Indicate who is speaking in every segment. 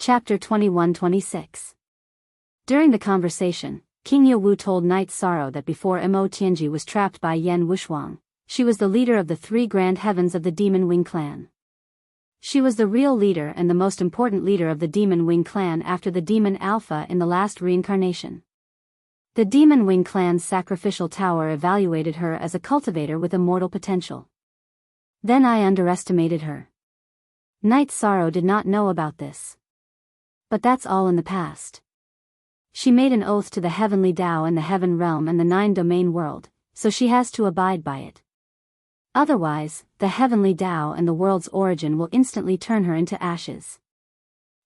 Speaker 1: Chapter 21-26. During the conversation, King Yewu told Night Sorrow that before Mo Tianji was trapped by Yan Wushuang, she was the leader of the three grand heavens of the Demon Wing clan. She was the real leader and the most important leader of the Demon Wing clan after the Demon Alpha in the last reincarnation. The Demon Wing clan's sacrificial tower evaluated her as a cultivator with immortal potential. Then I underestimated her. Night Sorrow did not know about this. But that's all in the past. She made an oath to the heavenly Tao and the heaven realm and the nine-domain world, so she has to abide by it. Otherwise, the heavenly Tao and the world's origin will instantly turn her into ashes.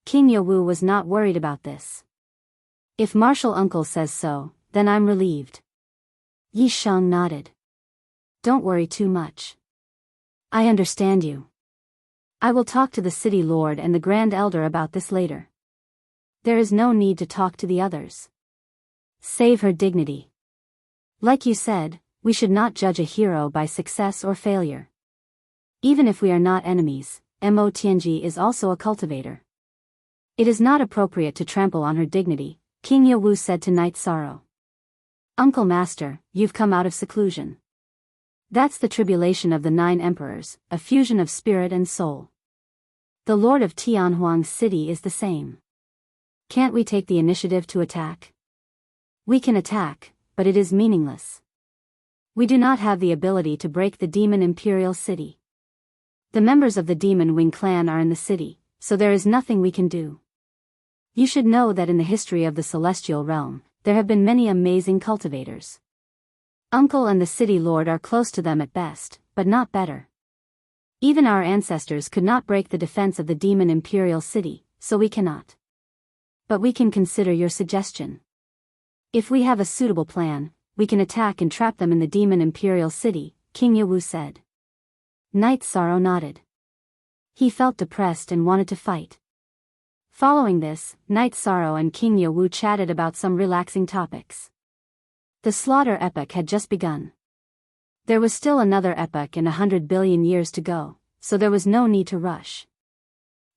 Speaker 1: King Yewu was not worried about this. If Martial Uncle says so, then I'm relieved. Yi Shang nodded. Don't worry too much. I understand you. I will talk to the city lord and the grand elder about this later. There is no need to talk to the others. Save her dignity. Like you said, we should not judge a hero by success or failure. Even if we are not enemies, Mo Tianji is also a cultivator. It is not appropriate to trample on her dignity, King Yewu said to Night Sorrow. Uncle Master, you've come out of seclusion. That's the tribulation of the 9 emperors, a fusion of spirit and soul. The Lord of Tianhuang's city is the same. Can't we take the initiative to attack? We can attack, but it is meaningless. We do not have the ability to break the Demon Imperial City. The members of the Demon Wing clan are in the city, so there is nothing we can do. You should know that in the history of the Celestial Realm, there have been many amazing cultivators. Uncle and the city lord are close to them at best, but not better. Even our ancestors could not break the defense of the Demon Imperial City, so we cannot. But we can consider your suggestion. If we have a suitable plan, we can attack and trap them in the Demon Imperial City, King Yewu said. Night Sorrow nodded. He felt depressed and wanted to fight. Following this, Night Sorrow and King Yewu chatted about some relaxing topics. The slaughter epoch had just begun. There was still another epoch and 100 billion years to go, so there was no need to rush.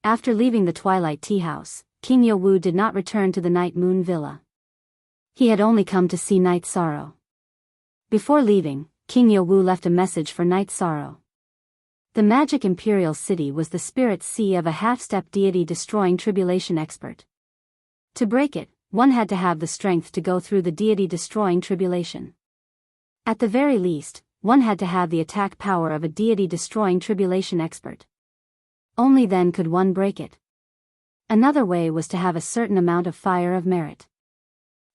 Speaker 1: After leaving the Twilight Tea House, King Yewu did not return to the Night Moon Villa. He had only come to see Night Sorrow. Before leaving, King Yewu left a message for Night Sorrow. The magic Imperial City was the spirit sea of a half-step deity destroying tribulation expert. To break it, one had to have the strength to go through the deity destroying tribulation. At the very least, one had to have the attack power of a deity destroying tribulation expert. Only then could one break it. Another way was to have a certain amount of fire of merit.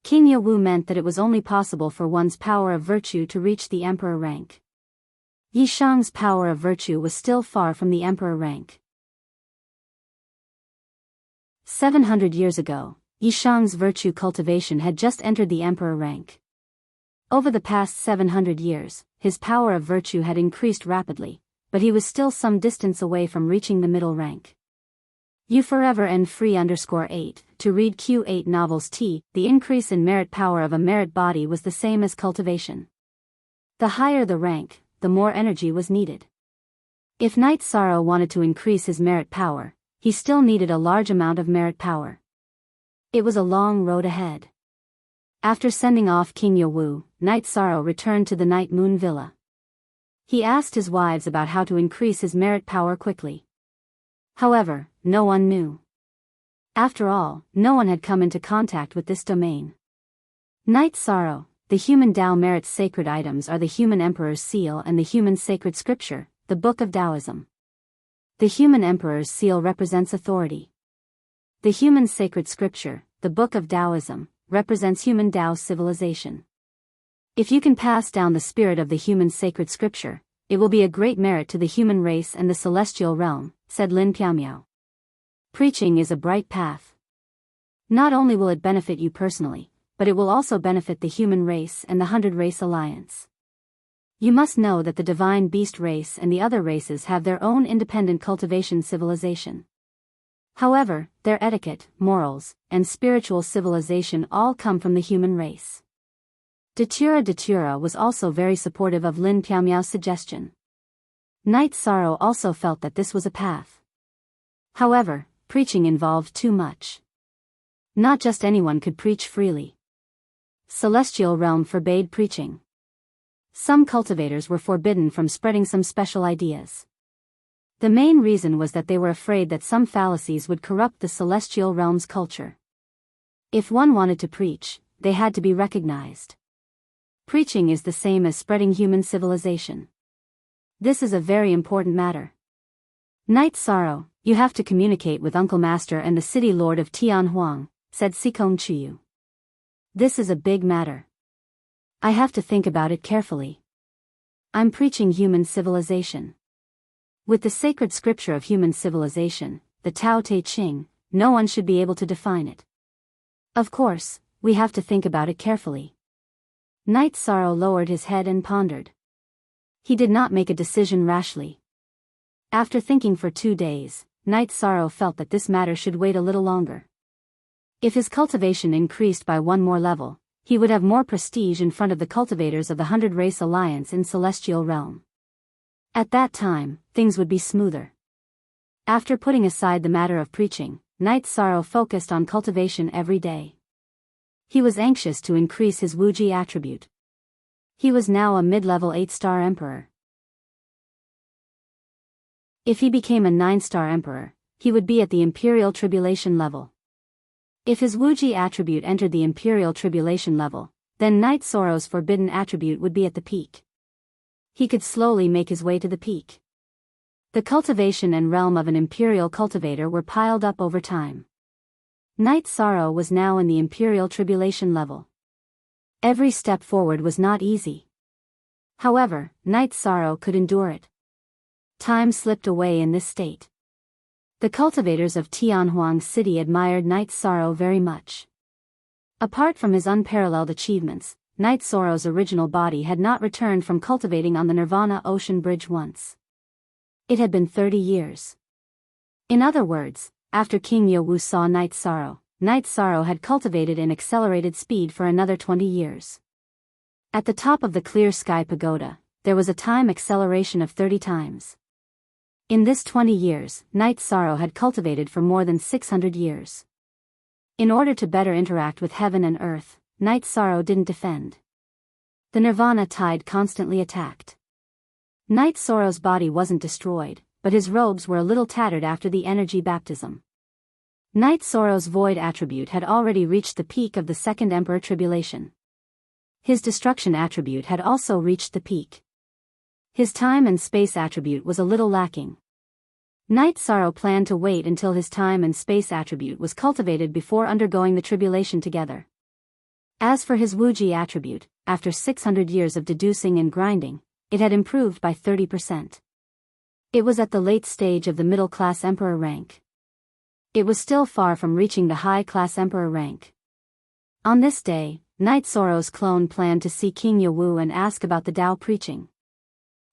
Speaker 1: King Yewu meant that it was only possible for one's power of virtue to reach the emperor rank. Yi Shang's power of virtue was still far from the emperor rank. 700 years ago, Yi Shang's virtue cultivation had just entered the emperor rank. Over the past 700 years, his power of virtue had increased rapidly, but he was still some distance away from reaching the middle rank. You forever and free _8, to read Q8 novels T, the increase in merit power of a merit body was the same as cultivation. The higher the rank, the more energy was needed. If Night Sorrow wanted to increase his merit power, he still needed a large amount of merit power. It was a long road ahead. After sending off King Yewu, Night Sorrow returned to the Night Moon Villa. He asked his wives about how to increase his merit power quickly. However, no one knew. After all, no one had come into contact with this domain. Night Sorrow, the human Tao merit's sacred items are the human emperor's seal and the human sacred scripture, the Book of Taoism. The human emperor's seal represents authority. The human sacred scripture, the Book of Taoism, represents human Tao civilization. If you can pass down the spirit of the human sacred scripture, it will be a great merit to the human race and the celestial realm, said Lin Piaomiao. Preaching is a bright path. Not only will it benefit you personally, but it will also benefit the human race and the 100 Race Alliance. You must know that the divine beast race and the other races have their own independent cultivation civilization. However, their etiquette, morals, and spiritual civilization all come from the human race. Datura was also very supportive of Lin Piaomiao's suggestion. Night Sorrow also felt that this was a path. However, preaching involved too much. Not just anyone could preach freely. Celestial realm forbade preaching. Some cultivators were forbidden from spreading some special ideas. The main reason was that they were afraid that some fallacies would corrupt the celestial realm's culture. If one wanted to preach, they had to be recognized. Preaching is the same as spreading human civilization. This is a very important matter. Knight Sorrow, you have to communicate with Uncle Master and the city lord of Tianhuang, said Sikong Chuyu. This is a big matter. I have to think about it carefully. I'm preaching human civilization. With the sacred scripture of human civilization, the Tao Te Ching, no one should be able to define it. Of course, we have to think about it carefully. Knight Sorrow lowered his head and pondered. He did not make a decision rashly. After thinking for 2 days, Knight Sorrow felt that this matter should wait a little longer. If his cultivation increased by one more level, he would have more prestige in front of the cultivators of the 100 Race Alliance in Celestial Realm. At that time, things would be smoother. After putting aside the matter of preaching, Knight Sorrow focused on cultivation every day. He was anxious to increase his Wuji attribute. He was now a mid-level 8-star emperor. If he became a 9-star emperor, he would be at the Imperial Tribulation level. If his Wuji attribute entered the Imperial Tribulation level, then Knight Sorrow's forbidden attribute would be at the peak. He could slowly make his way to the peak. The cultivation and realm of an Imperial cultivator were piled up over time. Knight Sorrow was now in the Imperial Tribulation level. Every step forward was not easy. However, Knight Sorrow could endure it. Time slipped away in this state. The cultivators of Tianhuang City admired Knight Sorrow very much. Apart from his unparalleled achievements, Knight Sorrow's original body had not returned from cultivating on the Nirvana Ocean Bridge once. It had been 30 years. In other words, after King Yowu saw Knight Sorrow had cultivated in accelerated speed for another 20 years. At the top of the Clear Sky Pagoda, there was a time acceleration of 30 times. In this 20 years, Knight Sorrow had cultivated for more than 600 years. In order to better interact with heaven and earth, Knight Sorrow didn't defend. The Nirvana tide constantly attacked. Knight Sorrow's body wasn't destroyed, but his robes were a little tattered after the energy baptism. Knight Sorrow's void attribute had already reached the peak of the Second Emperor Tribulation. His destruction attribute had also reached the peak. His time and space attribute was a little lacking. Knight Sorrow planned to wait until his time and space attribute was cultivated before undergoing the tribulation together. As for his Wuji attribute, after 600 years of deducing and grinding, it had improved by 30%. It was at the late stage of the middle-class emperor rank. It was still far from reaching the high-class emperor rank. On this day, Knight Sorrow's clone planned to see King Yowu and ask about the Tao preaching.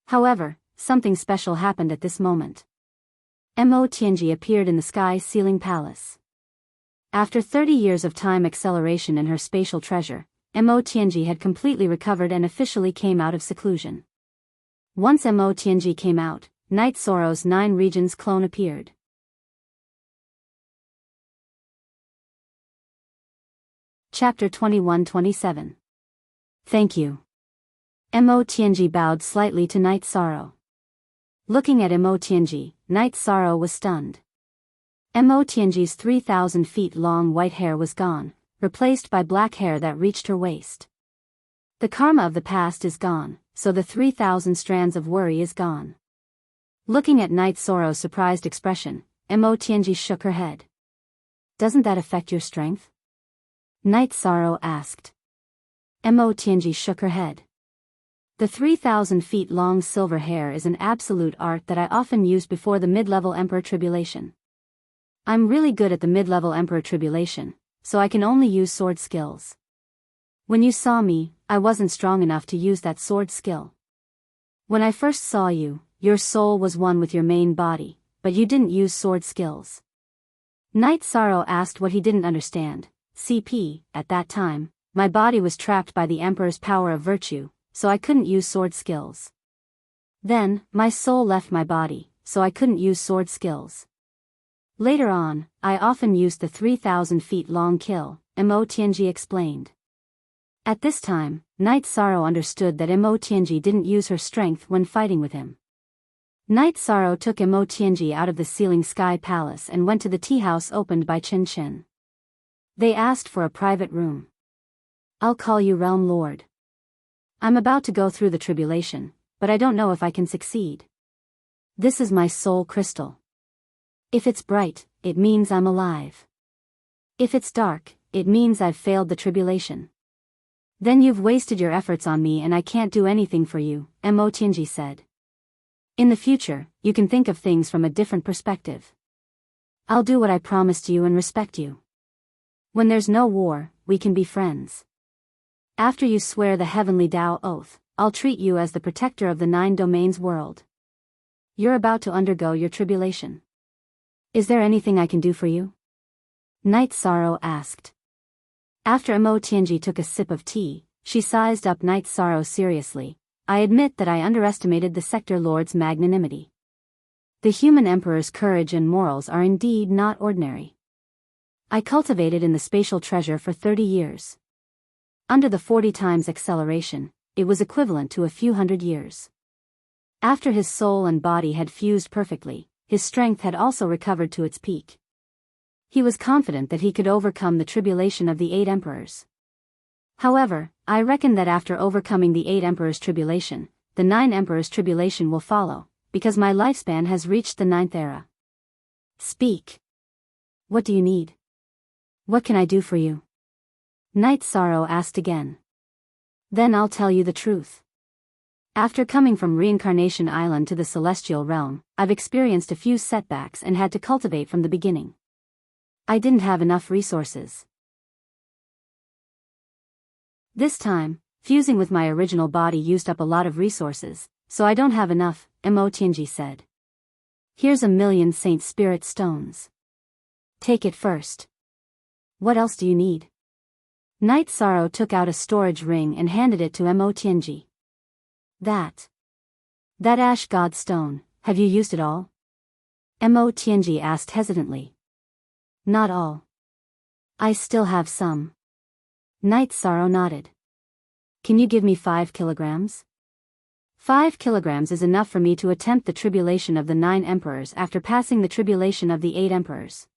Speaker 1: However, something special happened at this moment. Mo Tianji appeared in the sky ceiling palace. After 30 years of time acceleration in her spatial treasure, Mo Tianji had completely recovered and officially came out of seclusion. Once Mo Tianji came out, Knight Sorrow's 9 regions clone appeared. Chapter 21-27. Thank you. Mo Tianji bowed slightly to Knight Sorrow. Looking at Mo Tianji, Knight Sorrow was stunned. Mo Tianji's 3,000 feet long white hair was gone, replaced by black hair that reached her waist. The karma of the past is gone, so the 3,000 strands of worry is gone. Looking at Knight Sorrow's surprised expression, Mo Tianji shook her head. Doesn't that affect your strength? Knight Sorrow asked. Mo Tianji shook her head. The 3,000 feet long silver hair is an absolute art that I often use before the mid-level Emperor Tribulation. I'm really good at the mid-level Emperor Tribulation, so I can only use sword skills. When you saw me, I wasn't strong enough to use that sword skill. When I first saw you, your soul was one with your main body, but you didn't use sword skills. Knight Sorrow asked what he didn't understand. CP, at that time, my body was trapped by the Emperor's power of virtue, so I couldn't use sword skills. Then, my soul left my body, so I couldn't use sword skills. Later on, I often used the 3,000 feet long kill, Mo Tianji explained. At this time, Night Sorrow understood that Mo Tianji didn't use her strength when fighting with him. Night Sorrow took Mo Tianji out of the ceiling sky palace and went to the tea house opened by Chen Chen. They asked for a private room. I'll call you Realm Lord. I'm about to go through the tribulation, but I don't know if I can succeed. This is my soul crystal. If it's bright, it means I'm alive. If it's dark, it means I've failed the tribulation. Then you've wasted your efforts on me and I can't do anything for you, Mo Tianji said. In the future, you can think of things from a different perspective. I'll do what I promised you and respect you. When there's no war, we can be friends. After you swear the heavenly Tao oath, I'll treat you as the protector of the 9 domains world. You're about to undergo your tribulation. Is there anything I can do for you? Night Sorrow asked. After Mo Tianji took a sip of tea, she sized up Night Sorrow seriously. I admit that I underestimated the Sector Lord's magnanimity. The human emperor's courage and morals are indeed not ordinary. I cultivated in the spatial treasure for 30 years. Under the 40 times acceleration, it was equivalent to a few hundred years. After his soul and body had fused perfectly, his strength had also recovered to its peak. He was confident that he could overcome the tribulation of the 8 emperors. However, I reckon that after overcoming the 8 emperors' tribulation, the 9 emperors' tribulation will follow, because my lifespan has reached the 9th era. Speak. What do you need? What can I do for you? Night Sorrow asked again. Then I'll tell you the truth. After coming from Reincarnation Island to the Celestial Realm, I've experienced a few setbacks and had to cultivate from the beginning. I didn't have enough resources. This time, fusing with my original body used up a lot of resources, so I don't have enough, Mo Tianji said. Here's 1,000,000 Saint Spirit stones. Take it first. What else do you need? Night Sorrow took out a storage ring and handed it to Mo Tianji. That Ash God Stone, have you used it all? Mo Tianji asked hesitantly. Not all. I still have some. Night Sorrow nodded. Can you give me 5 kilograms? 5 kilograms is enough for me to attempt the tribulation of the 9 emperors after passing the tribulation of the 8 emperors.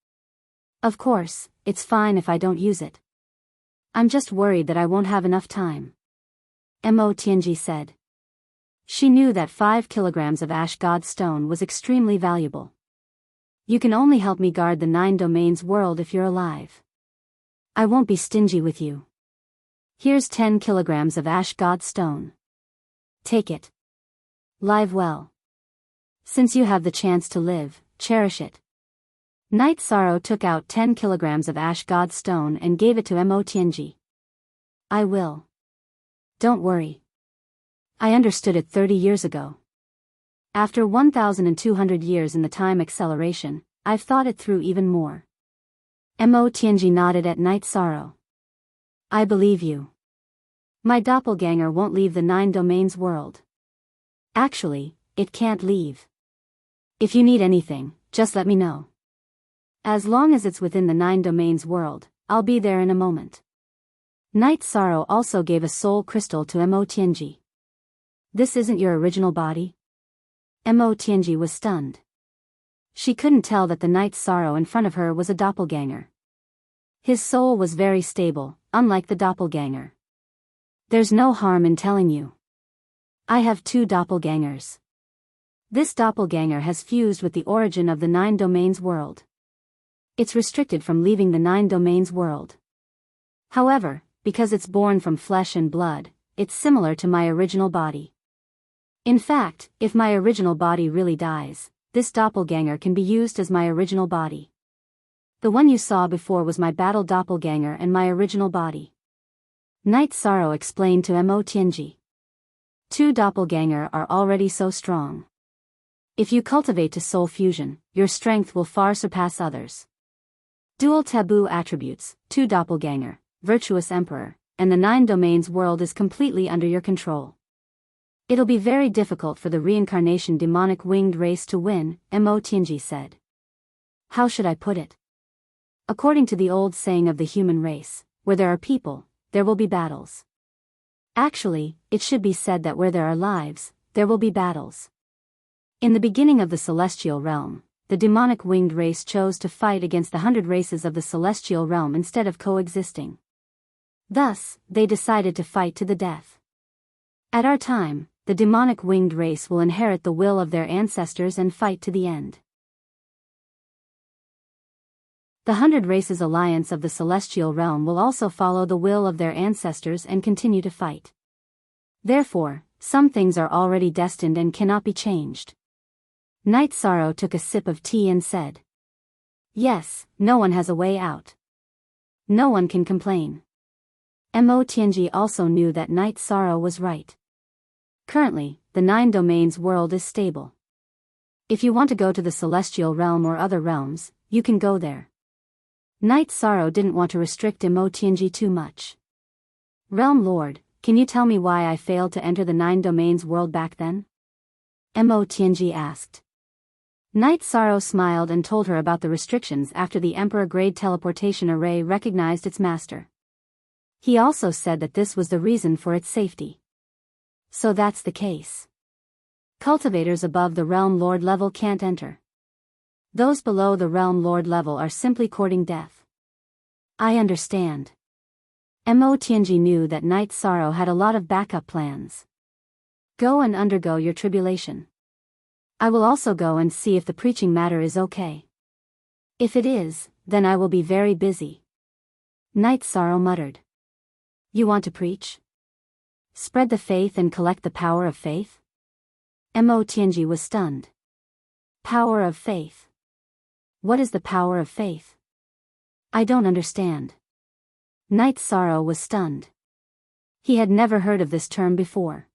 Speaker 1: Of course, it's fine if I don't use it. I'm just worried that I won't have enough time. Mo Tianji said. She knew that 5 kilograms of Ash God Stone was extremely valuable. You can only help me guard the 9 domains world if you're alive. I won't be stingy with you. Here's 10 kilograms of Ash God Stone. Take it. Live well. Since you have the chance to live, cherish it. Night Sorrow took out 10 kilograms of Ash God Stone and gave it to Mo Tianji. I will. Don't worry. I understood it 30 years ago. After 1,200 years in the time acceleration, I've thought it through even more. Mo Tianji nodded at Night Sorrow. I believe you. My doppelganger won't leave the 9 domains world. Actually, it can't leave. If you need anything, just let me know. As long as it's within the 9 domains world, I'll be there in a moment. Night Sorrow also gave a soul crystal to Mo Tianji. This isn't your original body? Mo Tianji was stunned. She couldn't tell that the Night Sorrow in front of her was a doppelganger. His soul was very stable, unlike the doppelganger. There's no harm in telling you. I have 2 doppelgangers. This doppelganger has fused with the origin of the 9 domains world. It's restricted from leaving the 9 domains world. However, because it's born from flesh and blood, it's similar to my original body. In fact, if my original body really dies, this doppelganger can be used as my original body. The one you saw before was my battle doppelganger and my original body. Night Sorrow explained to Mo Tianji. 2 doppelganger are already so strong. If you cultivate to soul fusion, your strength will far surpass others. Dual taboo attributes, 2 doppelganger, virtuous emperor, and the 9 domains world is completely under your control. It'll be very difficult for the reincarnation demonic winged race to win, Mo Tianji said. How should I put it? According to the old saying of the human race, where there are people, there will be battles. Actually, it should be said that where there are lives, there will be battles. In the beginning of the celestial realm, the demonic winged race chose to fight against the 100 races of the celestial realm instead of coexisting. Thus, they decided to fight to the death. At our time, the demonic winged race will inherit the will of their ancestors and fight to the end. The 100 Races Alliance of the Celestial Realm will also follow the will of their ancestors and continue to fight. Therefore, some things are already destined and cannot be changed. Night Sorrow took a sip of tea and said, "Yes, no one has a way out. No one can complain." Mo Tianji also knew that Night Sorrow was right. Currently, the 9 domains world is stable. If you want to go to the celestial realm or other realms, you can go there. Night Sorrow didn't want to restrict Mo Tianji too much. "Realm Lord, can you tell me why I failed to enter the 9 domains world back then?" Mo Tianji asked. Night Sorrow smiled and told her about the restrictions after the Emperor-grade teleportation array recognized its master. He also said that this was the reason for its safety. So that's the case. Cultivators above the Realm Lord level can't enter. Those below the Realm Lord level are simply courting death. I understand. Mo Tianji knew that Night Sorrow had a lot of backup plans. Go and undergo your tribulation. I will also go and see if the preaching matter is okay. If it is, then I will be very busy. Night Sorrow muttered. You want to preach? Spread the faith and collect the power of faith? Mo Tianji was stunned. Power of faith. What is the power of faith? I don't understand. Night Sorrow was stunned. He had never heard of this term before.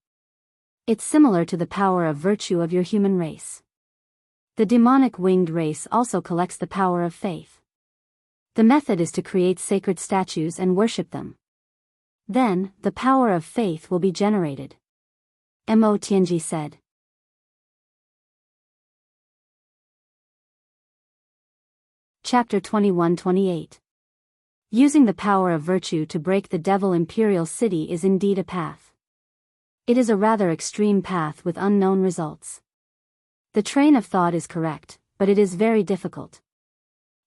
Speaker 1: It's similar to the power of virtue of your human race. The demonic winged race also collects the power of faith. The method is to create sacred statues and worship them. Then, the power of faith will be generated. Mo Tianji said. Chapter 21-28. Using the power of virtue to break the Devil Imperial City is indeed a path. It is a rather extreme path with unknown results. The train of thought is correct, but it is very difficult.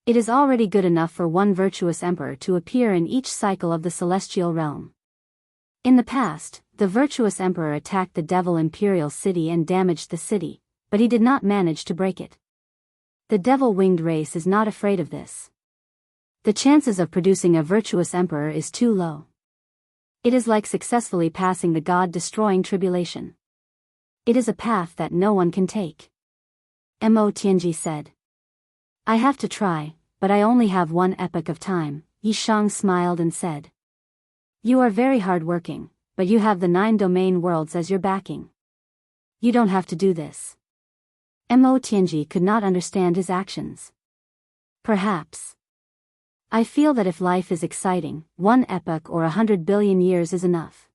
Speaker 1: It is already good enough for one virtuous emperor to appear in each cycle of the celestial realm. In the past, the virtuous emperor attacked the Devil Imperial City and damaged the city, but he did not manage to break it. The devil-winged race is not afraid of this. The chances of producing a virtuous emperor is too low. It is like successfully passing the God-destroying tribulation. It is a path that no one can take. Mo Tianji said. I have to try, but I only have one epoch of time. Yi Shang smiled and said. You are very hard-working, but you have the 9 domain worlds as your backing. You don't have to do this. Mo Tianji could not understand his actions. Perhaps. I feel that if life is exciting, 1 epoch or 100 billion years is enough.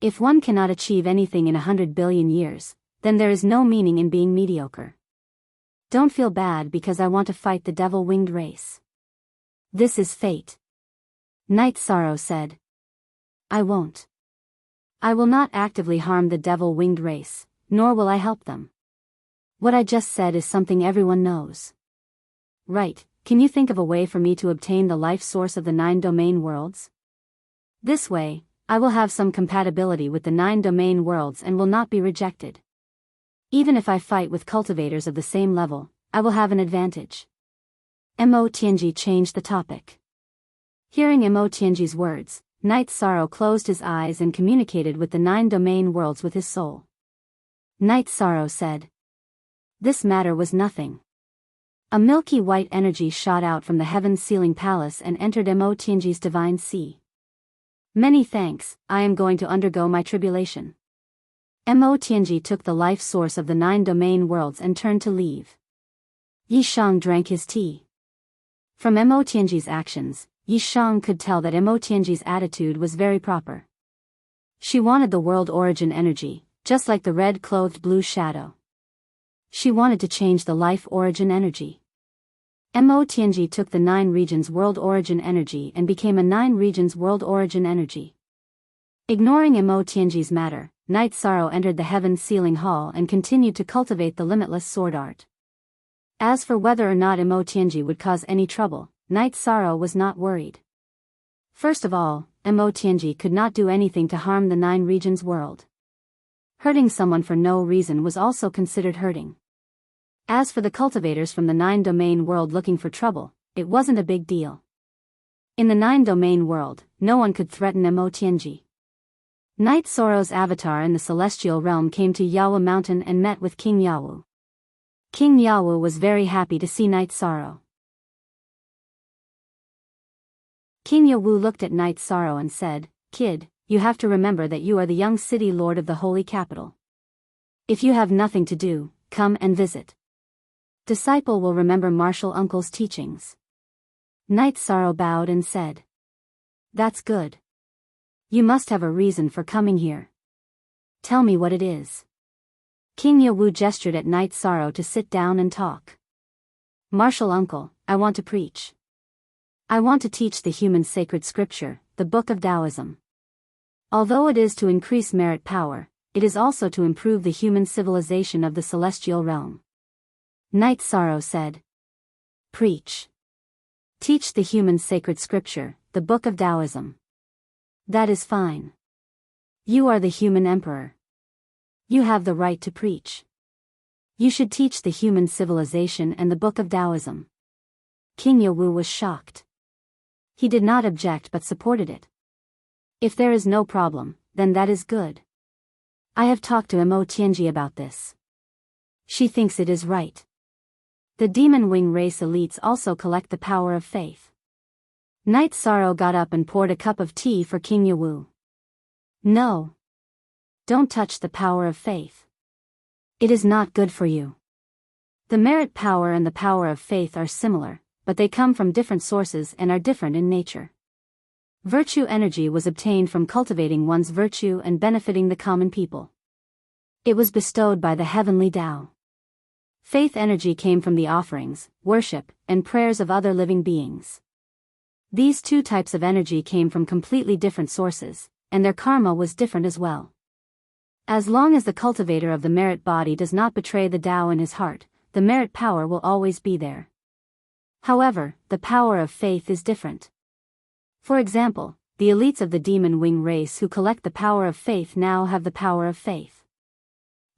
Speaker 1: If one cannot achieve anything in 100 billion years, then there is no meaning in being mediocre. Don't feel bad because I want to fight the devil-winged race. This is fate. Night Sorrow said. I won't. I will not actively harm the devil-winged race, nor will I help them. What I just said is something everyone knows. Right, can you think of a way for me to obtain the life source of the 9 domain worlds? This way, I will have some compatibility with the 9 domain worlds and will not be rejected. Even if I fight with cultivators of the same level, I will have an advantage. Mo Tianji changed the topic. Hearing Mo Tianji's words, Night Sorrow closed his eyes and communicated with the 9 domain worlds with his soul. Night Sorrow said. This matter was nothing. A milky white energy shot out from the heaven-sealing palace and entered Mo Tianji's divine sea. Many thanks, I am going to undergo my tribulation. Mo Tianji took the life source of the 9 domain worlds and turned to leave. Yi Shang drank his tea. From Mo Tianji's actions, Yi Shang could tell that Mo Tianji's attitude was very proper. She wanted the world origin energy, just like the red-clothed blue shadow. She wanted to change the life origin energy. Mo took the 9 regions world origin energy and became a 9 regions world origin energy. Ignoring Mo matter, Night Sorrow entered the heaven's sealing hall and continued to cultivate the limitless sword art. As for whether or not Mo would cause any trouble, Night Sorrow was not worried. First of all, Mo could not do anything to harm the 9 regions world. Hurting someone for no reason was also considered hurting. As for the cultivators from the 9 domain world looking for trouble, it wasn't a big deal. In the 9 domain world, no one could threaten Mo. Night Sorrow's avatar in the celestial realm came to Yawu Mountain and met with King Yawu. King Yawu was very happy to see Night Sorrow. King Yawu looked at Night Sorrow and said, "Kid, you have to remember that you are the young city lord of the holy capital. If you have nothing to do, come and visit. Disciple will remember Martial Uncle's teachings." Night Sorrow bowed and said, "That's good. You must have a reason for coming here. Tell me what it is." King Yawu gestured at Night Sorrow to sit down and talk. "Martial Uncle, I want to preach. I want to teach the human sacred scripture, the Book of Taoism. Although it is to increase merit power, it is also to improve the human civilization of the celestial realm." Night Sorrow said, "Preach. Teach the human sacred scripture, the Book of Taoism. That is fine. You are the human emperor. You have the right to preach. You should teach the human civilization and the Book of Taoism." King Yawu was shocked. He did not object but supported it. "If there is no problem, then that is good. I have talked to Mo about this. She thinks it is right." The demon wing race elites also collect the power of faith. Night Sorrow got up and poured a cup of tea for King Yawu. "No. Don't touch the power of faith. It is not good for you. The merit power and the power of faith are similar, but they come from different sources and are different in nature. Virtue energy was obtained from cultivating one's virtue and benefiting the common people. It was bestowed by the heavenly Tao. Faith energy came from the offerings, worship, and prayers of other living beings. These 2 types of energy came from completely different sources, and their karma was different as well. As long as the cultivator of the merit body does not betray the Tao in his heart, the merit power will always be there. However, the power of faith is different. For example, the elites of the demon wing race who collect the power of faith now have the power of faith.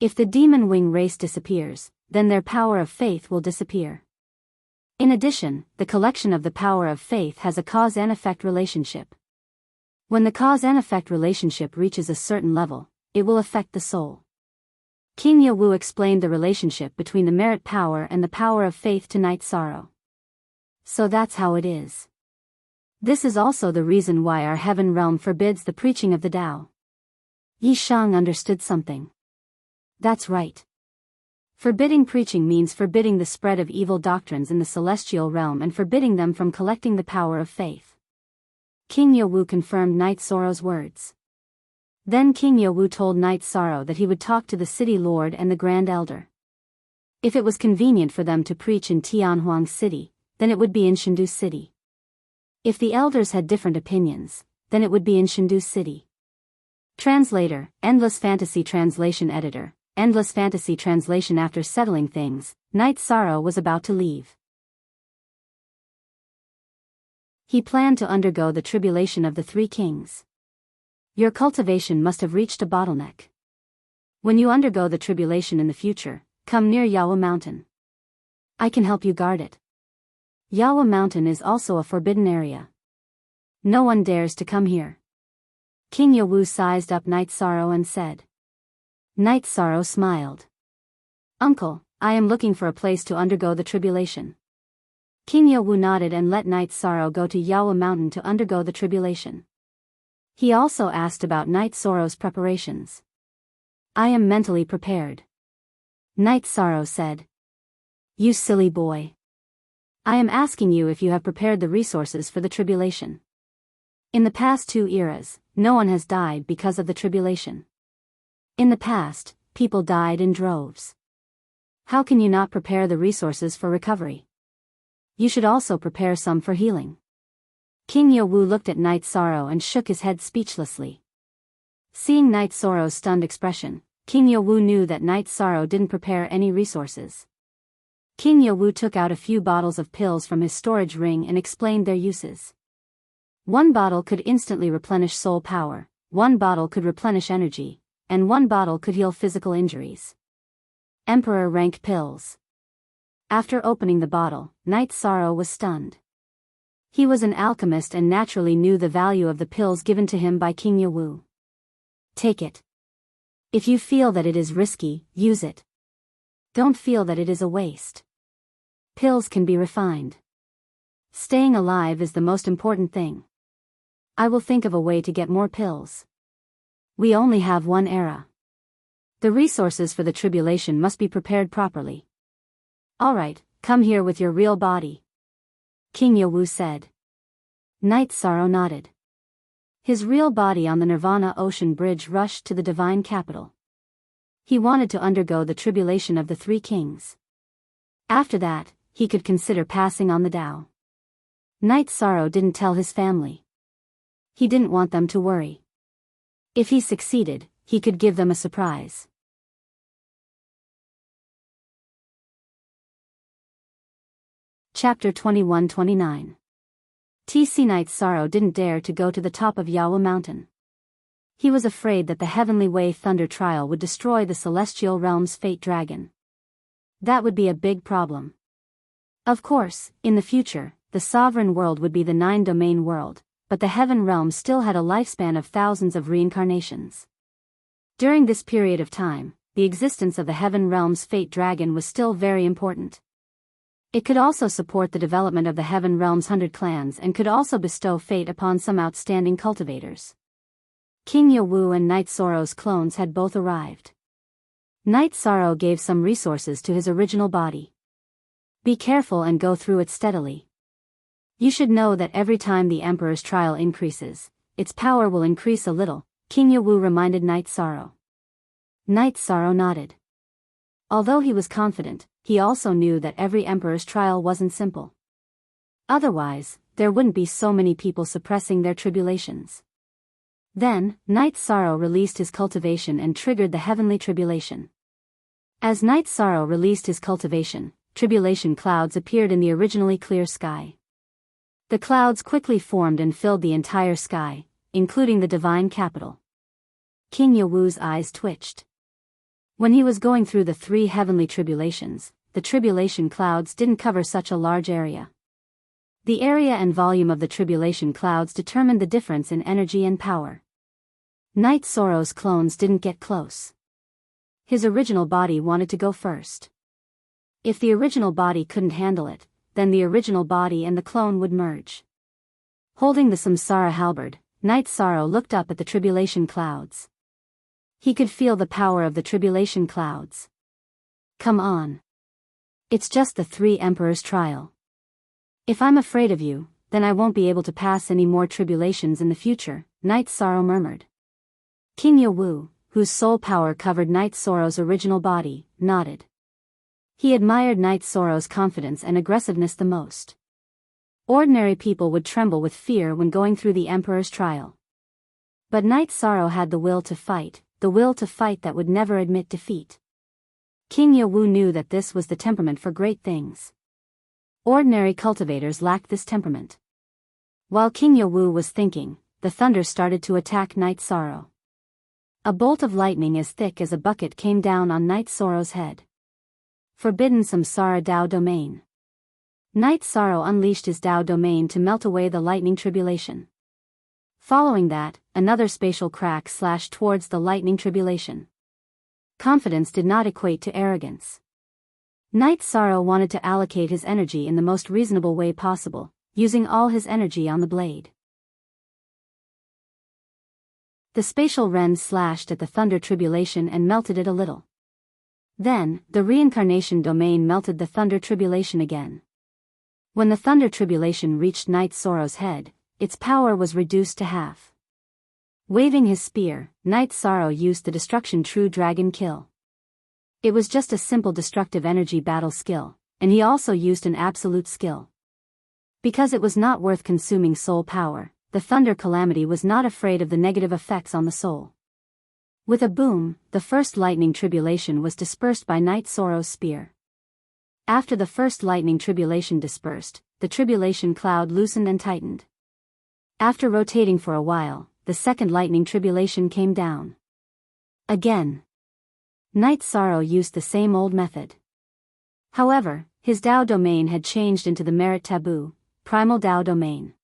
Speaker 1: If the demon wing race disappears, then their power of faith will disappear. In addition, the collection of the power of faith has a cause and effect relationship. When the cause and effect relationship reaches a certain level, it will affect the soul. King Yawu explained the relationship between the merit power and the power of faith to Night Sorrow. "So that's how it is. This is also the reason why our heaven realm forbids the preaching of the Tao." Yi Shang understood something. "That's right. Forbidding preaching means forbidding the spread of evil doctrines in the celestial realm and forbidding them from collecting the power of faith." King Yawu confirmed Night Sorrow's words. Then King Yawu told Night Sorrow that he would talk to the city lord and the grand elder. If it was convenient for them to preach in Tianhuang City, then it would be in Shendu City. If the elders had different opinions, then it would be in Shendu City. Translator, Endless Fantasy Translation Editor, Endless Fantasy Translation. After settling things, Night Sorrow was about to leave. He planned to undergo the tribulation of the 3 kings. Your cultivation must have reached a bottleneck. When you undergo the tribulation in the future, come near Yawu Mountain. I can help you guard it. Yawu Mountain is also a forbidden area. No one dares to come here." King Yawu sized up Night Sorrow and said. Night Sorrow smiled. "Uncle, I am looking for a place to undergo the tribulation." King Yawu nodded and let Night Sorrow go to Yawu Mountain to undergo the tribulation. He also asked about Night Sorrow's preparations. "I am mentally prepared." Night Sorrow said. "You silly boy. I am asking you if you have prepared the resources for the tribulation. In the past 2 eras, no one has died because of the tribulation. In the past, people died in droves. How can you not prepare the resources for recovery?" You should also prepare some for healing. King Yowu looked at Night Sorrow and shook his head speechlessly. Seeing Night Sorrow's stunned expression, King Yowu knew that Night Sorrow didn't prepare any resources. King Yowu took out a few bottles of pills from his storage ring and explained their uses. One bottle could instantly replenish soul power, one bottle could replenish energy, and one bottle could heal physical injuries. Emperor rank pills. After opening the bottle, Night Sorrow was stunned. He was an alchemist and naturally knew the value of the pills given to him by King Yowu. Take it. If you feel that it is risky, use it. Don't feel that it is a waste. Pills can be refined. Staying alive is the most important thing. I will think of a way to get more pills. We only have one era. The resources for the tribulation must be prepared properly. Alright, come here with your real body. King Yowu said. Night Sorrow nodded. His real body on the Nirvana Ocean Bridge rushed to the divine capital. He wanted to undergo the tribulation of the three kings. After that, he could consider passing on the Tao. Night Sorrow didn't tell his family. He didn't want them to worry. If he succeeded, he could give them a surprise. Chapter 21-29. TC Night Sorrow didn't dare to go to the top of Yawa Mountain. He was afraid that the Heavenly Way Thunder Trial would destroy the Celestial Realm's Fate Dragon. That would be a big problem. Of course, in the future, the sovereign world would be the 9-domain world, but the Heaven Realm still had a lifespan of thousands of reincarnations. During this period of time, the existence of the Heaven Realm's Fate Dragon was still very important. It could also support the development of the Heaven Realm's 100 clans and could also bestow fate upon some outstanding cultivators. King Yowu and Night Sorrow's clones had both arrived. Night Sorrow gave some resources to his original body. Be careful and go through it steadily. You should know that every time the Emperor's trial increases, its power will increase a little, King Yowu reminded Night Sorrow. Night Sorrow nodded. Although he was confident, he also knew that every Emperor's trial wasn't simple. Otherwise, there wouldn't be so many people suppressing their tribulations. Then, Night Sorrow released his cultivation and triggered the heavenly tribulation. As Night Sorrow released his cultivation, tribulation clouds appeared in the originally clear sky. The clouds quickly formed and filled the entire sky, including the divine capital. King Yowu's eyes twitched. When he was going through the 3 heavenly tribulations, the tribulation clouds didn't cover such a large area. The area and volume of the tribulation clouds determined the difference in energy and power. Night Sorrow's clones didn't get close. His original body wanted to go first. If the original body couldn't handle it, then the original body and the clone would merge. Holding the Samsara halberd, Night Sorrow looked up at the tribulation clouds. He could feel the power of the tribulation clouds. Come on. It's just the 3 Emperors' trial. If I'm afraid of you, then I won't be able to pass any more tribulations in the future, Night Sorrow murmured. King Yowu, whose soul power covered Night Sorrow's original body, nodded. He admired Night Sorrow's confidence and aggressiveness the most. Ordinary people would tremble with fear when going through the Emperor's trial. But Night Sorrow had the will to fight that would never admit defeat. King Yowu knew that this was the temperament for great things. Ordinary cultivators lacked this temperament. While King Yowu was thinking, the thunder started to attack Night Sorrow. A bolt of lightning as thick as a bucket came down on Night Sorrow's head. Forbidden Samsara Tao Domain. Night Sorrow unleashed his Tao Domain to melt away the lightning tribulation. Following that, another spatial crack slashed towards the lightning tribulation. Confidence did not equate to arrogance. Night Sorrow wanted to allocate his energy in the most reasonable way possible, using all his energy on the blade. The spatial rend slashed at the thunder tribulation and melted it a little. Then, the reincarnation domain melted the thunder tribulation again. When the thunder tribulation reached Night Sorrow's head, its power was reduced to half. Waving his spear, Night Sorrow used the destruction True Dragon Kill. It was just a simple destructive energy battle skill, and he also used an absolute skill. Because it was not worth consuming soul power, the thunder calamity was not afraid of the negative effects on the soul. With a boom, the first lightning tribulation was dispersed by Night Sorrow's spear. After the first lightning tribulation dispersed, the tribulation cloud loosened and tightened. After rotating for a while, the second lightning tribulation came down. Again. Night Sorrow used the same old method. However, his Tao domain had changed into the Merit Taboo, Primal Tao domain.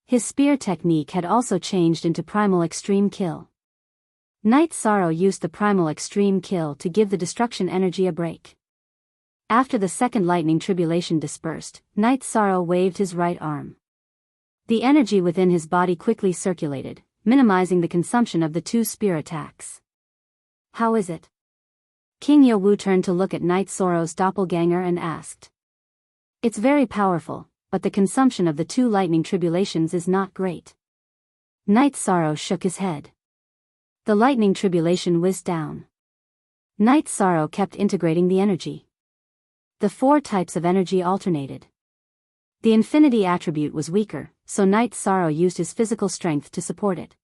Speaker 1: His spear technique had also changed into Primal Extreme Kill. Night Sorrow used the Primal Extreme Kill to give the destruction energy a break. After the second lightning tribulation dispersed, Night Sorrow waved his right arm. The energy within his body quickly circulated, minimizing the consumption of the two spear attacks. How is it? King Yowu turned to look at Night Sorrow's doppelganger and asked. It's very powerful, but the consumption of the two lightning tribulations is not great. Night Sorrow shook his head. The lightning tribulation whizzed down. Night Sorrow kept integrating the energy. The four types of energy alternated. The infinity attribute was weaker, so Night Sorrow used his physical strength to support it.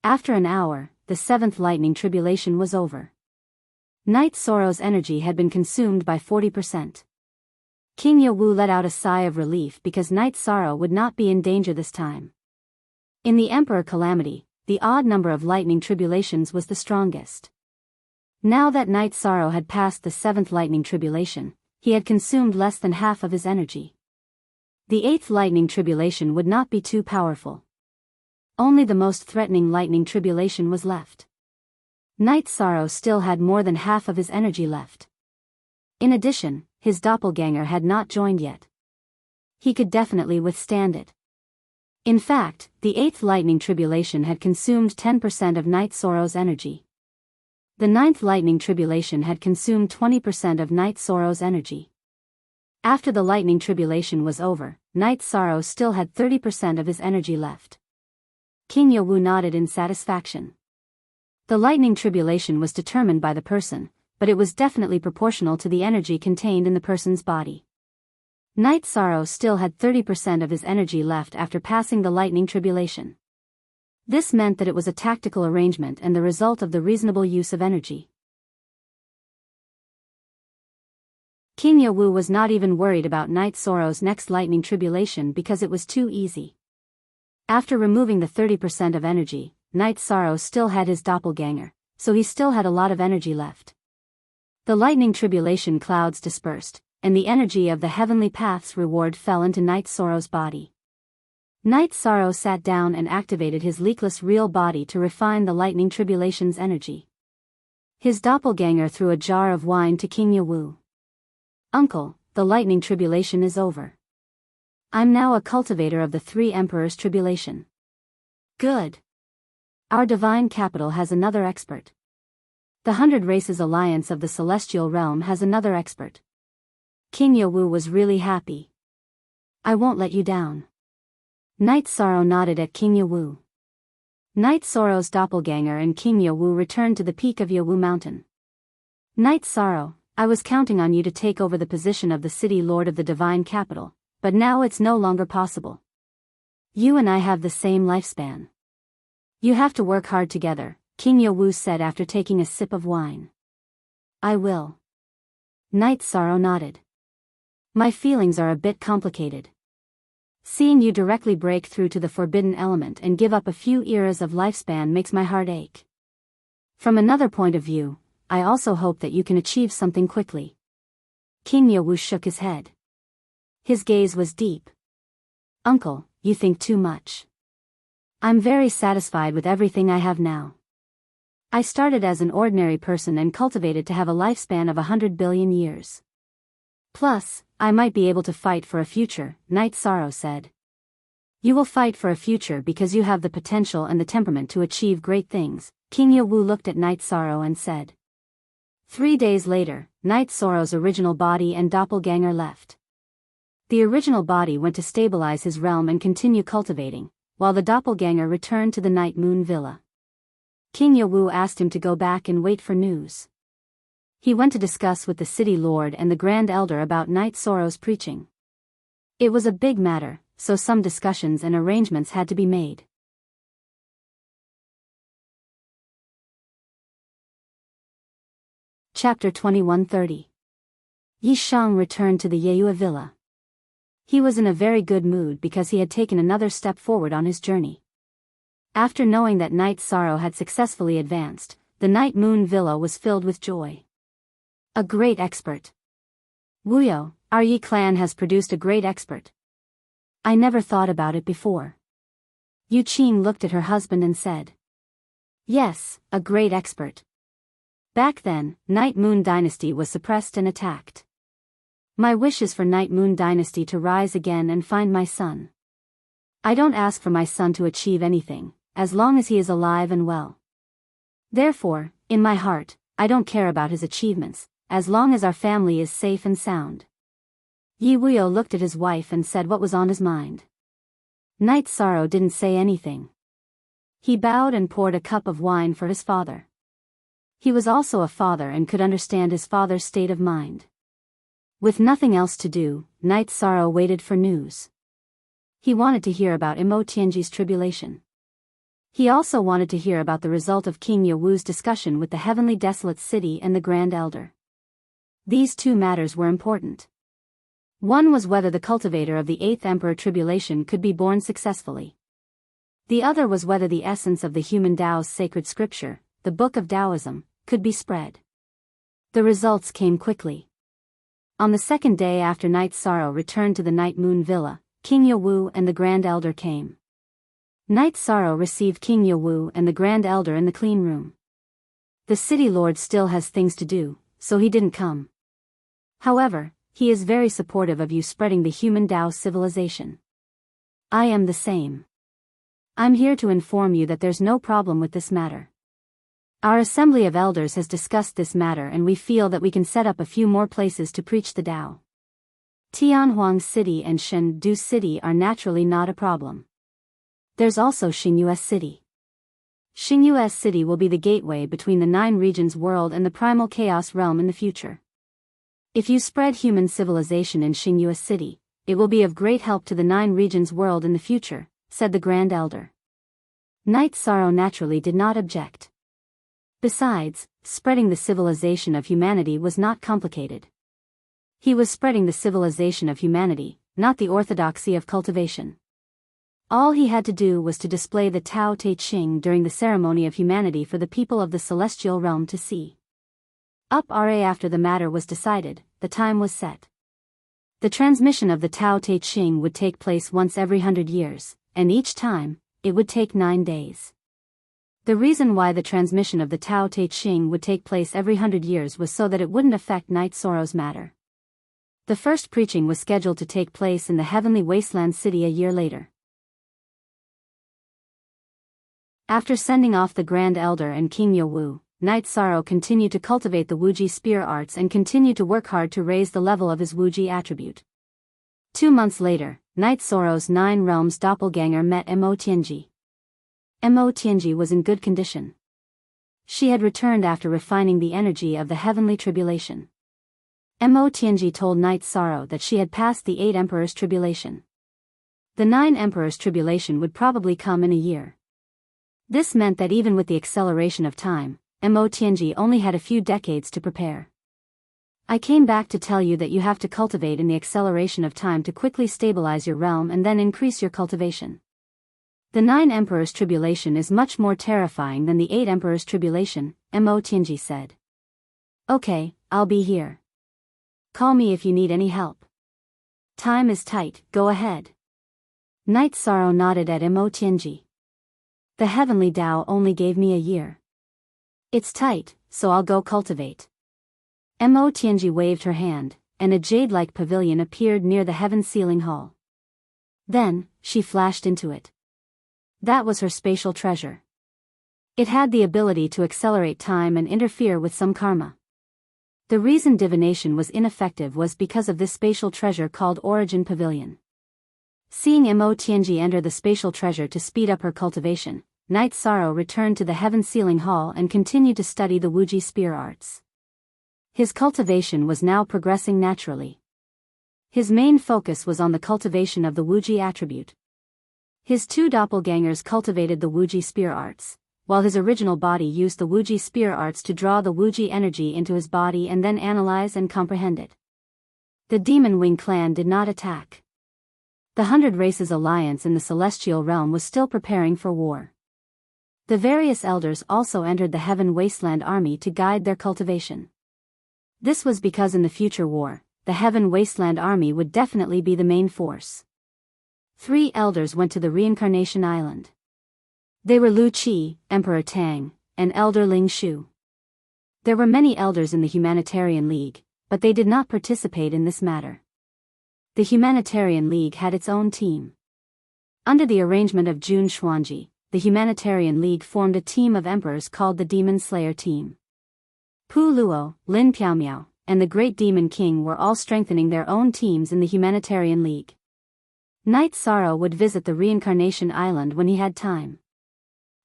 Speaker 1: After an hour, the seventh lightning tribulation was over. Night Sorrow's energy had been consumed by 40%. King Yowu let out a sigh of relief because Night Sorrow would not be in danger this time. In the Emperor Calamity, the odd number of lightning tribulations was the strongest. Now that Night Sorrow had passed the seventh lightning tribulation, he had consumed less than half of his energy. The eighth lightning tribulation would not be too powerful. Only the most threatening lightning tribulation was left. Night Sorrow still had more than half of his energy left. In addition, his doppelganger had not joined yet. He could definitely withstand it. In fact, the eighth lightning tribulation had consumed 10% of Night Sorrow's energy. The ninth lightning tribulation had consumed 20% of Night Sorrow's energy. After the lightning tribulation was over, Night Sorrow still had 30% of his energy left. King Yowu nodded in satisfaction. The lightning tribulation was determined by the person, but it was definitely proportional to the energy contained in the person's body. Night Sorrow still had 30% of his energy left after passing the lightning tribulation. This meant that it was a tactical arrangement and the result of the reasonable use of energy. King Yowu was not even worried about Night Sorrow's next lightning tribulation because it was too easy. After removing the 30% of energy, Night Sorrow still had his doppelganger, so he still had a lot of energy left. The lightning tribulation clouds dispersed, and the energy of the heavenly path's reward fell into Night Sorrow's body. Night Sorrow sat down and activated his leakless real body to refine the lightning tribulation's energy. His doppelganger threw a jar of wine to King Yowu. Uncle, the lightning tribulation is over. I'm now a cultivator of the three emperors' tribulation. Good. Our divine capital has another expert. The 100 Races Alliance of the Celestial Realm has another expert. King Yowu was really happy. I won't let you down. Night Sorrow nodded at King Yowu. Night Sorrow's doppelganger and King Yowu returned to the peak of Yowu Mountain. Night Sorrow, I was counting on you to take over the position of the city lord of the divine capital, but now it's no longer possible. You and I have the same lifespan. You have to work hard together, King Yowu said after taking a sip of wine. I will. Night Sorrow nodded. My feelings are a bit complicated. Seeing you directly break through to the forbidden element and give up a few eras of lifespan makes my heart ache. From another point of view, I also hope that you can achieve something quickly. King Yowu shook his head. His gaze was deep. Uncle, you think too much. I'm very satisfied with everything I have now. I started as an ordinary person and cultivated to have a lifespan of 100 billion years. Plus, I might be able to fight for a future, Night Sorrow said. You will fight for a future because you have the potential and the temperament to achieve great things, King Yowu looked at Night Sorrow and said. 3 days later, Night Sorrow's original body and doppelganger left. The original body went to stabilize his realm and continue cultivating, while the doppelganger returned to the Night Moon Villa. King Yowu asked him to go back and wait for news. He went to discuss with the city lord and the Grand Elder about Night Sorrow's preaching. It was a big matter, so some discussions and arrangements had to be made. Chapter 2130. Yi Shang returned to the Yeyue villa. He was in a very good mood because he had taken another step forward on his journey. After knowing that Night Sorrow had successfully advanced, the Night Moon villa was filled with joy. A great expert. Wuyo, our Yi clan has produced a great expert. I never thought about it before. Yu Qing looked at her husband and said. Yes, a great expert. Back then, Night Moon Dynasty was suppressed and attacked. My wish is for Night Moon Dynasty to rise again and find my son. I don't ask for my son to achieve anything, as long as he is alive and well. Therefore, in my heart, I don't care about his achievements, as long as our family is safe and sound. Yi Wuyo looked at his wife and said what was on his mind. Night Sorrow didn't say anything. He bowed and poured a cup of wine for his father. He was also a father and could understand his father's state of mind. With nothing else to do, Night Sorrow waited for news. He wanted to hear about Imo Tianji's tribulation. He also wanted to hear about the result of King Yewu's discussion with the Heavenly Desolate City and the Grand Elder. These two matters were important. One was whether the cultivator of the 8th Emperor tribulation could be born successfully. The other was whether the essence of the human Tao's sacred scripture, the Book of Taoism, could be spread. The results came quickly. On the second day after Night Sorrow returned to the Night Moon Villa, King Yewu and the Grand Elder came. Night Sorrow received King Yewu and the Grand Elder in the clean room. The city lord still has things to do, so he didn't come. However, he is very supportive of you spreading the human Tao civilization. I am the same. I'm here to inform you that there's no problem with this matter. Our Assembly of Elders has discussed this matter and we feel that we can set up a few more places to preach the Tao. Tianhuang City and Shendu City are naturally not a problem. There's also Xingyue City. Xingyue City will be the gateway between the 9 regions world and the primal chaos realm in the future. If you spread human civilization in Xingyue City, it will be of great help to the 9 regions world in the future, said the Grand Elder. Night Sorrow naturally did not object. Besides, spreading the civilization of humanity was not complicated. He was spreading the civilization of humanity, not the orthodoxy of cultivation. All he had to do was to display the Tao Te Ching during the ceremony of humanity for the people of the celestial realm to see. After the matter was decided, the time was set. The transmission of the Tao Te Ching would take place once every 100 years, and each time, it would take 9 days. The reason why the transmission of the Tao Te Ching would take place every 100 years was so that it wouldn't affect Night Sorrow's matter. The first preaching was scheduled to take place in the Heavenly Wasteland City a year later. After sending off the Grand Elder and King Yewu, Night Sorrow continued to cultivate the Wuji spear arts and continued to work hard to raise the level of his Wuji attribute. 2 months later, Night Sorrow's 9 realms doppelganger met Mo Tianji. Mo Tianji was in good condition. She had returned after refining the energy of the heavenly tribulation. Mo Tianji told Night Sorrow that she had passed the 8 Emperors' tribulation. The 9 Emperors' tribulation would probably come in a year. This meant that even with the acceleration of time, Mo Tianji only had a few decades to prepare. I came back to tell you that you have to cultivate in the acceleration of time to quickly stabilize your realm and then increase your cultivation. The 9 Emperors' tribulation is much more terrifying than the 8 Emperors' tribulation, Mo Tianji said. Okay, I'll be here. Call me if you need any help. Time is tight, go ahead. Night Sorrow nodded at Mo Tianji. The heavenly Tao only gave me a year. It's tight, so I'll go cultivate. Mo Tianji waved her hand, and a jade-like pavilion appeared near the heaven ceiling hall. Then, she flashed into it. That was her spatial treasure. It had the ability to accelerate time and interfere with some karma. The reason divination was ineffective was because of this spatial treasure called Origin Pavilion. Seeing Mo Tianji enter the spatial treasure to speed up her cultivation, Night Sorrow returned to the heaven ceiling hall and continued to study the Wuji spear arts. His cultivation was now progressing naturally. His main focus was on the cultivation of the Wuji attribute. His two doppelgangers cultivated the Wuji spear arts, while his original body used the Wuji spear arts to draw the Wuji energy into his body and then analyze and comprehend it. The Demon Wing clan did not attack. The 100 Races Alliance in the Celestial Realm was still preparing for war. The various elders also entered the Heaven Wasteland Army to guide their cultivation. This was because in the future war, the Heaven Wasteland Army would definitely be the main force. 3 elders went to the Reincarnation Island. They were Lu Qi, Emperor Tang, and Elder Ling Shu. There were many elders in the Humanitarian League, but they did not participate in this matter. The Humanitarian League had its own team. Under the arrangement of Jun Xuanji, the Humanitarian League formed a team of emperors called the Demon Slayer Team. Pu Luo, Lin Piaomiao, and the Great Demon King were all strengthening their own teams in the Humanitarian League. Knight Sorrow would visit the Reincarnation Island when he had time.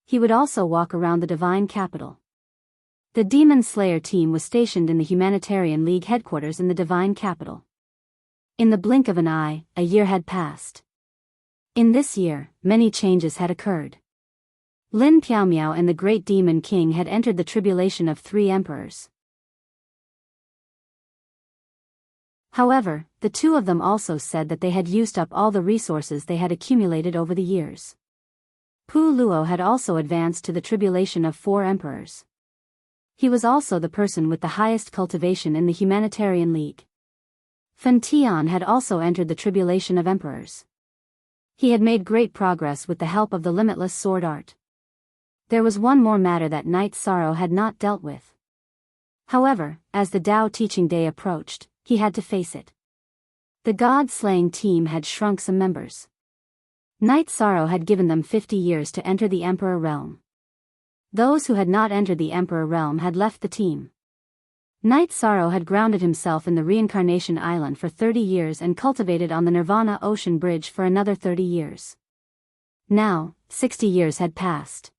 Speaker 1: He would also walk around the Divine Capital. The Demon Slayer team was stationed in the Humanitarian League headquarters in the Divine Capital. In the blink of an eye, a year had passed. In this year, many changes had occurred. Lin Piaomiao and the Great Demon King had entered the tribulation of 3 emperors. However, the 2 of them also said that they had used up all the resources they had accumulated over the years. Pu Luo had also advanced to the tribulation of 4 emperors. He was also the person with the highest cultivation in the Humanitarian League. Fen Tian had also entered the tribulation of emperors. He had made great progress with the help of the limitless sword art. There was one more matter that Knight Sorrow had not dealt with. However, as the Tao teaching day approached, he had to face it. The God-slaying team had shrunk some members. Knight Sorrow had given them 50 years to enter the Emperor Realm. Those who had not entered the Emperor Realm had left the team. Knight Sorrow had grounded himself in the Reincarnation Island for 30 years and cultivated on the Nirvana Ocean Bridge for another 30 years. Now, 60 years had passed.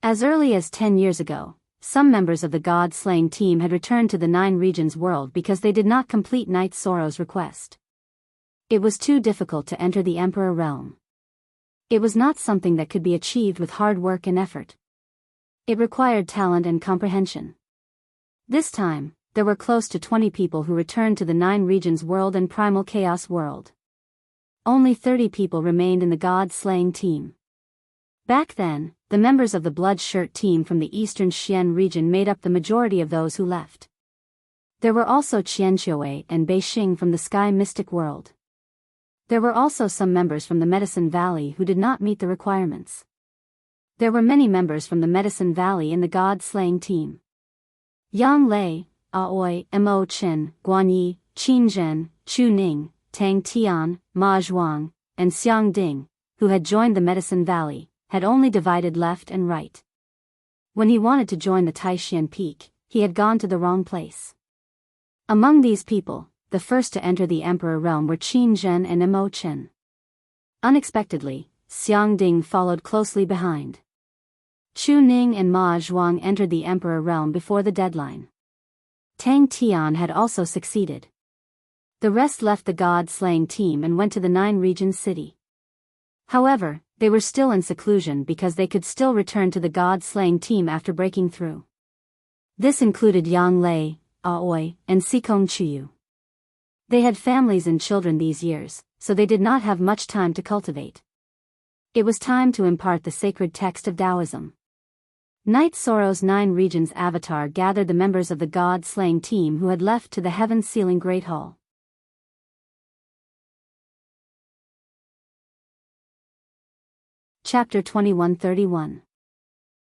Speaker 1: As early as 10 years ago, some members of the God-slaying team had returned to the 9 Regions world because they did not complete Knight Sorrow's request. It was too difficult to enter the Emperor Realm. It was not something that could be achieved with hard work and effort. It required talent and comprehension. This time, there were close to 20 people who returned to the 9 Regions world and Primal Chaos world. Only 30 people remained in the God-slaying team. Back then, the members of the Blood Shirt team from the Eastern Xian region made up the majority of those who left. There were also Qianqiuwei and Beixing from the Sky Mystic world. There were also some members from the Medicine Valley who did not meet the requirements. There were many members from the Medicine Valley in the God-slaying team. Yang Lei, Aoi, Mo Chen, Guanyi, Qin Zhen, Chu Ning, Tang Tian, Ma Zhuang, and Xiang Ding, who had joined the Medicine Valley, had only divided left and right. When he wanted to join the Taishan Peak, he had gone to the wrong place. Among these people, the first to enter the Emperor Realm were Qin Zhen and Mo Chen. Unexpectedly, Xiang Ding followed closely behind. Chu Ning and Ma Zhuang entered the Emperor Realm before the deadline. Tang Tian had also succeeded. The rest left the God-slaying team and went to the 9 Regions city. However, they were still in seclusion because they could still return to the God-slaying team after breaking through. This included Yang Lei, Aoi, and Sikong Chuyu. They had families and children these years, so they did not have much time to cultivate. It was time to impart the sacred text of Taoism. Knight Sorrow's 9 Regions avatar gathered the members of the God-slaying team who had left to the heaven-sealing Great Hall. Chapter 2131.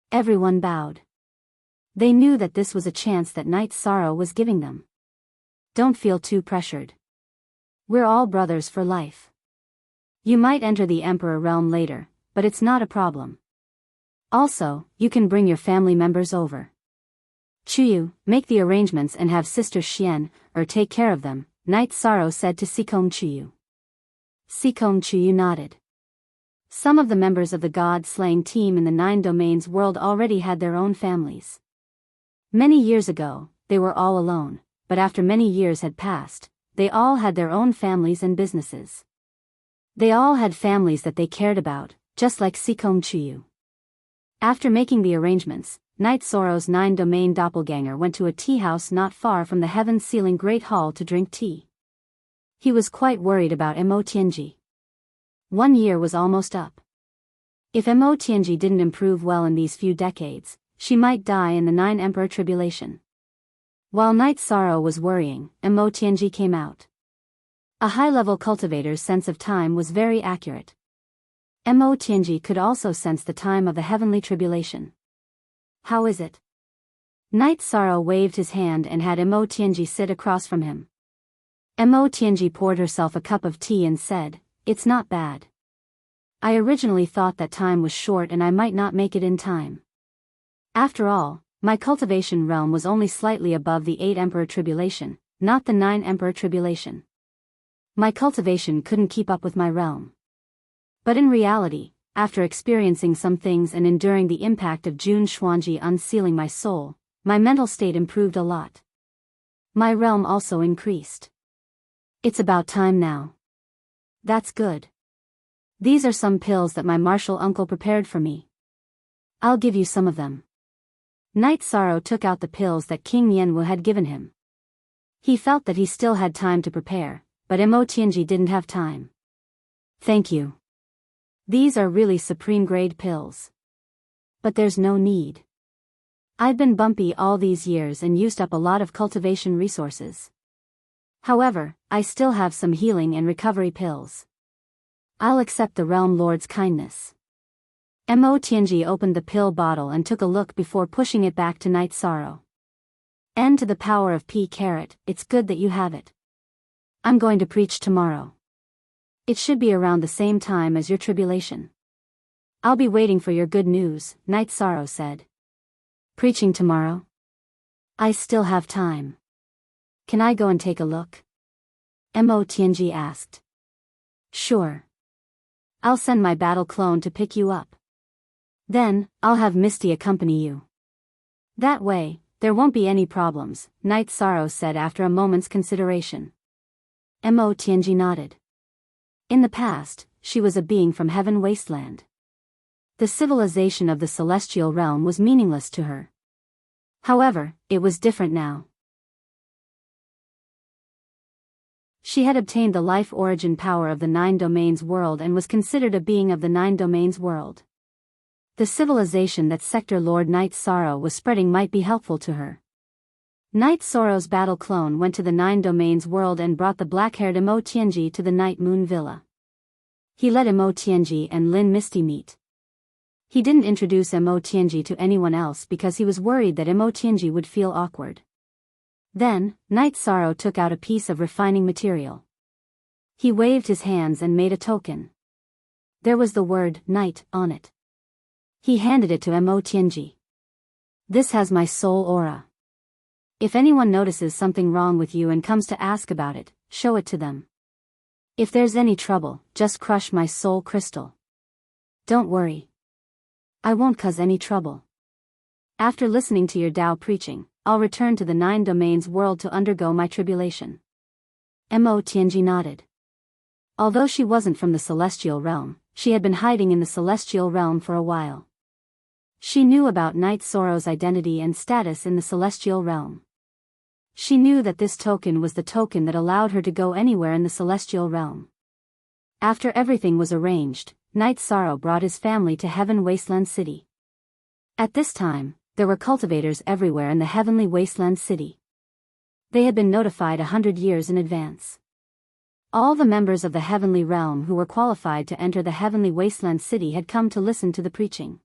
Speaker 1: Everyone bowed. They knew that this was a chance that Knight Sorrow was giving them. Don't feel too pressured. We're all brothers for life. You might enter the Emperor Realm later, but it's not a problem. Also, you can bring your family members over. Chuyu, make the arrangements and have Sister Xian, or take care of them, Knight Sorrow said to Sikong Chuyu. Sikong Chuyu nodded. Some of the members of the God-slaying team in the 9 Domains world already had their own families. Many years ago, they were all alone, but after many years had passed, they all had their own families and businesses. They all had families that they cared about, just like Sekom Chuyu. After making the arrangements, Knight Soro's 9-domain doppelganger went to a tea house not far from the heaven-sealing Great Hall to drink tea. He was quite worried about Mo Tianji. 1 year was almost up. If Mo Tianji didn't improve well in these few decades, she might die in the 9 Emperor Tribulation. While Knight Soro was worrying, Mo Tianji came out. A high-level cultivator's sense of time was very accurate. Mo Tianji could also sense the time of the heavenly tribulation. How is it? Knight Soro waved his hand and had Mo Tianji sit across from him. Mo Tianji poured herself a cup of tea and said, "It's not bad. I originally thought that time was short and I might not make it in time. After all, my cultivation realm was only slightly above the 8 Emperor Tribulation, not the 9 Emperor Tribulation. My cultivation couldn't keep up with my realm. But in reality, after experiencing some things and enduring the impact of Jun Xuanji unsealing my soul, my mental state improved a lot. My realm also increased. It's about time now." "That's good. These are some pills that my martial uncle prepared for me. I'll give you some of them." Knight Soro took out the pills that King Yenwu had given him. He felt that he still had time to prepare, but Mo Tianji didn't have time. "Thank you. These are really supreme-grade pills. But there's no need. I've been bumpy all these years and used up a lot of cultivation resources. However, I still have some healing and recovery pills. I'll accept the Realm Lord's kindness." Mo Tianji opened the pill bottle and took a look before pushing it back to Knight Soro. "N to the power of P carat, it's good that you have it. I'm going to preach tomorrow. It should be around the same time as your tribulation. I'll be waiting for your good news," Knight Soro said. "Preaching tomorrow? I still have time. Can I go and take a look?" Mo Tianji asked. "Sure. I'll send my battle clone to pick you up. Then, I'll have Misty accompany you. That way, there won't be any problems," Knight Soro said after a moment's consideration. Mo Tianji nodded. In the past, she was a being from Heaven Wasteland. The civilization of the celestial realm was meaningless to her. However, it was different now. She had obtained the life origin power of the 9 Domains world and was considered a being of the 9 Domains world. The civilization that Sector Lord Knight Soro was spreading might be helpful to her. Knight Soro's battle clone went to the 9 Domains world and brought the black-haired Mo Tianji to the Night Moon Villa. He let Mo Tianji and Lin Misty meet. He didn't introduce Mo Tianji to anyone else because he was worried that Mo Tianji would feel awkward. Then, Knight Soro took out a piece of refining material. He waved his hands and made a token. There was the word "Night" on it. He handed it to Mo Tianji. "This has my soul aura. If anyone notices something wrong with you and comes to ask about it, show it to them. If there's any trouble, just crush my soul crystal. Don't worry. I won't cause any trouble. After listening to your Tao preaching, I'll return to the 9 Domains world to undergo my tribulation." Mo Tianji nodded. Although she wasn't from the celestial realm, she had been hiding in the celestial realm for a while. She knew about Knight Soro's identity and status in the celestial realm. She knew that this token was the token that allowed her to go anywhere in the celestial realm. After everything was arranged, Knight Soro brought his family to Heaven Wasteland City. At this time, there were cultivators everywhere in the Heavenly Wasteland City. They had been notified 100 years in advance. All the members of the Heavenly Realm who were qualified to enter the Heavenly Wasteland City had come to listen to the preaching.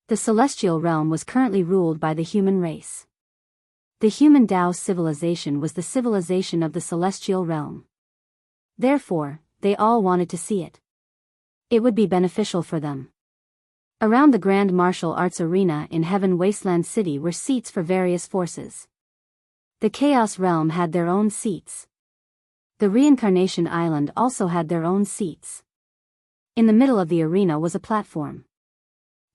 Speaker 1: The celestial realm was currently ruled by the human race. The human Tao civilization was the civilization of the celestial realm. Therefore, they all wanted to see it. It would be beneficial for them. Around the Grand Martial Arts Arena in Heaven Wasteland City were seats for various forces. The Chaos Realm had their own seats. The Reincarnation Island also had their own seats. In the middle of the arena was a platform.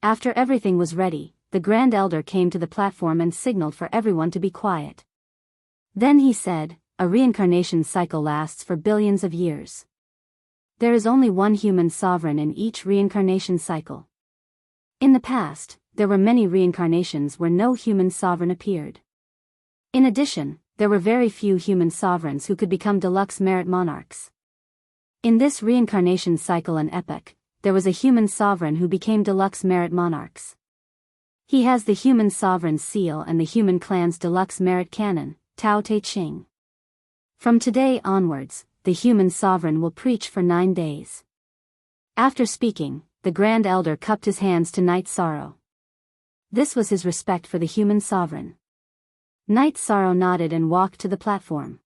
Speaker 1: After everything was ready, the Grand Elder came to the platform and signaled for everyone to be quiet. Then he said, a reincarnation cycle lasts for billions of years. There is only one human sovereign in each reincarnation cycle. In the past, there were many reincarnations where no human sovereign appeared. In addition, there were very few human sovereigns who could become deluxe merit monarchs. In this reincarnation cycle and epoch, there was a human sovereign who became deluxe merit monarchs. He has the human sovereign seal and the human clan's deluxe merit canon, Tao Te Ching. From today onwards, the human sovereign will preach for 9 days. After speaking, the Grand Elder cupped his hands to Night Sorrow. This was his respect for the human sovereign. Night Sorrow nodded and walked to the platform.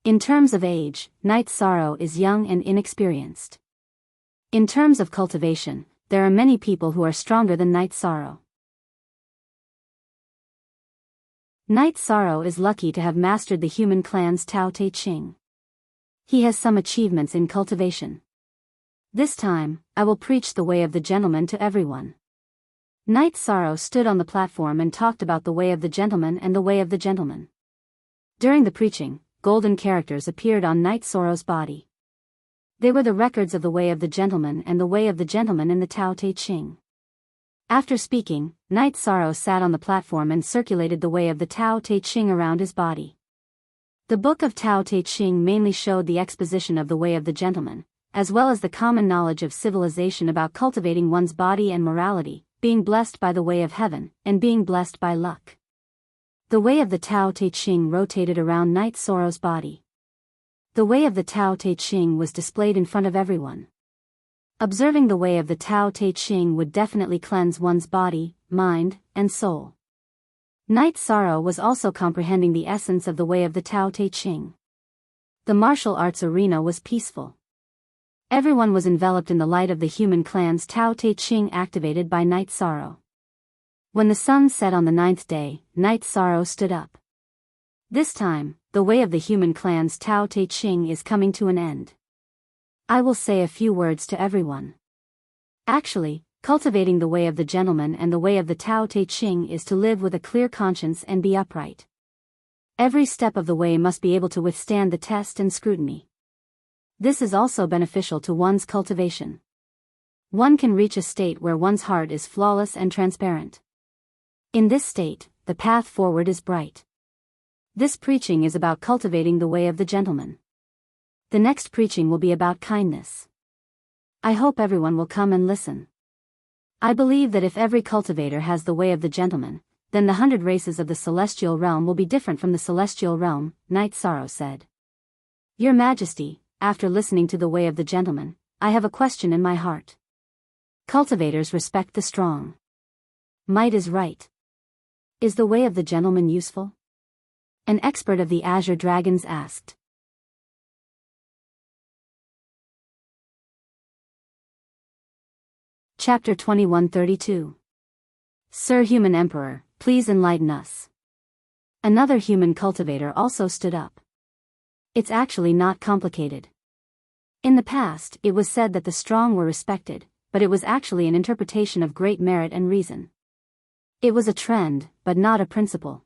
Speaker 1: In terms of age, Night Sorrow is young and inexperienced. In terms of cultivation, there are many people who are stronger than Night Sorrow. Night Sorrow is lucky to have mastered the human clan's Tao Te Ching. He has some achievements in cultivation. This time, I will preach the way of the gentleman to everyone. Night Sorrow stood on the platform and talked about the way of the gentleman and the way of the gentleman. During the preaching, golden characters appeared on Night Sorrow's body. They were the records of the way of the gentleman and the way of the gentleman in the Tao Te Ching. After speaking, Night Sorrow sat on the platform and circulated the way of the Tao Te Ching around his body. The book of Tao Te Ching mainly showed the exposition of the way of the gentleman, as well as the common knowledge of civilization about cultivating one's body and morality, being blessed by the way of heaven, and being blessed by luck. The way of the Tao Te Ching rotated around Night Sorrow's body. The way of the Tao Te Ching was displayed in front of everyone. Observing the way of the Tao Te Ching would definitely cleanse one's body, mind, and soul. Night Sorrow was also comprehending the essence of the way of the Tao Te Ching. The martial arts arena was peaceful. Everyone was enveloped in the light of the human clan's Tao Te Ching activated by Night Sorrow. When the sun set on the 9th day, Night Sorrow stood up. This time, the way of the human clan's Tao Te Ching is coming to an end. I will say a few words to everyone. Actually, cultivating the way of the gentleman and the way of the Tao Te Ching is to live with a clear conscience and be upright. Every step of the way must be able to withstand the test and scrutiny. This is also beneficial to one's cultivation. One can reach a state where one's heart is flawless and transparent. In this state, the path forward is bright. This preaching is about cultivating the way of the gentleman. The next preaching will be about kindness. I hope everyone will come and listen. I believe that if every cultivator has the way of the gentleman, then the 100 races of the celestial realm will be different from the celestial realm, Night Sorrow said. Your Majesty, after listening to the way of the gentleman, I have a question in my heart. Cultivators respect the strong. Might is right. Is the way of the gentleman useful? An expert of the Azure Dragons asked. Chapter 2132. Sir Human Emperor, please enlighten us. Another human cultivator also stood up. It's actually not complicated. In the past, it was said that the strong were respected, but it was actually an interpretation of great merit and reason. It was a trend, but not a principle.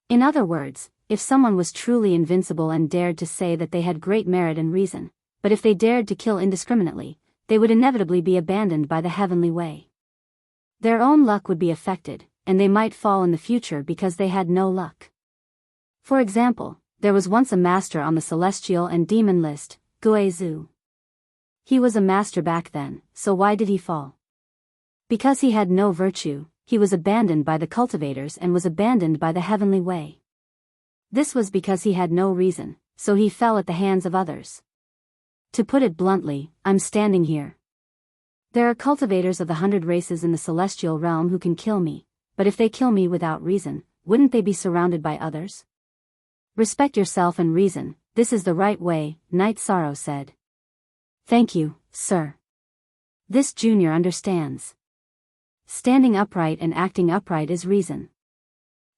Speaker 1: In other words, if someone was truly invincible and dared to say that they had great merit and reason, but if they dared to kill indiscriminately, they would inevitably be abandoned by the heavenly way. Their own luck would be affected, and they might fall in the future because they had no luck. For example, there was once a master on the celestial and demon list, Guizhu. He was a master back then, so why did he fall? Because he had no virtue, he was abandoned by the cultivators and was abandoned by the heavenly way. This was because he had no reason, so he fell at the hands of others. To put it bluntly, I'm standing here. There are cultivators of the 100 races in the celestial realm who can kill me, but if they kill me without reason, wouldn't they be surrounded by others? Respect yourself and reason, this is the right way, Night Sorrow said. Thank you, sir. This junior understands. Standing upright and acting upright is reason.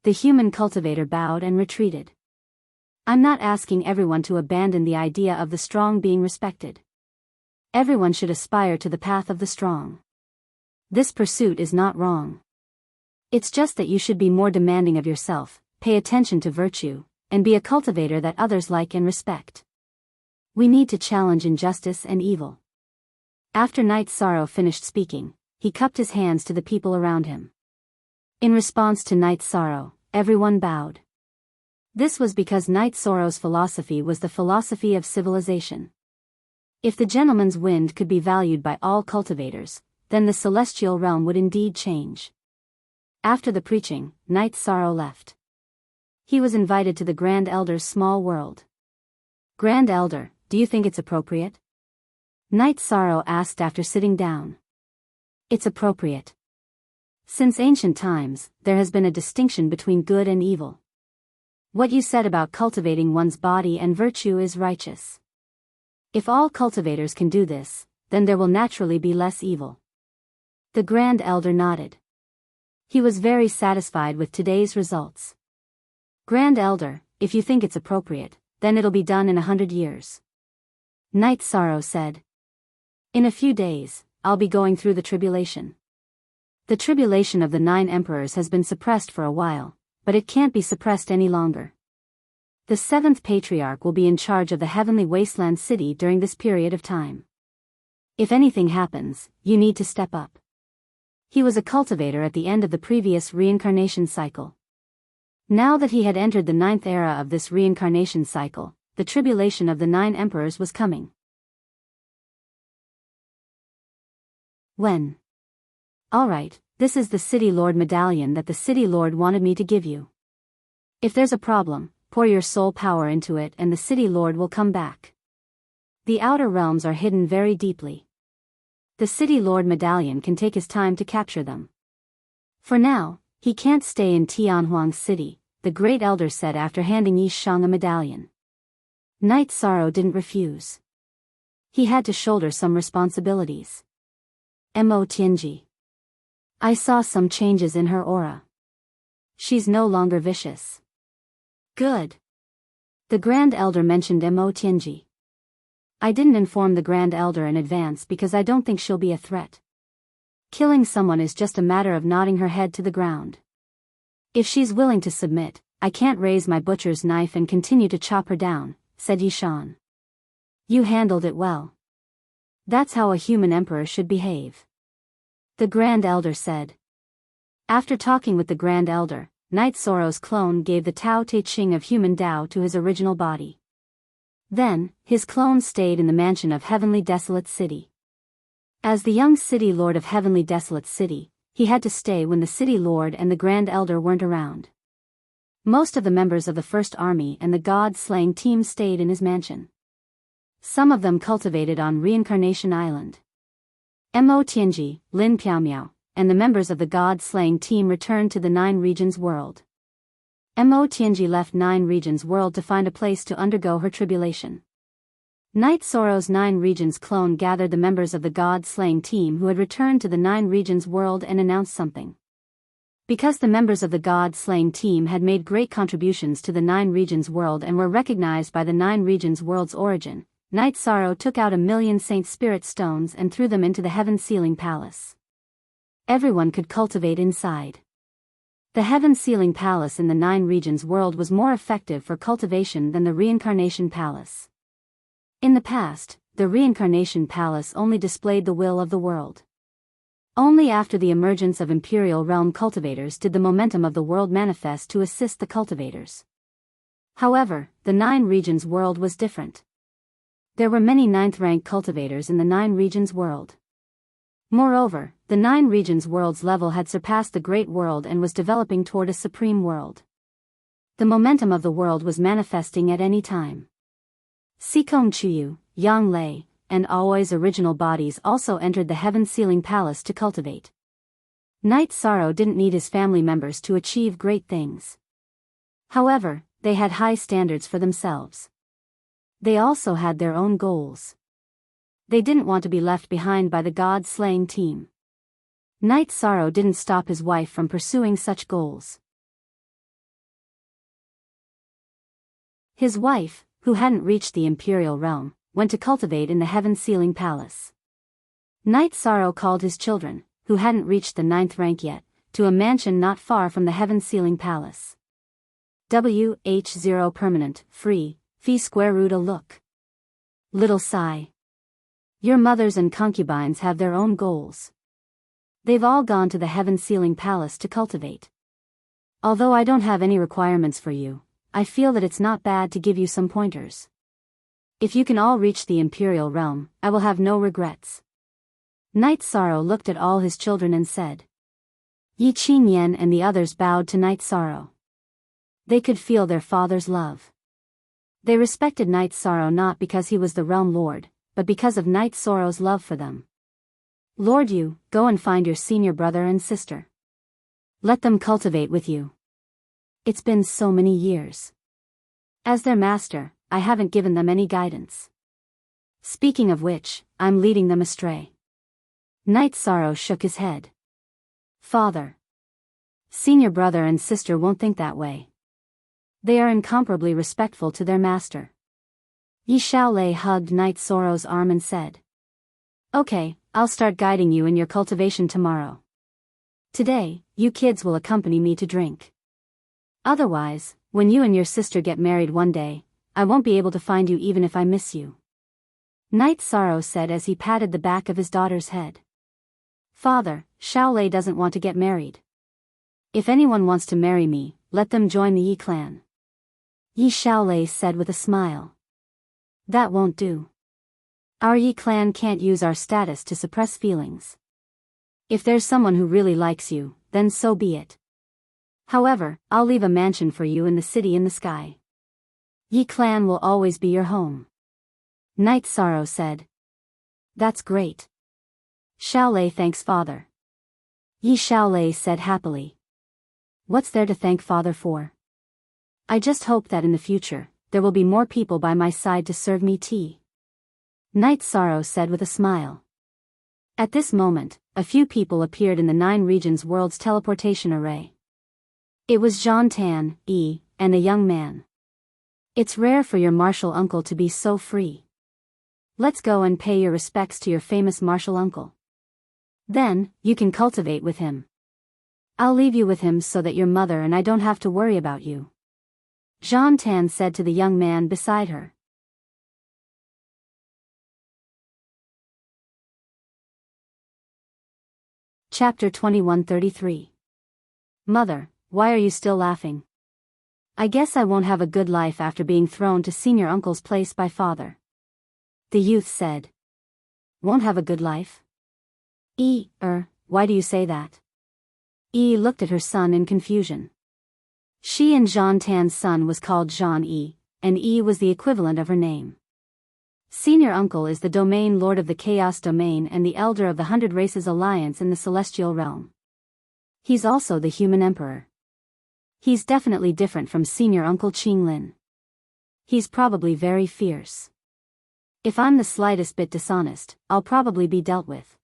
Speaker 1: The human cultivator bowed and retreated. I'm not asking everyone to abandon the idea of the strong being respected. Everyone should aspire to the path of the strong. This pursuit is not wrong. It's just that you should be more demanding of yourself, pay attention to virtue, and be a cultivator that others like and respect. We need to challenge injustice and evil. After Night Sorrow finished speaking, he cupped his hands to the people around him. In response to Night Sorrow, everyone bowed. This was because Night Sorrow's philosophy was the philosophy of civilization. If the gentleman's wind could be valued by all cultivators, then the celestial realm would indeed change. After the preaching, Night Sorrow left. He was invited to the Grand Elder's small world. "Grand Elder, do you think it's appropriate?" Night Sorrow asked after sitting down. "It's appropriate. Since ancient times, there has been a distinction between good and evil. What you said about cultivating one's body and virtue is righteous. If all cultivators can do this, then there will naturally be less evil." The Grand Elder nodded. He was very satisfied with today's results. "Grand Elder, if you think it's appropriate, then it'll be done in 100 years. Night Sorrow said. "In a few days, I'll be going through the tribulation. The tribulation of the 9 emperors has been suppressed for a while, but it can't be suppressed any longer. The 7th patriarch will be in charge of the heavenly wasteland city during this period of time. If anything happens, you need to step up." He was a cultivator at the end of the previous reincarnation cycle. Now that he had entered the 9th era of this reincarnation cycle, the tribulation of the 9 emperors was coming. When? "Alright, this is the City Lord medallion that the City Lord wanted me to give you. If there's a problem, pour your soul power into it and the City Lord will come back. The outer realms are hidden very deeply. The City Lord medallion can take his time to capture them. For now, he can't stay in Tianhuang City," the Great Elder said after handing Yi Shang a medallion. Night Sorrow didn't refuse. He had to shoulder some responsibilities. "Mo Tianji. I saw some changes in her aura. She's no longer vicious." "Good." The Grand Elder mentioned Mo Tianji. "I didn't inform the Grand Elder in advance because I don't think she'll be a threat. Killing someone is just a matter of nodding her head to the ground. If she's willing to submit, I can't raise my butcher's knife and continue to chop her down," said Yishan. "You handled it well. That's how a human emperor should behave," the Grand Elder said. After talking with the Grand Elder, Night Sorrow's clone gave the Tao Te Ching of human Tao to his original body. Then, his clone stayed in the mansion of Heavenly Desolate City. As the young City Lord of Heavenly Desolate City, he had to stay when the City Lord and the Grand Elder weren't around. Most of the members of the First Army and the God-slaying team stayed in his mansion. Some of them cultivated on Reincarnation Island. Mo Tianji, Lin Piaomiao, and the members of the God-slaying team returned to the 9 Regions world. Mo Tianji left 9 Regions world to find a place to undergo her tribulation. Night Sorrow's 9 Regions clone gathered the members of the God-slaying team who had returned to the 9 Regions world and announced something. Because the members of the God-slaying team had made great contributions to the 9 Regions world and were recognized by the 9 Regions world's origin, Night Sorrow took out 1,000,000 Saint Spirit stones and threw them into the Heaven Sealing Palace. Everyone could cultivate inside. The Heaven Sealing Palace in the 9 Regions world was more effective for cultivation than the Reincarnation Palace. In the past, the Reincarnation Palace only displayed the will of the world. Only after the emergence of Imperial Realm cultivators did the momentum of the world manifest to assist the cultivators. However, the 9 Regions world was different. There were many 9th-rank cultivators in the 9 Regions world. Moreover, the 9 Regions world's level had surpassed the Great World and was developing toward a supreme world. The momentum of the world was manifesting at any time. Sikong Chuyu, Yang Lei, and Aoi's original bodies also entered the Heaven Sealing Palace to cultivate. Night Sorrow didn't need his family members to achieve great things. However, they had high standards for themselves. They also had their own goals. They didn't want to be left behind by the God-slaying team. Night Sorrow didn't stop his wife from pursuing such goals. His wife, who hadn't reached the Imperial Realm, went to cultivate in the Heaven Sealing Palace. Night Sorrow called his children, who hadn't reached the 9th rank yet, to a mansion not far from the Heaven Sealing Palace. WH0 permanent, free, phi square root a look. Little sigh. Your mothers and concubines have their own goals. They've all gone to the heaven-sealing palace to cultivate. Although I don't have any requirements for you, I feel that it's not bad to give you some pointers. If you can all reach the imperial realm, I will have no regrets. Knight Sorrow looked at all his children and said. Yi Qingyan and the others bowed to Knight Sorrow. They could feel their father's love. They respected Knight Sorrow not because he was the realm lord, but because of Knight Sorrow's love for them. Lord Yu, go and find your senior brother and sister. Let them cultivate with you. It's been so many years. As their master, I haven't given them any guidance. Speaking of which, I'm leading them astray. Knight Sorrow shook his head. Father. Senior brother and sister won't think that way. They are incomparably respectful to their master. Yi Xiaolei hugged Knight Sorrow's arm and said. Okay, I'll start guiding you in your cultivation tomorrow. Today, you kids will accompany me to drink. Otherwise, when you and your sister get married one day, I won't be able to find you even if I miss you. Knight Sorrow said as he patted the back of his daughter's head. Father, Xiaolei doesn't want to get married. If anyone wants to marry me, let them join the Yi clan. Yi Xiaolei said with a smile. That won't do. Our Yi clan can't use our status to suppress feelings. If there's someone who really likes you, then so be it. However, I'll leave a mansion for you in the city in the sky. Yi clan will always be your home. Knight Sorrow said. That's great. Xiaolei thanks father. Yi Xiaolei said happily. What's there to thank father for? I just hope that in the future, there will be more people by my side to serve me tea. Knight Sorrow said with a smile. At this moment, a few people appeared in the 9 regions world's teleportation array. It was Zhan Tan, Yi, and a young man. It's rare for your martial uncle to be so free. Let's go and pay your respects to your famous martial uncle. Then, you can cultivate with him. I'll leave you with him so that your mother and I don't have to worry about you. Zhan Tan said to the young man beside her. Chapter 2133. Mother, why are you still laughing? I guess I won't have a good life after being thrown to senior uncle's place by father. The youth said. Won't have a good life? Why do you say that? Yi looked at her son in confusion. She and Zhan Tan's son was called Zhan Yi, and Yi was the equivalent of her name. Senior uncle is the domain lord of the Chaos Domain and the elder of the 100 Races Alliance in the Celestial Realm. He's also the human emperor. He's definitely different from senior uncle Qinglin. He's probably very fierce. If I'm the slightest bit dishonest, I'll probably be dealt with.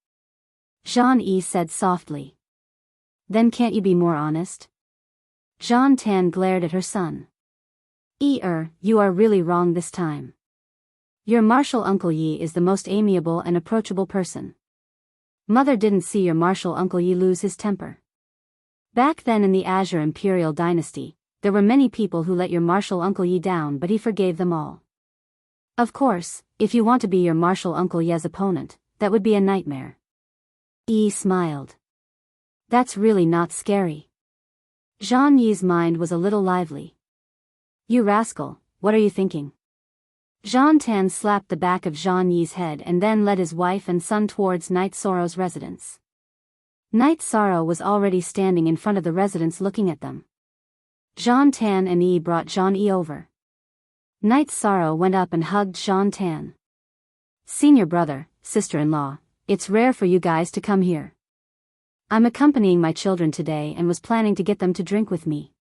Speaker 1: Zhan Yi said softly. Then can't you be more honest? Zhan Tan glared at her son. You are really wrong this time. Your martial uncle Yi is the most amiable and approachable person. Mother didn't see your martial uncle Yi lose his temper. Back then in the Azure Imperial Dynasty, there were many people who let your martial uncle Yi down, but he forgave them all. Of course, if you want to be your martial uncle Yi's opponent, that would be a nightmare. Yi smiled. That's really not scary. Zhan Yi's mind was a little lively. You rascal, what are you thinking? Zhan Tan slapped the back of Zhan Yi's head and then led his wife and son towards Knight Sorrow's residence. Knight Sorrow was already standing in front of the residence looking at them. Zhan Tan and Yi brought Zhan Yi over. Knight Sorrow went up and hugged Zhan Tan. Senior brother, sister-in-law, it's rare for you guys to come here. I'm accompanying my children today and was planning to get them to drink with me.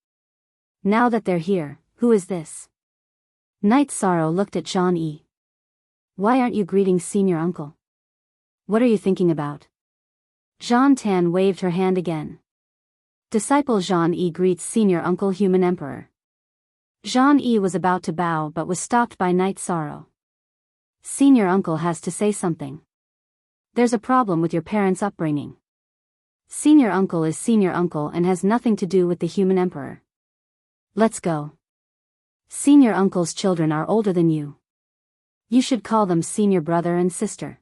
Speaker 1: Now that they're here, who is this? Knight Sorrow looked at Zhan Yi. Why aren't you greeting senior uncle? What are you thinking about? Zhan Tan waved her hand again. Disciple Zhan Yi greets senior uncle human emperor. Zhan Yi was about to bow but was stopped by Knight Sorrow. Senior uncle has to say something. There's a problem with your parents' upbringing. Senior uncle is senior uncle and has nothing to do with the human emperor. Let's go. Senior uncle's children are older than you. You should call them senior brother and sister.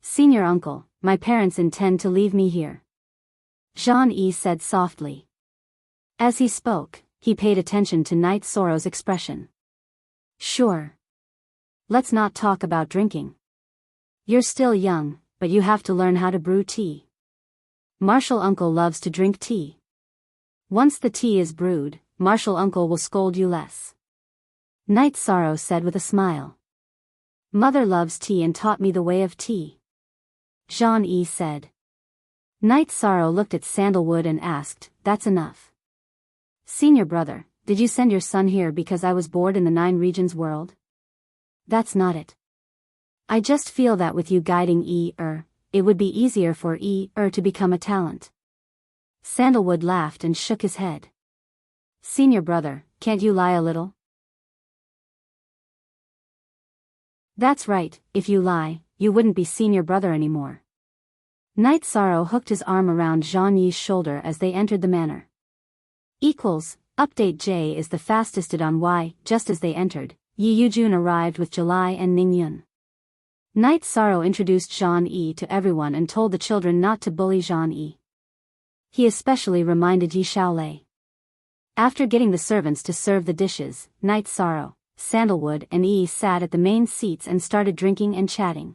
Speaker 1: Senior uncle, my parents intend to leave me here. Jean-Yi said softly. As he spoke, he paid attention to Knight Sorrow's expression. Sure. Let's not talk about drinking. You're still young, but you have to learn how to brew tea. Martial uncle loves to drink tea. Once the tea is brewed, Martial uncle will scold you less. Knight Sorrow said with a smile. Mother loves tea and taught me the way of tea. Jean-Yi said. Knight Sorrow looked at Sandalwood and asked, That's enough. Senior brother, did you send your son here because I was bored in the 9 regions world? That's not it. I just feel that with you guiding it would be easier for to become a talent. Sandalwood laughed and shook his head. Senior brother, can't you lie a little? That's right, if you lie, you wouldn't be senior brother anymore. Knight Sorrow hooked his arm around Jean-Yi's shoulder as they entered the manor. Update J is the fastest on Y. Just as they entered, Yi Yujun arrived with July and Ning Yun. Knight Sorrow introduced Jean-Yi to everyone and told the children not to bully Jean-Yi. He especially reminded Yi Xiaolei. After getting the servants to serve the dishes, Knight Sorrow, Sandalwood and Yi sat at the main seats and started drinking and chatting.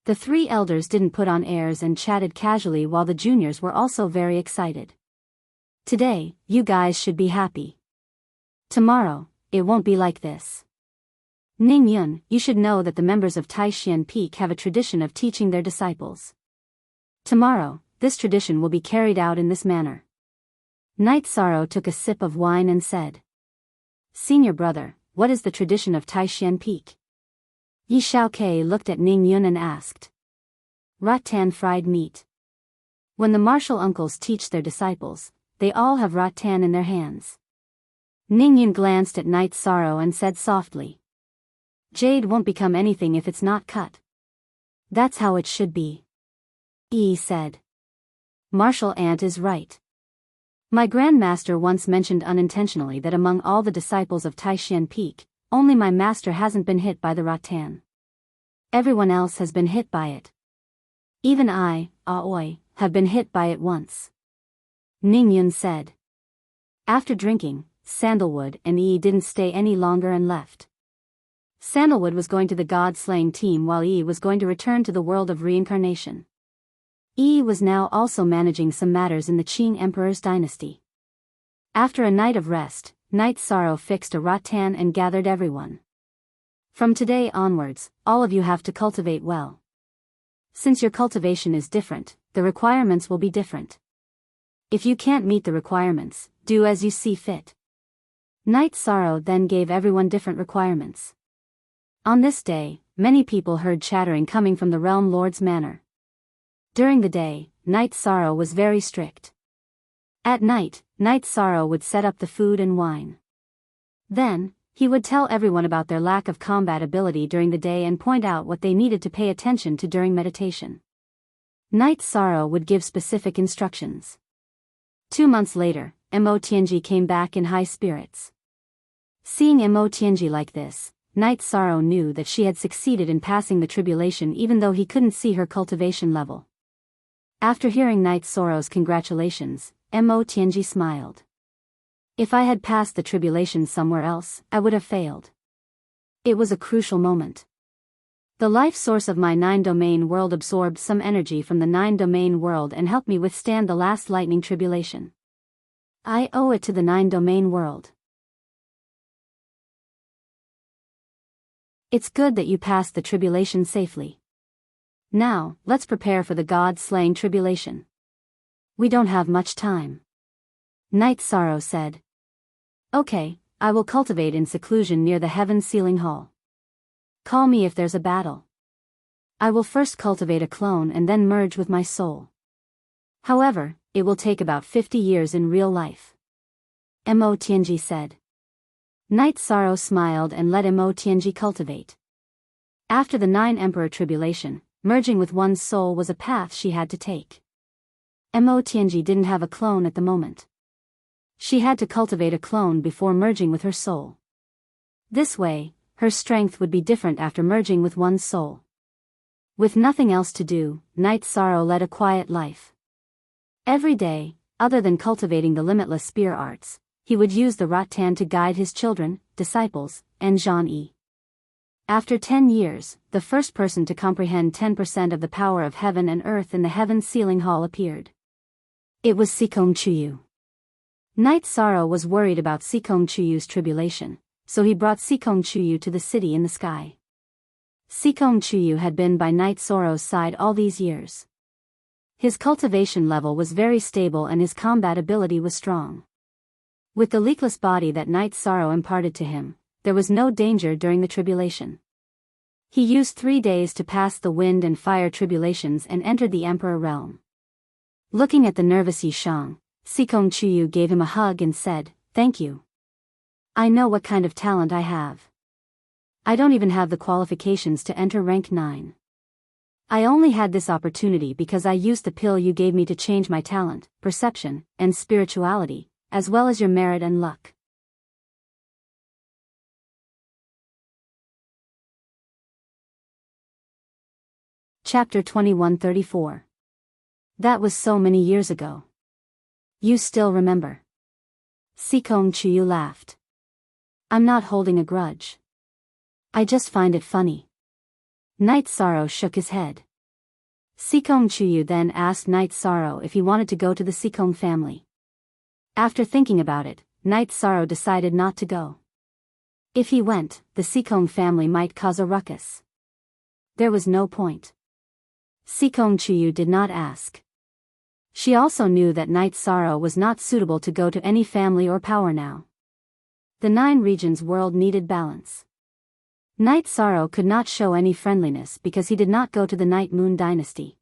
Speaker 1: The 3 elders didn't put on airs and chatted casually while the juniors were also very excited. Today, you guys should be happy. Tomorrow, it won't be like this. Ning Yun, you should know that the members of Taishan Peak have a tradition of teaching their disciples. Tomorrow, this tradition will be carried out in this manner. Knight Sorrow took a sip of wine and said. Senior brother, what is the tradition of Taishan Peak? Yi Xiaokei looked at Ning Yun and asked. Rattan fried meat. When the martial uncles teach their disciples, they all have rattan in their hands. Ning Yun glanced at Knight Sorrow and said softly. Jade won't become anything if it's not cut. That's how it should be. Yi said. Martial Aunt is right. My grandmaster once mentioned unintentionally that among all the disciples of Taishan Peak, only my master hasn't been hit by the rattan. Everyone else has been hit by it. Even I, Aoi, have been hit by it once. Ning Yun said. After drinking, Sandalwood and Yi didn't stay any longer and left. Sandalwood was going to the god-slaying team while Yi was going to return to the world of reincarnation. Yi was now also managing some matters in the Qing Emperor's dynasty. After a night of rest, Knight Sorrow fixed a rattan and gathered everyone. From today onwards, all of you have to cultivate well. Since your cultivation is different, the requirements will be different. If you can't meet the requirements, do as you see fit. Knight Sorrow then gave everyone different requirements. On this day, many people heard chattering coming from the Realm Lord's manor. During the day, Knight Sorrow was very strict. At night, Knight Sorrow would set up the food and wine. Then, he would tell everyone about their lack of combat ability during the day and point out what they needed to pay attention to during meditation. Knight Sorrow would give specific instructions. 2 months later, Mo Tianji came back in high spirits. Seeing Mo Tianji like this, Knight Sorrow knew that she had succeeded in passing the tribulation even though he couldn't see her cultivation level. After hearing Knight Sorrow's congratulations, Mo Tianji smiled. If I had passed the tribulation somewhere else, I would have failed. It was a crucial moment. The life source of my 9-domain world absorbed some energy from the 9-domain world and helped me withstand the last lightning tribulation. I owe it to the 9-domain world. It's good that you passed the tribulation safely. Now, let's prepare for the god-slaying tribulation. We don't have much time. Knight Sorrow said. Okay, I will cultivate in seclusion near the heaven sealing hall. Call me if there's a battle. I will first cultivate a clone and then merge with my soul. However, it will take about 50 years in real life. Mo Tianji said. Knight Sorrow smiled and let Mo Tianji cultivate. After the 9 Emperor tribulation, merging with one's soul was a path she had to take. Mo Tianji didn't have a clone at the moment. She had to cultivate a clone before merging with her soul. This way, her strength would be different after merging with one's soul. With nothing else to do, Night Sorrow led a quiet life. Every day, other than cultivating the limitless spear arts, he would use the rattan to guide his children, disciples, and Jean-E. After 10 years, the first person to comprehend 10% of the power of heaven and earth in the heaven's sealing hall appeared. It was Sikong Chuyu. Night Sorrow was worried about Sikong Chuyu's tribulation, so he brought Sikong Chuyu to the city in the sky. Sikong Chuyu had been by Night Sorrow's side all these years. His cultivation level was very stable and his combat ability was strong. With the leakless body that Night Sorrow imparted to him, there was no danger during the tribulation. He used 3 days to pass the wind and fire tribulations and entered the Emperor realm. Looking at the nervous Yishang, Sikong Chuyu gave him a hug and said, "Thank you. I know what kind of talent I have. I don't even have the qualifications to enter rank 9. I only had this opportunity because I used the pill you gave me to change my talent, perception, and spirituality, as well as your merit and luck." Chapter 2134. That was so many years ago. You still remember? Sikong Chuyu laughed. I'm not holding a grudge. I just find it funny. Night Sorrow shook his head. Sikong Chuyu then asked Night Sorrow if he wanted to go to the Sikong family. After thinking about it, Night Sorrow decided not to go. If he went, the Sikong family might cause a ruckus. There was no point. Sikong Chuyu did not ask. She also knew that Night Sorrow was not suitable to go to any family or power now. The 9 regions world needed balance. Night Sorrow could not show any friendliness because he did not go to the Night Moon Dynasty.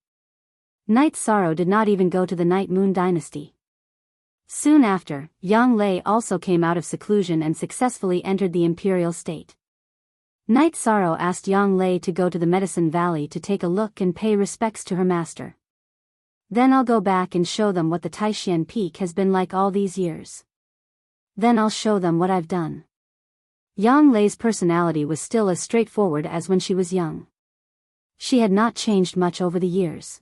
Speaker 1: Night Sorrow did not even go to the Night Moon Dynasty. Soon after, Yang Lei also came out of seclusion and successfully entered the imperial state. Night Sorrow asked Yang Lei to go to the Medicine Valley to take a look and pay respects to her master. Then I'll go back and show them what the Taishan Peak has been like all these years. Then I'll show them what I've done. Yang Lei's personality was still as straightforward as when she was young. She had not changed much over the years.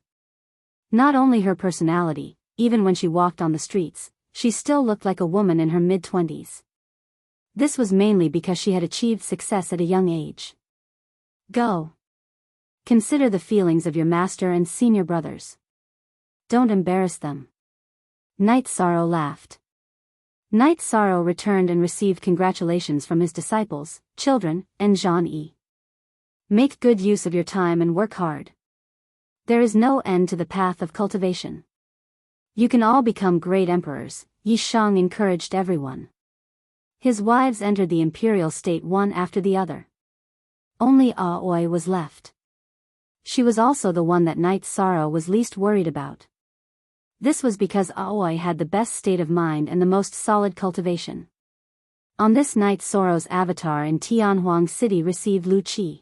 Speaker 1: Not only her personality, even when she walked on the streets, she still looked like a woman in her mid-20s. This was mainly because she had achieved success at a young age. Go. Consider the feelings of your master and senior brothers. Don't embarrass them. Night Sorrow laughed. Night Sorrow returned and received congratulations from his disciples, children, and Jean-E. Make good use of your time and work hard. There is no end to the path of cultivation. You can all become great emperors, Yishang encouraged everyone. His wives entered the imperial state one after the other. Only Aoi was left. She was also the one that Night Sorrow was least worried about. This was because Aoi had the best state of mind and the most solid cultivation. On this night Sorrow's avatar in Tianhuang City received Lu Qi.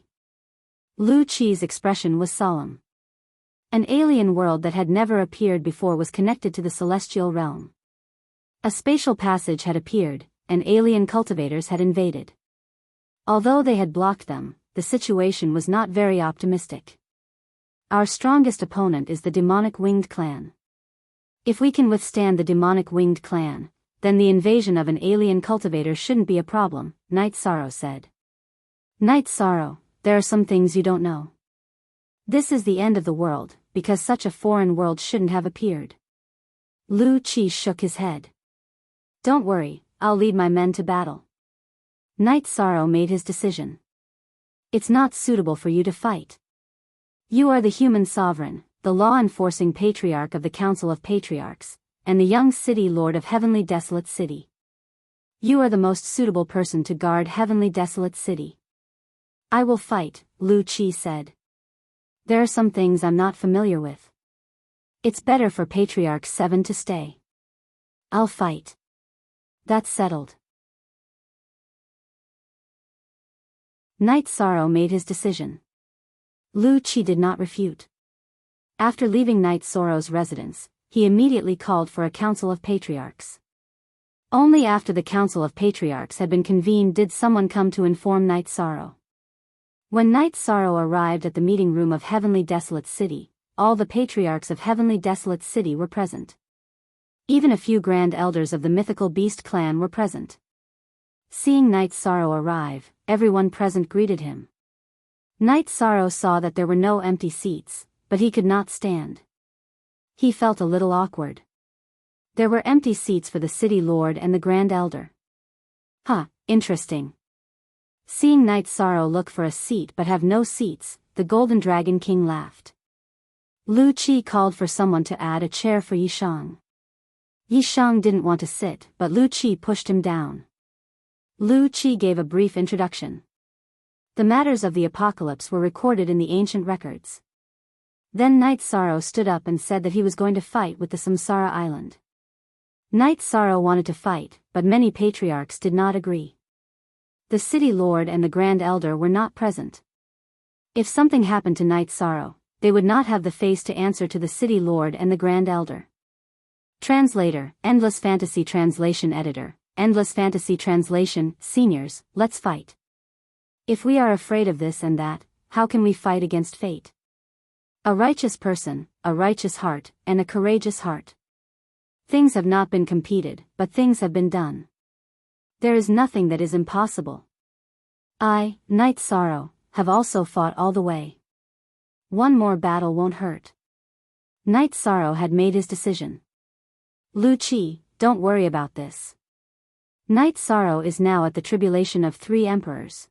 Speaker 1: Lu Qi's expression was solemn. An alien world that had never appeared before was connected to the celestial realm. A spatial passage had appeared, and alien cultivators had invaded. Although they had blocked them, the situation was not very optimistic. Our strongest opponent is the demonic winged clan. If we can withstand the demonic winged clan, then the invasion of an alien cultivator shouldn't be a problem, Night Sorrow said. Night Sorrow, there are some things you don't know. This is the end of the world, because such a foreign world shouldn't have appeared. Lu Qi shook his head. Don't worry, I'll lead my men to battle. Night Sorrow made his decision. It's not suitable for you to fight. You are the human sovereign, the law-enforcing patriarch of the Council of Patriarchs, and the young city lord of Heavenly Desolate City. You are the most suitable person to guard Heavenly Desolate City. I will fight, Lu Qi said. There are some things I'm not familiar with. It's better for Patriarch 7 to stay. I'll fight. That's settled. Night Sorrow made his decision. Lu Qi did not refute. After leaving Night Sorrow's residence, he immediately called for a council of patriarchs. Only after the Council of Patriarchs had been convened did someone come to inform Night Sorrow. When Night Sorrow arrived at the meeting room of Heavenly Desolate City, all the patriarchs of Heavenly Desolate City were present. Even a few grand elders of the mythical beast clan were present. Seeing Night Sorrow arrive, everyone present greeted him. Night Sorrow saw that there were no empty seats, but he could not stand. He felt a little awkward. There were empty seats for the city lord and the grand elder. Interesting. Seeing Night Sorrow look for a seat but have no seats, the Golden Dragon King laughed. Lu Qi called for someone to add a chair for Yishang. Yishang didn't want to sit, but Lu Qi pushed him down. Lu Qi gave a brief introduction. The matters of the apocalypse were recorded in the ancient records. Then Night Sorrow stood up and said that he was going to fight with the Samsara Island. Night Sorrow wanted to fight, but many patriarchs did not agree. The city lord and the grand elder were not present. If something happened to Night Sorrow, they would not have the face to answer to the city lord and the grand elder. Translator, Endless Fantasy Translation Editor, Endless Fantasy Translation, Seniors, let's fight. If we are afraid of this and that, how can we fight against fate? A righteous person, a righteous heart, and a courageous heart. Things have not been competed, but things have been done. There is nothing that is impossible. I, Night Sorrow, have also fought all the way. One more battle won't hurt. Night Sorrow had made his decision. Lu Qi, don't worry about this. Night Sorrow is now at the tribulation of 3 emperors.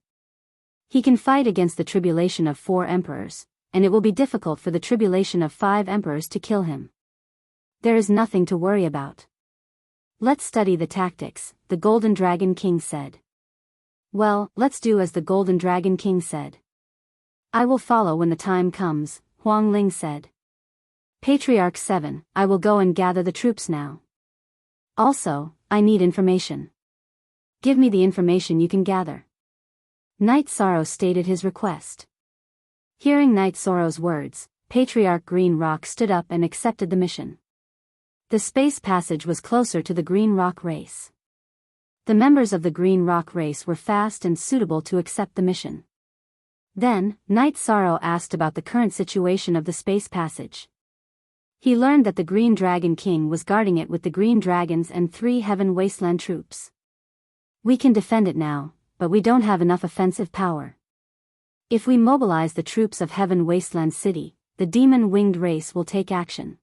Speaker 1: He can fight against the tribulation of 4 emperors, and it will be difficult for the tribulation of 5 emperors to kill him. There is nothing to worry about. Let's study the tactics, the Golden Dragon King said. Well, let's do as the Golden Dragon King said. I will follow when the time comes, Huang Ling said. Patriarch 7, I will go and gather the troops now. Also, I need information. Give me the information you can gather. Night Sorrow stated his request. Hearing Night Sorrow's words, Patriarch Green Rock stood up and accepted the mission. The space passage was closer to the Green Rock race. The members of the Green Rock race were fast and suitable to accept the mission. Then, Night Sorrow asked about the current situation of the space passage. He learned that the Green Dragon King was guarding it with the Green Dragons and 3 Heaven Wasteland troops. We can defend it now, but we don't have enough offensive power. If we mobilize the troops of Heaven Wasteland City, the Demon Winged race will take action.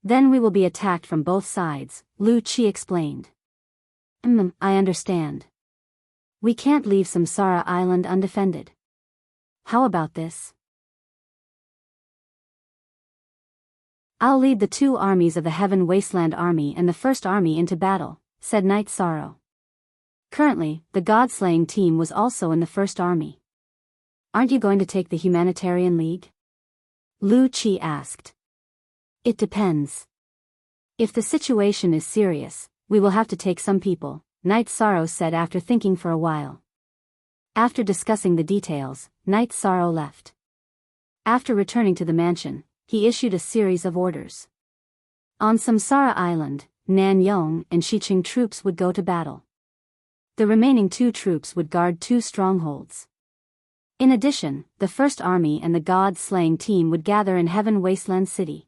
Speaker 1: Then we will be attacked from both sides, Lu Qi explained. I understand. We can't leave Samsara Island undefended. How about this? I'll lead the 2 armies of the Heaven Wasteland Army and the First Army into battle, said Night Sorrow. Currently, the God-slaying team was also in the First Army. Aren't you going to take the Humanitarian League? Lu Qi asked. It depends. If the situation is serious, we will have to take some people, Night Sorrow said after thinking for a while. After discussing the details, Night Sorrow left. After returning to the mansion, he issued a series of orders. On Samsara Island, Nan Yong and Shiqing troops would go to battle. The remaining 2 troops would guard 2 strongholds. In addition, the First Army and the God-slaying team would gather in Heaven Wasteland City.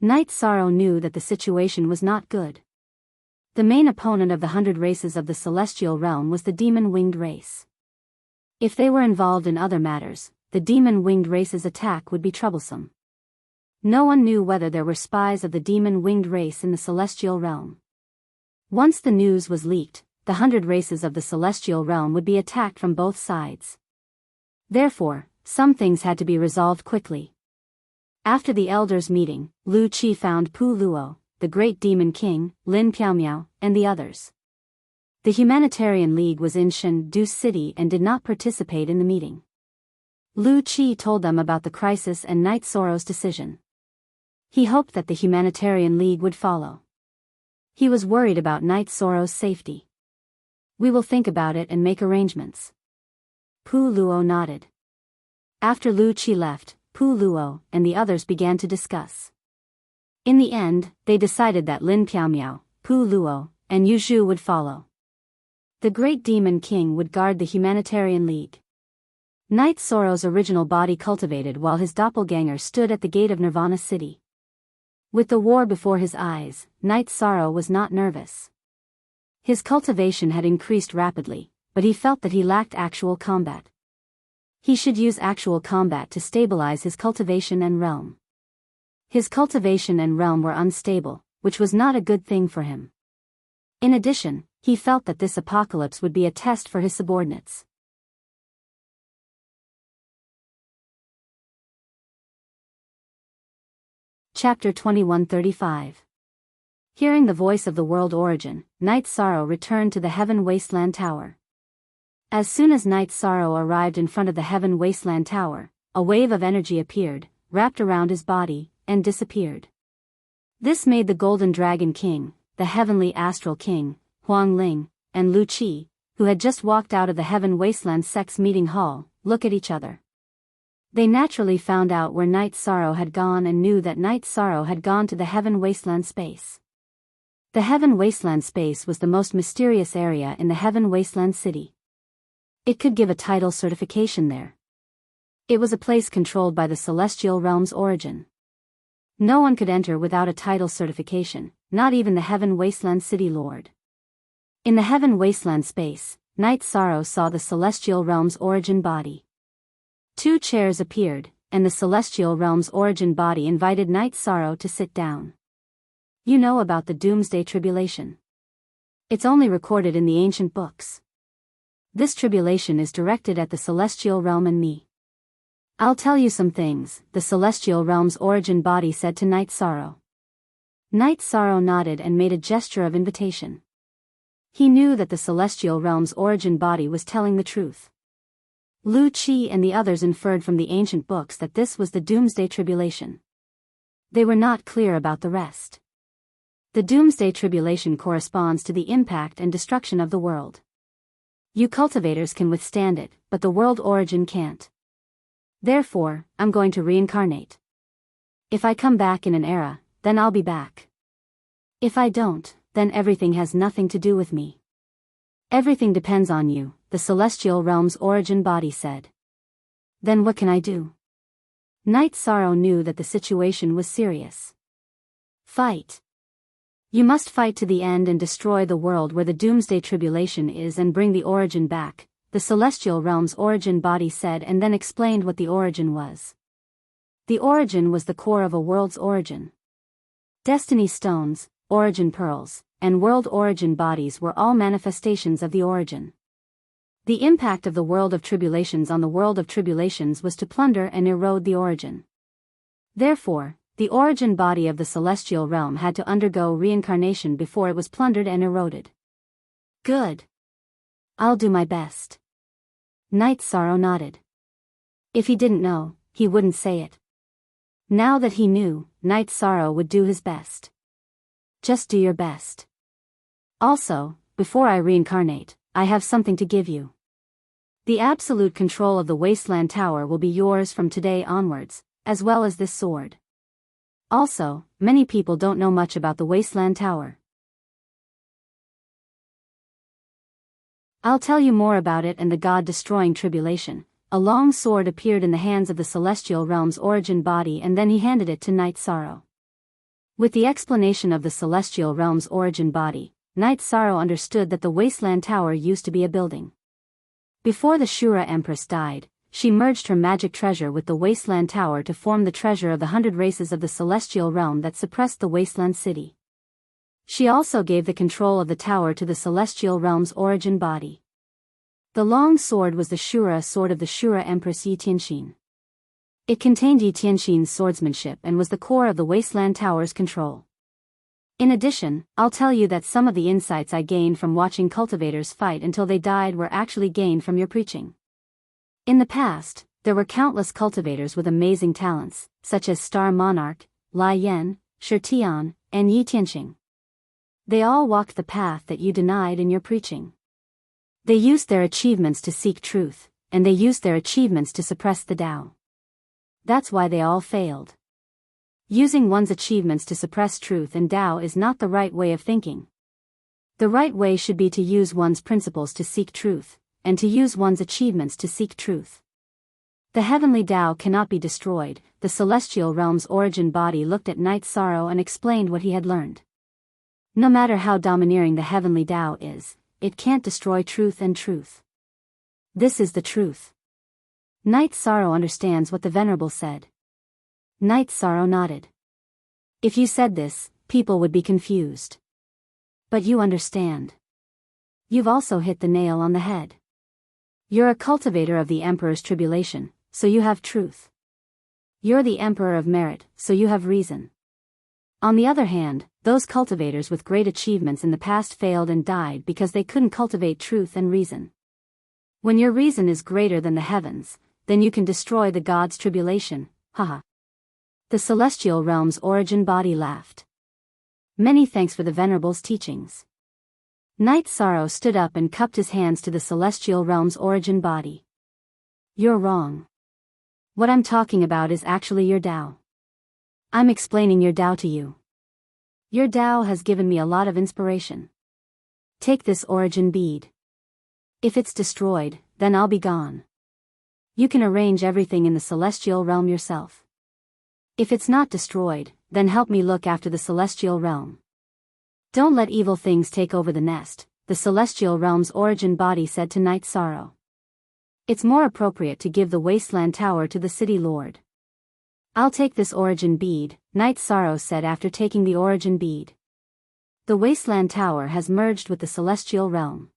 Speaker 1: Night Sorrow knew that the situation was not good. The main opponent of the 100 races of the Celestial Realm was the Demon Winged race. If they were involved in other matters, the Demon Winged race's attack would be troublesome. No one knew whether there were spies of the Demon Winged race in the Celestial Realm. Once the news was leaked, the 100 races of the Celestial Realm would be attacked from both sides. Therefore, some things had to be resolved quickly. After the elders' meeting, Lu Qi found Pu Luo, the Great Demon King, Lin Piaomiao, and the others. The Humanitarian League was in Shendu City and did not participate in the meeting. Lu Qi told them about the crisis and Night Sorrow's decision. He hoped that the Humanitarian League would follow. He was worried about Night Sorrow's safety. We will think about it and make arrangements. Pu Luo nodded. After Lu Qi left, Pu Luo and the others began to discuss. In the end, they decided that Lin Piaomiao, Pu Luo, and Yu Zhu would follow. The Great Demon King would guard the Humanitarian League. Knight Sorrow's original body cultivated while his doppelganger stood at the gate of Nirvana City. With the war before his eyes, Knight Sorrow was not nervous. His cultivation had increased rapidly, but he felt that he lacked actual combat. He should use actual combat to stabilize his cultivation and realm. His cultivation and realm were unstable, which was not a good thing for him. In addition, he felt that this apocalypse would be a test for his subordinates. Chapter 2135. Hearing the voice of the world origin, Knight Sorrow returned to the Heaven Wasteland Tower. As soon as Knight Sorrow arrived in front of the Heaven Wasteland Tower, a wave of energy appeared, wrapped around his body, and disappeared. This made the Golden Dragon King, the Heavenly Astral King, Huang Ling, and Lu Qi, who had just walked out of the Heaven Wasteland Sex Meeting Hall, look at each other. They naturally found out where Knight Sorrow had gone and knew that Knight Sorrow had gone to the Heaven Wasteland Space. The Heaven Wasteland Space was the most mysterious area in the Heaven Wasteland City. It could give a title certification there. It was a place controlled by the Celestial Realm's origin. No one could enter without a title certification, not even the Heaven Wasteland City Lord. In the Heaven Wasteland Space, Knight Sorrow saw the Celestial Realm's origin body. 2 chairs appeared, and the Celestial Realm's origin body invited Knight Sorrow to sit down. You know about the Doomsday Tribulation. It's only recorded in the ancient books. This tribulation is directed at the Celestial Realm and me. I'll tell you some things, the Celestial Realm's origin body said to Knight Sorrow. Knight Sorrow nodded and made a gesture of invitation. He knew that the Celestial Realm's origin body was telling the truth. Lu Qi and the others inferred from the ancient books that this was the Doomsday Tribulation. They were not clear about the rest. The Doomsday Tribulation corresponds to the impact and destruction of the world. You cultivators can withstand it, but the world origin can't. Therefore, I'm going to reincarnate. If I come back in an era, then I'll be back. If I don't, then everything has nothing to do with me. Everything depends on you, the Celestial Realm's origin body said. Then what can I do? Knight Sorrow knew that the situation was serious. Fight. You must fight to the end and destroy the world where the Doomsday Tribulation is and bring the origin back, the Celestial Realm's origin body said, and then explained what the origin was. The origin was the core of a world's origin. Destiny stones, origin pearls, and world origin bodies were all manifestations of the origin. The impact of the world of tribulations on the world of tribulations was to plunder and erode the origin. Therefore, the origin body of the Celestial Realm had to undergo reincarnation before it was plundered and eroded. Good. I'll do my best. Knight Sorrow nodded. If he didn't know, he wouldn't say it. Now that he knew, Knight Sorrow would do his best. Just do your best. Also, before I reincarnate, I have something to give you. The absolute control of the Wasteland Tower will be yours from today onwards, as well as this sword. Also, many people don't know much about the Wasteland Tower. I'll tell you more about it and the God-destroying tribulation. A long sword appeared in the hands of the Celestial Realm's origin body, and then he handed it to Knight Sorrow. With the explanation of the Celestial Realm's origin body, Knight Sorrow understood that the Wasteland Tower used to be a building. Before the Shura Empress died, she merged her magic treasure with the Wasteland Tower to form the treasure of the 100 races of the Celestial Realm that suppressed the Wasteland City. She also gave the control of the tower to the Celestial Realm's origin body. The long sword was the Shura sword of the Shura Empress Yi Tianxin. It contained Yi Tianxin's swordsmanship and was the core of the Wasteland Tower's control. In addition, I'll tell you that some of the insights I gained from watching cultivators fight until they died were actually gained from your preaching. In the past, there were countless cultivators with amazing talents, such as Star Monarch, Lai Yan, Shi Tian, and Yi Tianxing. They all walked the path that you denied in your preaching. They used their achievements to seek truth, and they used their achievements to suppress the Tao. That's why they all failed. Using one's achievements to suppress truth and Tao is not the right way of thinking. The right way should be to use one's principles to seek truth, and to use one's achievements to seek truth. The heavenly Tao cannot be destroyed. The celestial realm's origin body looked at Night Sorrow and explained what he had learned. No matter how domineering the heavenly Tao is, it can't destroy truth and truth. This is the truth. Night Sorrow understands what the Venerable said. Night Sorrow nodded. If you said this, people would be confused. But you understand. You've also hit the nail on the head. You're a cultivator of the Emperor's tribulation, so you have truth. You're the Emperor of merit, so you have reason. On the other hand, those cultivators with great achievements in the past failed and died because they couldn't cultivate truth and reason. When your reason is greater than the heavens, then you can destroy the God's tribulation, haha. The celestial realm's origin body laughed. Many thanks for the Venerable's teachings. Night Sorrow stood up and cupped his hands to the celestial realm's origin body. You're wrong. What I'm talking about is actually your Tao. I'm explaining your Tao to you. Your Tao has given me a lot of inspiration. Take this origin bead. If it's destroyed, then I'll be gone. You can arrange everything in the celestial realm yourself. If it's not destroyed, then help me look after the celestial realm. Don't let evil things take over the nest, the celestial realm's origin body said to Night Sorrow. It's more appropriate to give the Wasteland Tower to the City Lord. I'll take this origin bead, Night Sorrow said after taking the origin bead. The Wasteland Tower has merged with the celestial realm.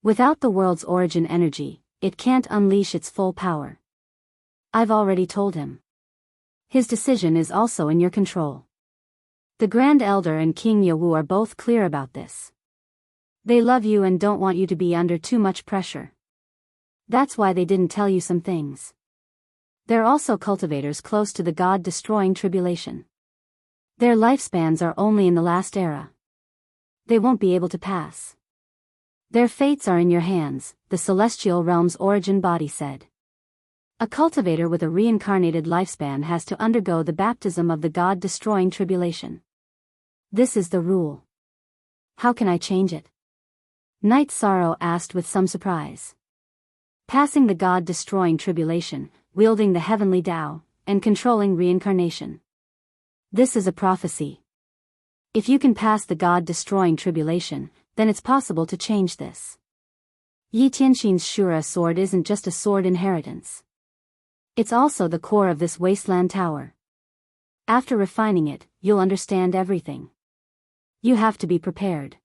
Speaker 1: Without the world's origin energy, it can't unleash its full power. I've already told him. His decision is also in your control. The Grand Elder and King Yawu are both clear about this. They love you and don't want you to be under too much pressure. That's why they didn't tell you some things. They're also cultivators close to the God-destroying tribulation. Their lifespans are only in the last era. They won't be able to pass. Their fates are in your hands, the celestial realm's origin body said. A cultivator with a reincarnated lifespan has to undergo the baptism of the God-destroying tribulation. This is the rule. How can I change it? Night Sorrow asked with some surprise. Passing the God-destroying tribulation, wielding the heavenly Tao, and controlling reincarnation. This is a prophecy. If you can pass the God-destroying tribulation, then it's possible to change this. Yi Tianxin's Shura sword isn't just a sword inheritance. It's also the core of this Wasteland Tower. After refining it, you'll understand everything. You have to be prepared.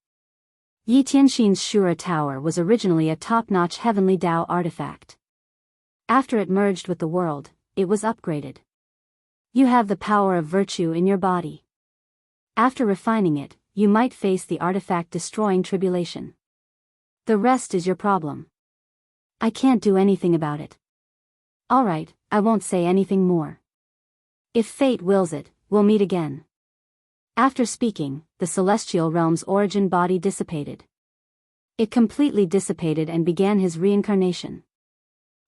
Speaker 1: Yi Tianxin's Shura Tower was originally a top-notch heavenly Tao artifact. After it merged with the world, it was upgraded. You have the power of virtue in your body. After refining it, you might face the artifact-destroying tribulation. The rest is your problem. I can't do anything about it. Alright, I won't say anything more. If fate wills it, we'll meet again. After speaking, the celestial realm's origin body dissipated. It completely dissipated and began his reincarnation.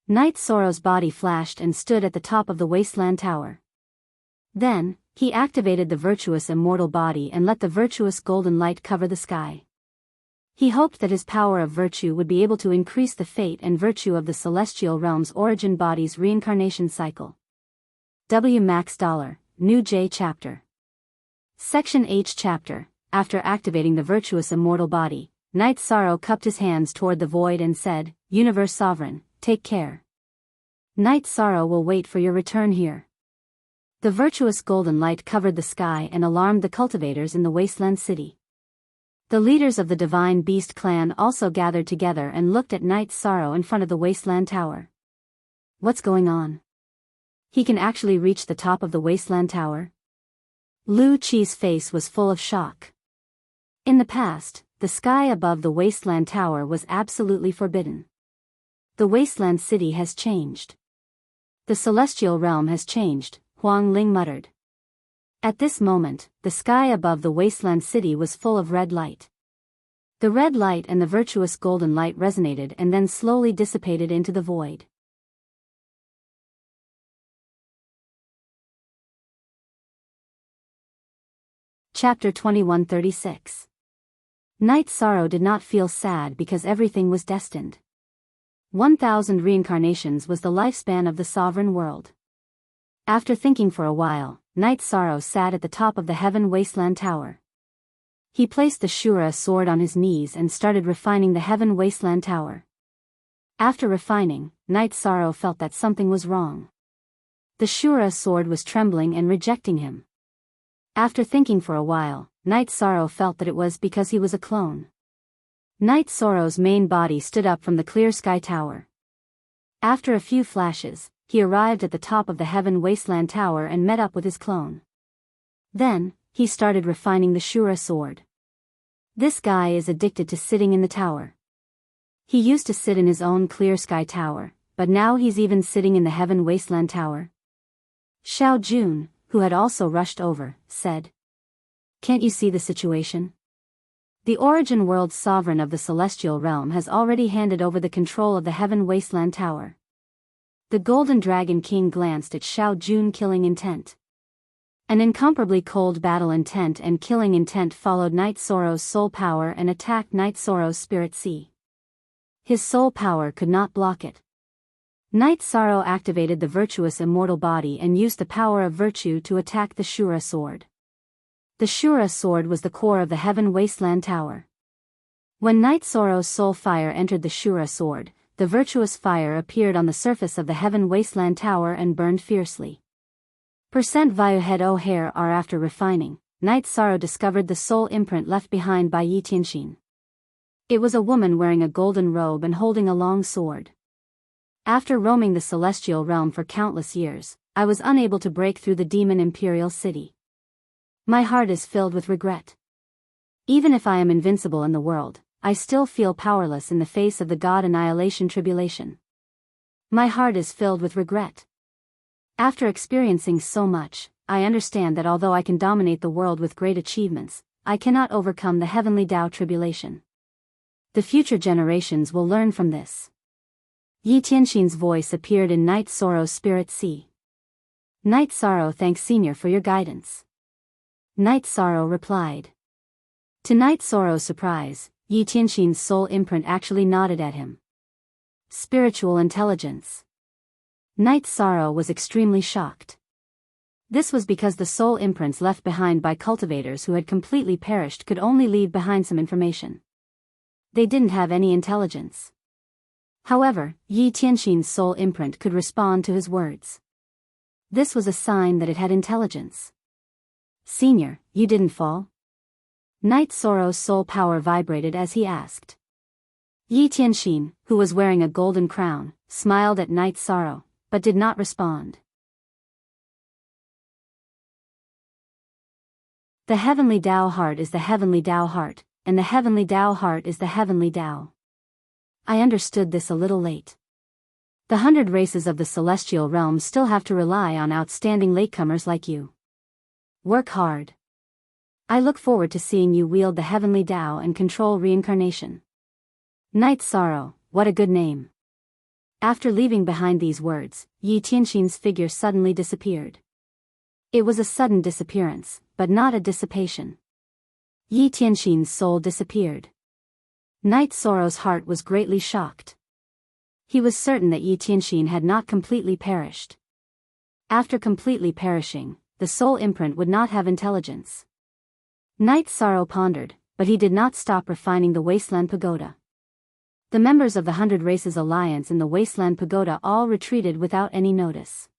Speaker 1: Night Sorrow's body flashed and stood at the top of the Wasteland Tower. Then, he activated the virtuous immortal body and let the virtuous golden light cover the sky. He hoped that his power of virtue would be able to increase the fate and virtue of the celestial realm's origin body's reincarnation cycle. W. Max $, New J Chapter. Section H Chapter. After activating the virtuous immortal body, Night Sorrow cupped his hands toward the void and said, Universe Sovereign, take care. Night Sorrow will wait for your return here. The virtuous golden light covered the sky and alarmed the cultivators in the Wasteland City. The leaders of the Divine Beast clan also gathered together and looked at Night Sorrow in front of the Wasteland Tower. What's going on? He can actually reach the top of the Wasteland Tower? Lu Qi's face was full of shock. In the past, the sky above the Wasteland Tower was absolutely forbidden. The Wasteland City has changed. The celestial realm has changed, Huang Ling muttered. At this moment, the sky above the Wasteland City was full of red light. The red light and the virtuous golden light resonated and then slowly dissipated into the void. Chapter 2136. Night Sorrow did not feel sad because everything was destined. 1,000 reincarnations was the lifespan of the sovereign world. After thinking for a while, Night Sorrow sat at the top of the Heaven Wasteland Tower. He placed the Shura sword on his knees and started refining the Heaven Wasteland Tower. After refining, Night Sorrow felt that something was wrong. The Shura sword was trembling and rejecting him. After thinking for a while, Night Sorrow felt that it was because he was a clone. Night Sorrow's main body stood up from the clear sky tower. After a few flashes, he arrived at the top of the Heaven Wasteland Tower and met up with his clone. Then, he started refining the Shura sword. This guy is addicted to sitting in the tower. He used to sit in his own clear sky tower, but now he's even sitting in the Heaven Wasteland Tower. Xiao Jun, who had also rushed over, said, "Can't you see the situation? The origin world's sovereign of the celestial realm has already handed over the control of the Heaven Wasteland Tower." The Golden Dragon King glanced at Xiao Jun killing intent. An incomparably cold battle intent and killing intent followed Night Sorrow's soul power and attacked Night Sorrow's spirit sea. His soul power could not block it. Night Sorrow activated the virtuous immortal body and used the power of virtue to attack the Shura sword. The Shura sword was the core of the Heaven Wasteland Tower. When Night Sorrow's soul fire entered the Shura sword, the virtuous fire appeared on the surface of the Heaven Wasteland Tower and burned fiercely. Viohead O'Hare are after refining, Night Sorrow discovered the soul imprint left behind by Yi Tianxin. It was a woman wearing a golden robe and holding a long sword. After roaming the celestial realm for countless years, I was unable to break through the demon imperial city. My heart is filled with regret. Even if I am invincible in the world, I still feel powerless in the face of the God Annihilation tribulation. My heart is filled with regret. After experiencing so much, I understand that although I can dominate the world with great achievements, I cannot overcome the heavenly Tao tribulation. The future generations will learn from this. Yi Tianxin's voice appeared in Night Sorrow's spirit sea. Night Sorrow thanks Senior for your guidance. Night Sorrow replied. To Night Sorrow's surprise, Yi Tianxin's soul imprint actually nodded at him. Spiritual intelligence. Night Sorrow was extremely shocked. This was because the soul imprints left behind by cultivators who had completely perished could only leave behind some information. They didn't have any intelligence. However, Yi Tianxin's soul imprint could respond to his words. This was a sign that it had intelligence. Senior, you didn't fall? Night Sorrow's soul power vibrated as he asked. Yi Tianxin, who was wearing a golden crown, smiled at Night Sorrow, but did not respond. The heavenly Tao heart is the heavenly Tao heart, and the heavenly Tao heart is the heavenly Tao. I understood this a little late. The 100 races of the celestial realm still have to rely on outstanding latecomers like you. Work hard. I look forward to seeing you wield the heavenly Tao and control reincarnation. Night Sorrow, what a good name. After leaving behind these words, Yi Tianxin's figure suddenly disappeared. It was a sudden disappearance, but not a dissipation. Yi Tianxin's soul disappeared. Night Sorrow's heart was greatly shocked. He was certain that Yi Tianxin had not completely perished. After completely perishing, the soul imprint would not have intelligence. Night Sorrow pondered, but he did not stop refining the Wasteland Pagoda. The members of the 100 Races Alliance in the Wasteland Pagoda all retreated without any notice.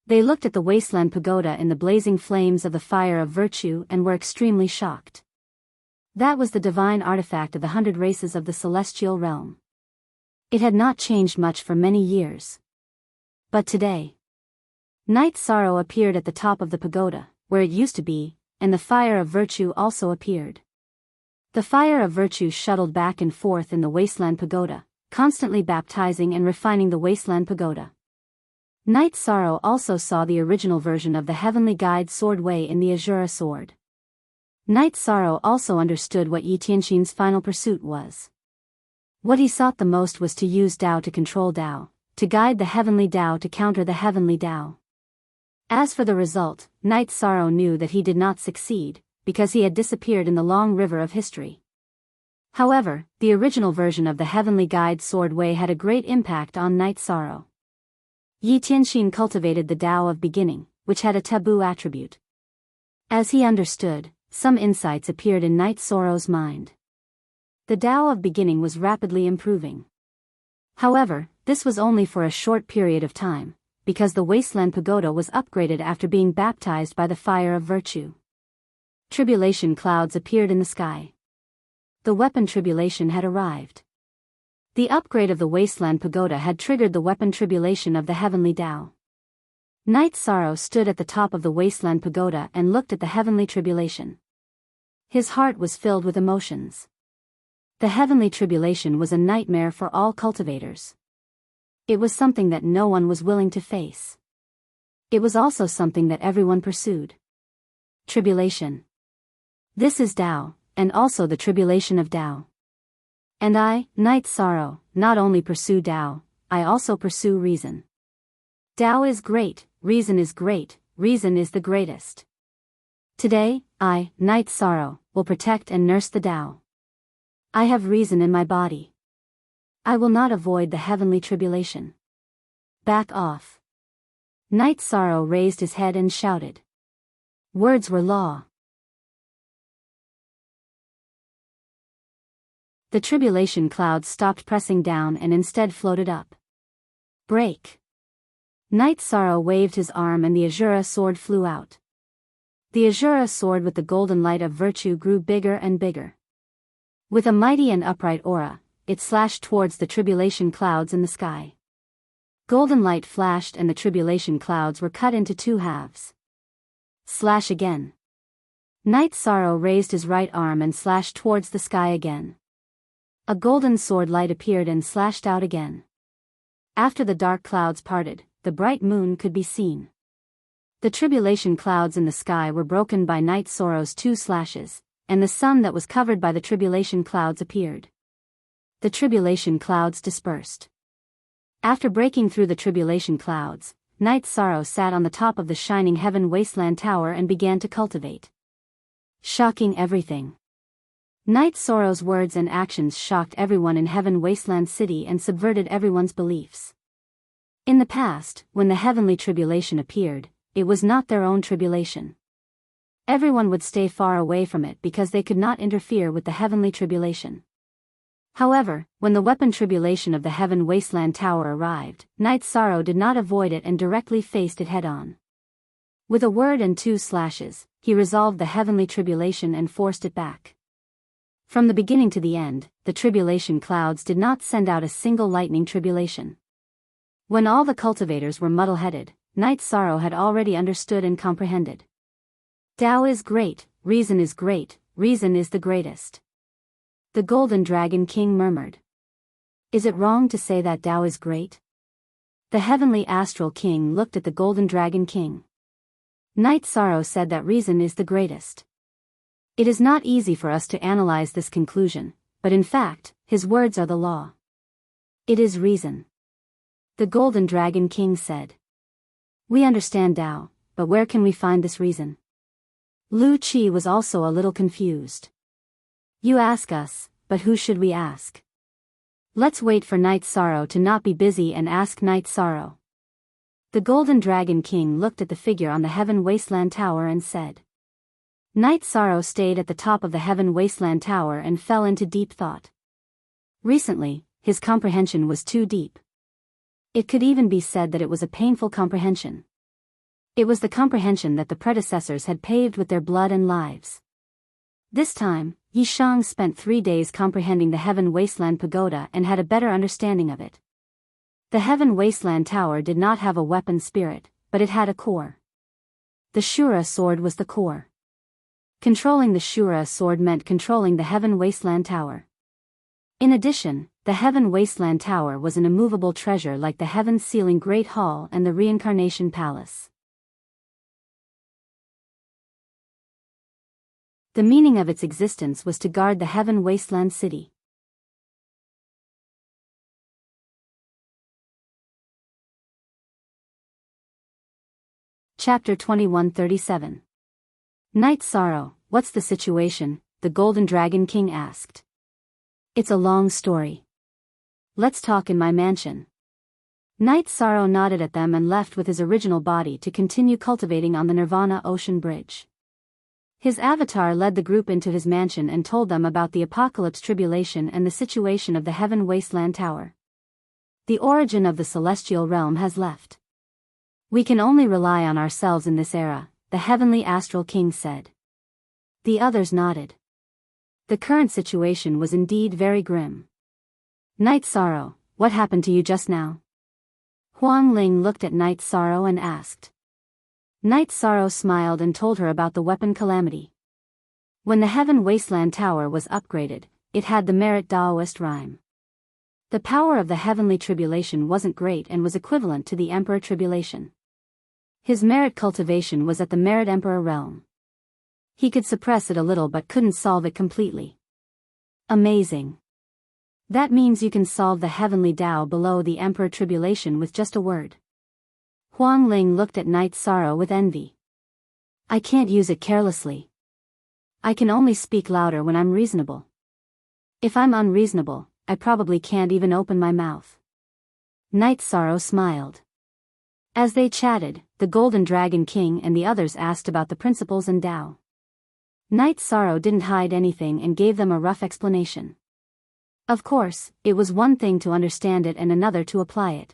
Speaker 1: They looked at the Wasteland Pagoda in the blazing flames of the fire of virtue and were extremely shocked. That was the divine artifact of the 100 races of the celestial realm. It had not changed much for many years. But today, Night Sorrow appeared at the top of the pagoda, where it used to be, and the fire of virtue also appeared. The fire of virtue shuttled back and forth in the Wasteland Pagoda, constantly baptizing and refining the Wasteland Pagoda. Night Sorrow also saw the original version of the Heavenly Guide Sword Wei in the Azura sword. Night Sorrow also understood what Yi Tianxin's final pursuit was. What he sought the most was to use Tao to control Tao, to guide the heavenly Tao to counter the heavenly Tao. As for the result, Night Sorrow knew that he did not succeed, because he had disappeared in the long river of history. However, the original version of the heavenly guide sword way had a great impact on Night Sorrow. Yi Tianxin cultivated the Tao of Beginning, which had a taboo attribute. As he understood, some insights appeared in Night Sorrow's mind. The Tao of Beginning was rapidly improving. However, this was only for a short period of time, because the Wasteland Pagoda was upgraded after being baptized by the fire of virtue. Tribulation clouds appeared in the sky. The weapon tribulation had arrived. The upgrade of the Wasteland Pagoda had triggered the weapon tribulation of the heavenly Tao. Night Sorrow stood at the top of the Wasteland Pagoda and looked at the heavenly tribulation. His heart was filled with emotions. The heavenly tribulation was a nightmare for all cultivators. It was something that no one was willing to face. It was also something that everyone pursued. Tribulation. This is Tao, and also the tribulation of Tao. And I, Night Sorrow, not only pursue Tao, I also pursue reason. Tao is great, reason is great, reason is the greatest. Today, I, Night Sorrow, will protect and nurse the Tao. I have reason in my body. I will not avoid the heavenly tribulation. Back off. Night Sorrow raised his head and shouted. Words were law. The tribulation clouds stopped pressing down and instead floated up. Break. Night Sorrow waved his arm and the Azura sword flew out. The Azura sword with the golden light of virtue grew bigger and bigger. With a mighty and upright aura, it slashed towards the tribulation clouds in the sky. Golden light flashed and the tribulation clouds were cut into two halves. Slash again. Night Sorrow raised his right arm and slashed towards the sky again. A golden sword light appeared and slashed out again. After the dark clouds parted, the bright moon could be seen. The tribulation clouds in the sky were broken by Night Sorrow's two slashes, and the sun that was covered by the tribulation clouds appeared. The tribulation clouds dispersed. After breaking through the tribulation clouds, Night Sorrow sat on the top of the shining heaven wasteland tower and began to cultivate. Shocking everything. Night Sorrow's words and actions shocked everyone in Heaven Wasteland City and subverted everyone's beliefs. In the past, when the heavenly tribulation appeared, it was not their own tribulation. Everyone would stay far away from it because they could not interfere with the heavenly tribulation. However, when the weapon tribulation of the Heaven Wasteland Tower arrived, Night Sorrow did not avoid it and directly faced it head-on. With a word and two slashes, he resolved the heavenly tribulation and forced it back. From the beginning to the end, the tribulation clouds did not send out a single lightning tribulation. When all the cultivators were muddle-headed, Night Sorrow had already understood and comprehended. Tao is great, reason is great, reason is the greatest. The Golden Dragon King murmured. Is it wrong to say that Tao is great? The Heavenly Astral King looked at the Golden Dragon King. Night Sorrow said that reason is the greatest. It is not easy for us to analyze this conclusion, but in fact, his words are the law. It is reason. The Golden Dragon King said. We understand Tao, but where can we find this reason? Lu Qi was also a little confused. You ask us, but who should we ask? Let's wait for Night Sorrow to not be busy and ask Night Sorrow. The Golden Dragon King looked at the figure on the Heaven Wasteland Tower and said. Night Sorrow stayed at the top of the Heaven Wasteland Tower and fell into deep thought. Recently, his comprehension was too deep. It could even be said that it was a painful comprehension. It was the comprehension that the predecessors had paved with their blood and lives. This time, Yi Shang spent 3 days comprehending the Heaven Wasteland Pagoda and had a better understanding of it. The Heaven Wasteland Tower did not have a weapon spirit, but it had a core. The Shura sword was the core. Controlling the Shura sword meant controlling the Heaven Wasteland Tower. In addition, the Heaven Wasteland Tower was an immovable treasure like the Heaven Sealing Great Hall and the Reincarnation Palace. The meaning of its existence was to guard the Heaven Wasteland City. Chapter 2137. Night Sorrow, What's the situation? The Golden Dragon King asked. It's a long story. Let's talk in my mansion. Knight Sorrow nodded at them and left with his original body to continue cultivating on the Nirvana Ocean Bridge. His avatar led the group into his mansion and told them about the apocalypse tribulation and the situation of the Heaven Wasteland Tower. The origin of the celestial realm has left. We can only rely on ourselves in this era, the Heavenly Astral King said. The others nodded. The current situation was indeed very grim. Knight Sorrow, what happened to you just now? Huang Ling looked at Knight Sorrow and asked. Knight Sorrow smiled and told her about the weapon calamity. When the Heaven Wasteland Tower was upgraded, it had the merit Taoist rhyme. The power of the heavenly tribulation wasn't great and was equivalent to the Emperor Tribulation. His merit cultivation was at the merit Emperor realm. He could suppress it a little but couldn't solve it completely. Amazing. That means you can solve the heavenly Tao below the Emperor Tribulation with just a word. Huang Ling looked at Knight Sorrow with envy. I can't use it carelessly. I can only speak louder when I'm reasonable. If I'm unreasonable, I probably can't even open my mouth. Knight Sorrow smiled. As they chatted, the Golden Dragon King and the others asked about the principles and Tao. Knight Sorrow didn't hide anything and gave them a rough explanation. Of course, it was one thing to understand it and another to apply it.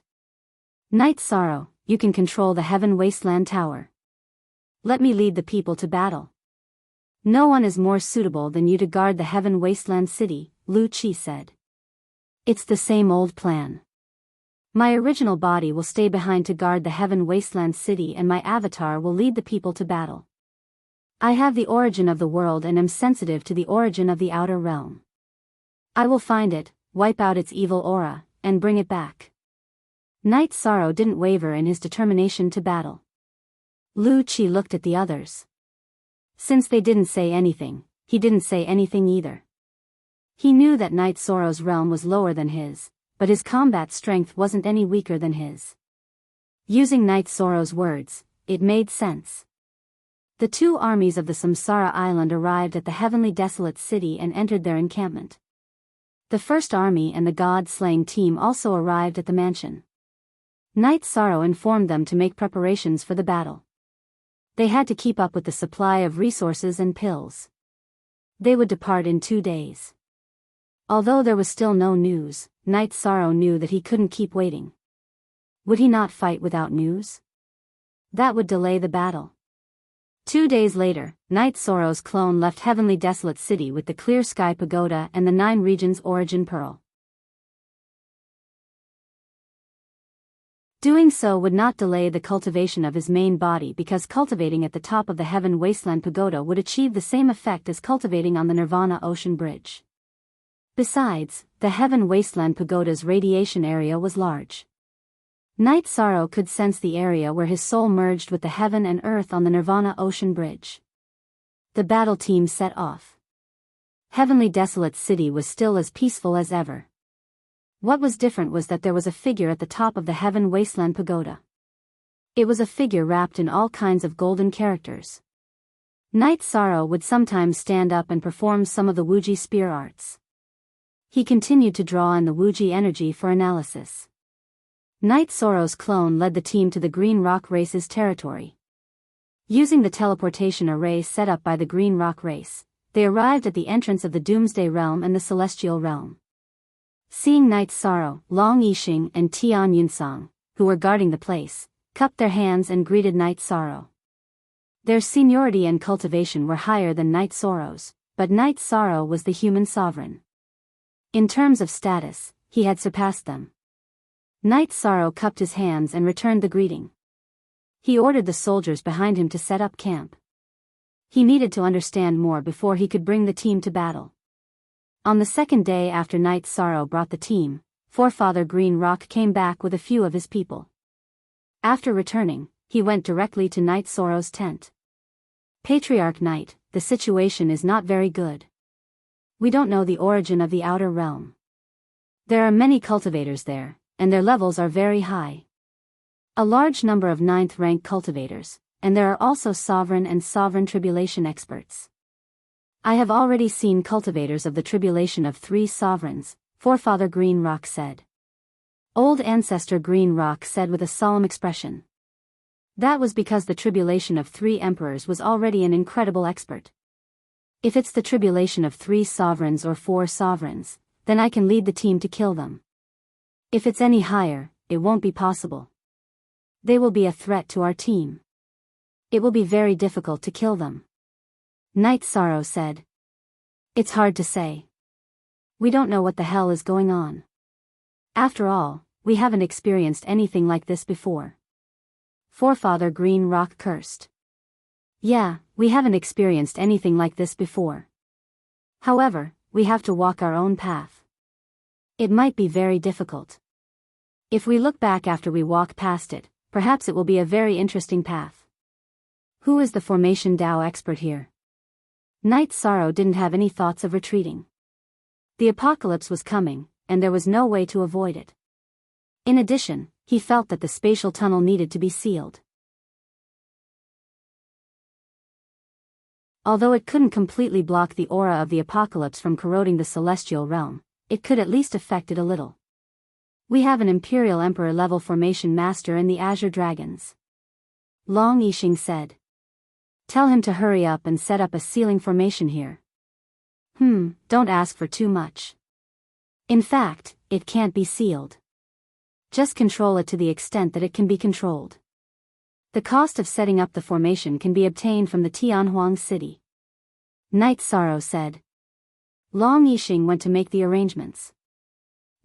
Speaker 1: Knight Sorrow, you can control the Heaven Wasteland Tower. Let me lead the people to battle. No one is more suitable than you to guard the Heaven Wasteland City, Lu Qi said. It's the same old plan. My original body will stay behind to guard the Heaven Wasteland City and my avatar will lead the people to battle. I have the origin of the world and am sensitive to the origin of the outer realm. I will find it, wipe out its evil aura, and bring it back. Knight Sorrow didn't waver in his determination to battle. Lu Qi looked at the others. Since they didn't say anything, he didn't say anything either. He knew that Knight Sorrow's realm was lower than his, but his combat strength wasn't any weaker than his. Using Knight Sorrow's words, it made sense. The two armies of the Samsara Island arrived at the heavenly desolate city and entered their encampment. The first army and the god-slaying team also arrived at the mansion. Knight Sorrow informed them to make preparations for the battle. They had to keep up with the supply of resources and pills. They would depart in 2 days. Although there was still no news, Knight Sorrow knew that he couldn't keep waiting. Would he not fight without news? That would delay the battle. 2 days later, Knight Sorrow's clone left Heavenly Desolate City with the Clear Sky Pagoda and the 9 Regions Origin Pearl. Doing so would not delay the cultivation of his main body because cultivating at the top of the Heaven Wasteland Pagoda would achieve the same effect as cultivating on the Nirvana Ocean Bridge. Besides, the Heaven Wasteland Pagoda's radiation area was large. Knight Sorrow could sense the area where his soul merged with the heaven and earth on the Nirvana Ocean Bridge. The battle team set off. Heavenly Desolate City was still as peaceful as ever. What was different was that there was a figure at the top of the Heaven Wasteland Pagoda. It was a figure wrapped in all kinds of golden characters. Knight Sorrow would sometimes stand up and perform some of the Wuji spear arts. He continued to draw in the Wuji energy for analysis. Knight Sorrow's clone led the team to the Green Rock Race's territory. Using the teleportation array set up by the Green Rock Race, they arrived at the entrance of the Doomsday Realm and the Celestial Realm. Seeing Knight Sorrow, Long Yixing and Tian Yunsong, who were guarding the place, cupped their hands and greeted Knight Sorrow. Their seniority and cultivation were higher than Knight Sorrow's, but Knight Sorrow was the human sovereign. In terms of status, he had surpassed them. Knight Sorrow cupped his hands and returned the greeting. He ordered the soldiers behind him to set up camp. He needed to understand more before he could bring the team to battle. On the second day after Knight Sorrow brought the team, Forefather Green Rock came back with a few of his people. After returning, he went directly to Knight Sorrow's tent. Patriarch Knight, the situation is not very good. We don't know the origin of the outer realm. There are many cultivators there, and their levels are very high. A large number of 9th rank cultivators, and there are also sovereign and sovereign tribulation experts. I have already seen cultivators of the tribulation of 3 sovereigns, Forefather Green Rock said. Old Ancestor Green Rock said with a solemn expression. That was because the tribulation of 3 emperors was already an incredible expert. If it's the tribulation of 3 sovereigns or 4 sovereigns, then I can lead the team to kill them. If it's any higher, it won't be possible. They will be a threat to our team. It will be very difficult to kill them. Night Sorrow said. It's hard to say. We don't know what the hell is going on. After all, we haven't experienced anything like this before. Forefather Green Rock cursed. Yeah, we haven't experienced anything like this before. However, we have to walk our own path. It might be very difficult. If we look back after we walk past it, perhaps it will be a very interesting path. Who is the Formation Dao expert here? Night Sorrow didn't have any thoughts of retreating. The apocalypse was coming, and there was no way to avoid it. In addition, he felt that the spatial tunnel needed to be sealed. Although it couldn't completely block the aura of the apocalypse from corroding the celestial realm, it could at least affect it a little. We have an Imperial Emperor level formation master in the Azure Dragons. Long Yixing said. Tell him to hurry up and set up a sealing formation here. Don't ask for too much. In fact, it can't be sealed. Just control it to the extent that it can be controlled. The cost of setting up the formation can be obtained from the Tianhuang city. Night Sorrow said. Long Yixing went to make the arrangements.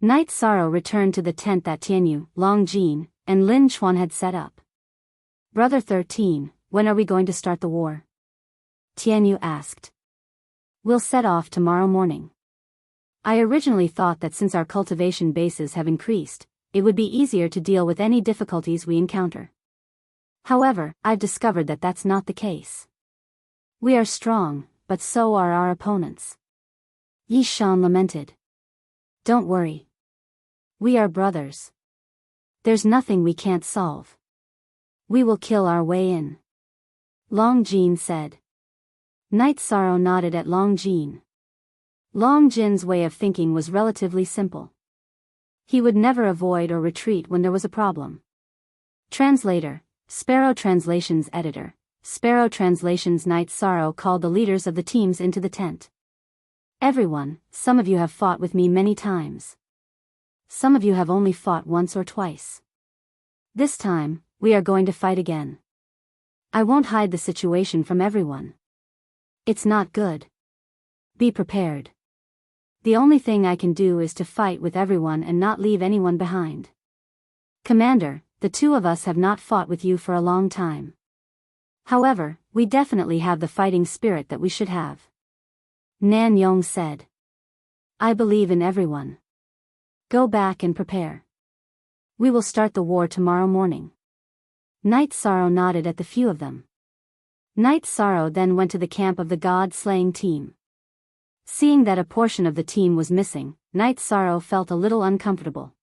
Speaker 1: Night Sorrow returned to the tent that Tianyu, Long Jin, and Lin Chuan had set up. Brother 13, when are we going to start the war? Tianyu asked. We'll set off tomorrow morning. I originally thought that since our cultivation bases have increased, it would be easier to deal with any difficulties we encounter. However, I've discovered that that's not the case. We are strong, but so are our opponents. Yi Shan lamented. Don't worry. We are brothers. There's nothing we can't solve. We will kill our way in. Long Jin said. Night Sorrow nodded at Long Jin. Long Jin's way of thinking was relatively simple. He would never avoid or retreat when there was a problem. Translator, Sparrow Translations Editor, Sparrow Translations. Night Sorrow called the leaders of the teams into the tent. Everyone, some of you have fought with me many times. Some of you have only fought once or twice. This time, we are going to fight again. I won't hide the situation from everyone. It's not good. Be prepared. The only thing I can do is to fight with everyone and not leave anyone behind. Commander, the 2 of us have not fought with you for a long time. However, we definitely have the fighting spirit that we should have. Nan Yong said. I believe in everyone. Go back and prepare. We will start the war tomorrow morning. Night Sorrow nodded at the few of them. Night Sorrow then went to the camp of the god-slaying team. Seeing that a portion of the team was missing, Night Sorrow felt a little uncomfortable.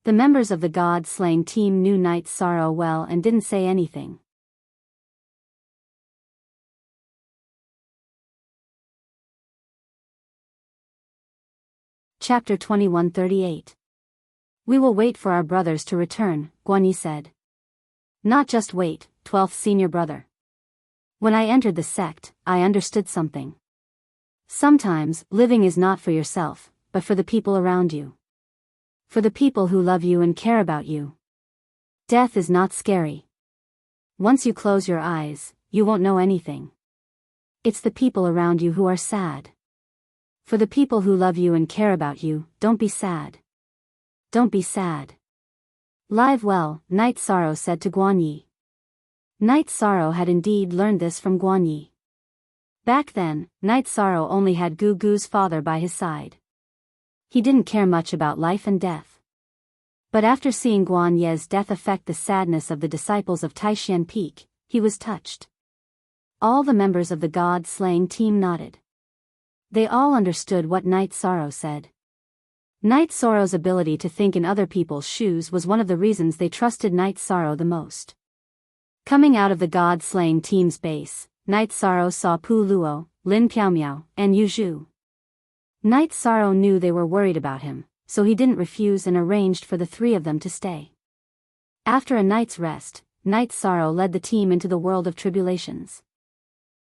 Speaker 1: The members of the god-slaying team knew Night Sorrow well and didn't say anything. Chapter 2138. We will wait for our brothers to return, Guanyi said. Not just wait, 12th senior brother. When I entered the sect, I understood something. Sometimes, living is not for yourself, but for the people around you. For the people who love you and care about you. Death is not scary. Once you close your eyes, you won't know anything. It's the people around you who are sad. For the people who love you and care about you, don't be sad. Don't be sad. Live well, Night Sorrow said to Guanyi. Night Sorrow had indeed learned this from Guanyi. Back then, Night Sorrow only had Gu Gu's father by his side. He didn't care much about life and death. But after seeing Guan Ye's death affect the sadness of the disciples of Taishan Peak, he was touched. All the members of the god-slaying team nodded. They all understood what Night Sorrow said. Night Sorrow's ability to think in other people's shoes was one of the reasons they trusted Night Sorrow the most. Coming out of the god-slaying team's base, Night Sorrow saw Pu Luo, Lin Piaomiao, and Yu Zhu. Night Sorrow knew they were worried about him, so he didn't refuse and arranged for the three of them to stay. After a night's rest, Night Sorrow led the team into the world of tribulations.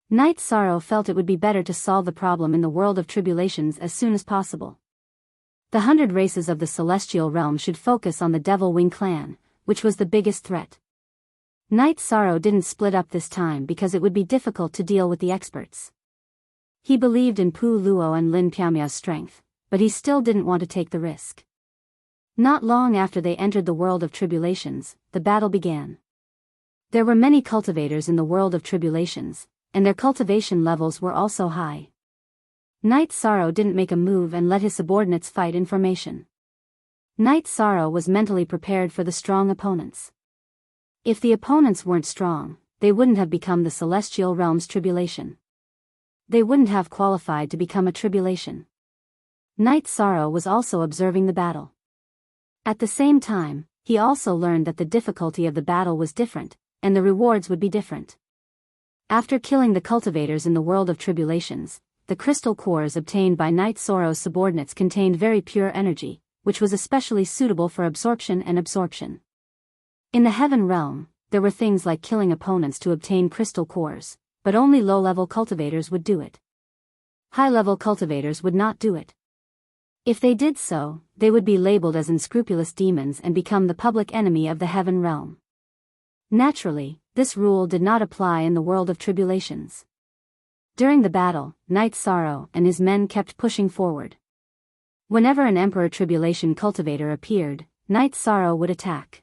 Speaker 1: Night Sorrow felt it would be better to solve the problem in the world of tribulations as soon as possible. The 100 races of the celestial realm should focus on the Devil Wing clan, which was the biggest threat. Night Sorrow didn't split up this time because it would be difficult to deal with the experts. He believed in Pu Luo and Lin Piaomiao's strength, but he still didn't want to take the risk. Not long after they entered the world of tribulations, the battle began. There were many cultivators in the world of tribulations, and their cultivation levels were also high. Night Sorrow didn't make a move and let his subordinates fight in formation. Night Sorrow was mentally prepared for the strong opponents. If the opponents weren't strong, they wouldn't have become the celestial realm's tribulation. They wouldn't have qualified to become a tribulation. Night Sorrow was also observing the battle. At the same time, he also learned that the difficulty of the battle was different, and the rewards would be different. After killing the cultivators in the world of tribulations, the crystal cores obtained by Night Sorrow's subordinates contained very pure energy, which was especially suitable for absorption and absorption. In the heaven realm, there were things like killing opponents to obtain crystal cores, but only low-level cultivators would do it. High-level cultivators would not do it. If they did so, they would be labeled as unscrupulous demons and become the public enemy of the heaven realm. Naturally, this rule did not apply in the world of tribulations. During the battle, Night Sorrow and his men kept pushing forward. Whenever an Emperor Tribulation cultivator appeared, Night Sorrow would attack.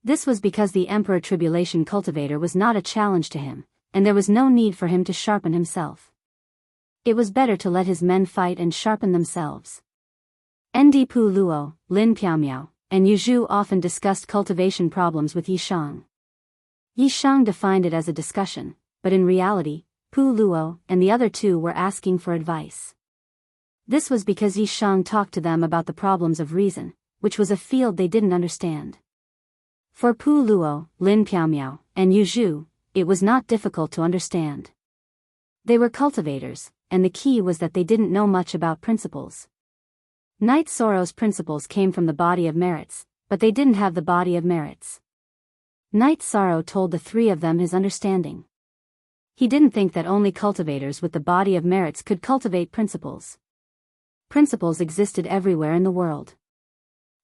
Speaker 1: This was because the Emperor Tribulation cultivator was not a challenge to him, and there was no need for him to sharpen himself. It was better to let his men fight and sharpen themselves. Nd Pu Luo, Lin Piaomiao, and Yu Zhu often discussed cultivation problems with Yi Shang. Yi Shang defined it as a discussion, but in reality, Pu Luo and the other two were asking for advice. This was because Yi Shang talked to them about the problems of reason, which was a field they didn't understand. For Pu Luo, Lin Piaomiao, and Yu Zhu, it was not difficult to understand. They were cultivators, and the key was that they didn't know much about principles. Night Sorrow's principles came from the body of merits, but they didn't have the body of merits. Night Sorrow told the three of them his understanding. He didn't think that only cultivators with the body of merits could cultivate principles. Principles existed everywhere in the world.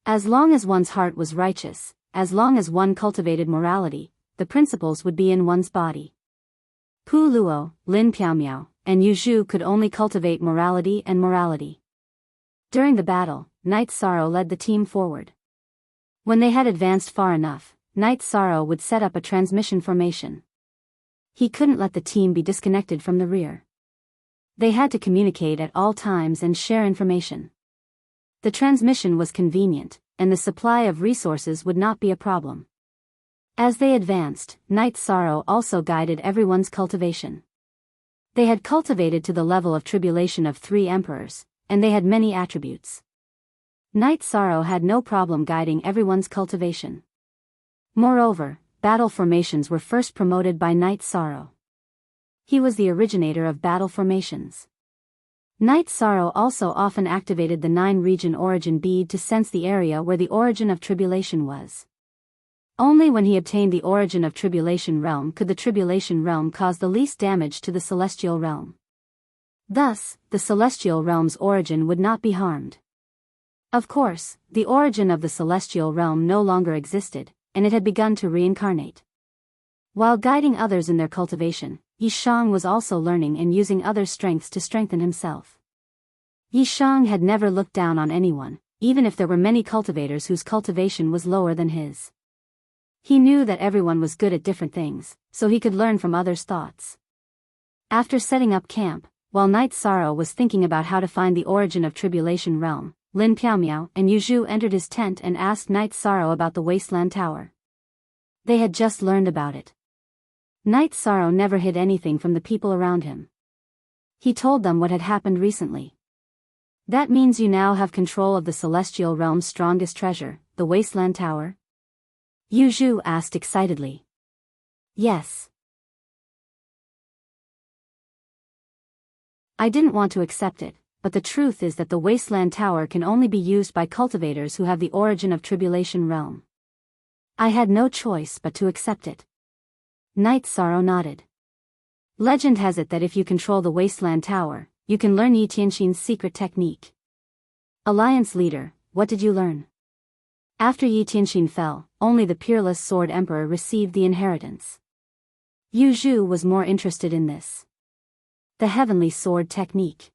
Speaker 1: As long as one's heart was righteous, as long as one cultivated morality, the principles would be in one's body. Pu Luo, Lin Piaomiao, and Yu Zhu could only cultivate morality and morality. During the battle, Night Sorrow led the team forward. When they had advanced far enough, Night Sorrow would set up a transmission formation. He couldn't let the team be disconnected from the rear. They had to communicate at all times and share information. The transmission was convenient, and the supply of resources would not be a problem. As they advanced, Night Sorrow also guided everyone's cultivation. They had cultivated to the level of tribulation of 3 emperors, and they had many attributes. Night Sorrow had no problem guiding everyone's cultivation. Moreover, battle formations were first promoted by Night Sorrow. He was the originator of battle formations. Night Sorrow also often activated the 9-region origin bead to sense the area where the origin of tribulation was. Only when he obtained the origin of tribulation realm could the tribulation realm cause the least damage to the celestial realm. Thus, the celestial realm's origin would not be harmed. Of course, the origin of the celestial realm no longer existed, and it had begun to reincarnate. While guiding others in their cultivation, Yi Shang was also learning and using other strengths to strengthen himself. Yi Shang had never looked down on anyone, even if there were many cultivators whose cultivation was lower than his. He knew that everyone was good at different things, so he could learn from others' thoughts. After setting up camp, while Night Sorrow was thinking about how to find the origin of Tribulation Realm, Lin Piaomiao and Yu Zhu entered his tent and asked Night Sorrow about the Wasteland Tower. They had just learned about it. Night Sorrow never hid anything from the people around him. He told them what had happened recently. That means you now have control of the Celestial Realm's strongest treasure, the Wasteland Tower? Yu Zhu asked excitedly. Yes. I didn't want to accept it, but the truth is that the Wasteland Tower can only be used by cultivators who have the origin of Tribulation Realm. I had no choice but to accept it. Night Sorrow nodded. Legend has it that if you control the Wasteland Tower, you can learn Yi Tianxin's secret technique. Alliance leader, what did you learn? After Yi Tianxin fell, only the Peerless Sword Emperor received the inheritance. Yu Zhu was more interested in this. The Heavenly Sword Technique.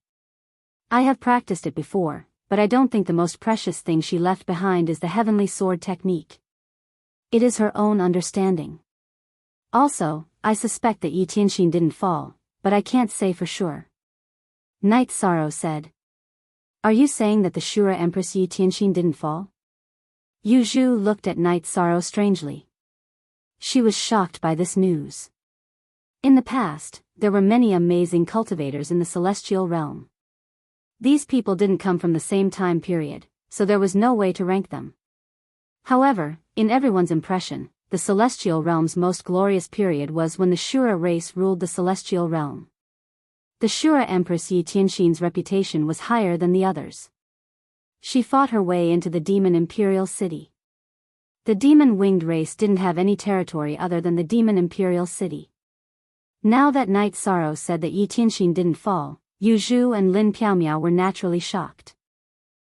Speaker 1: I have practiced it before, but I don't think the most precious thing she left behind is the Heavenly Sword Technique. It is her own understanding. Also, I suspect that Yi Tianxin didn't fall, but I can't say for sure. Night Sorrow said. Are you saying that the Shura Empress Yi Tianxin didn't fall? Yu Zhu looked at Night Sorrow strangely. She was shocked by this news. In the past, there were many amazing cultivators in the celestial realm. These people didn't come from the same time period, so there was no way to rank them. However, in everyone's impression, the celestial realm's most glorious period was when the Shura race ruled the celestial realm. The Shura Empress Yi Tianxin's reputation was higher than the others. She fought her way into the Demon Imperial City. The Demon Winged race didn't have any territory other than the Demon Imperial City. Now that Night Sorrow said that Yi Tianxin didn't fall, Yu Zhu and Lin Piaomiao were naturally shocked.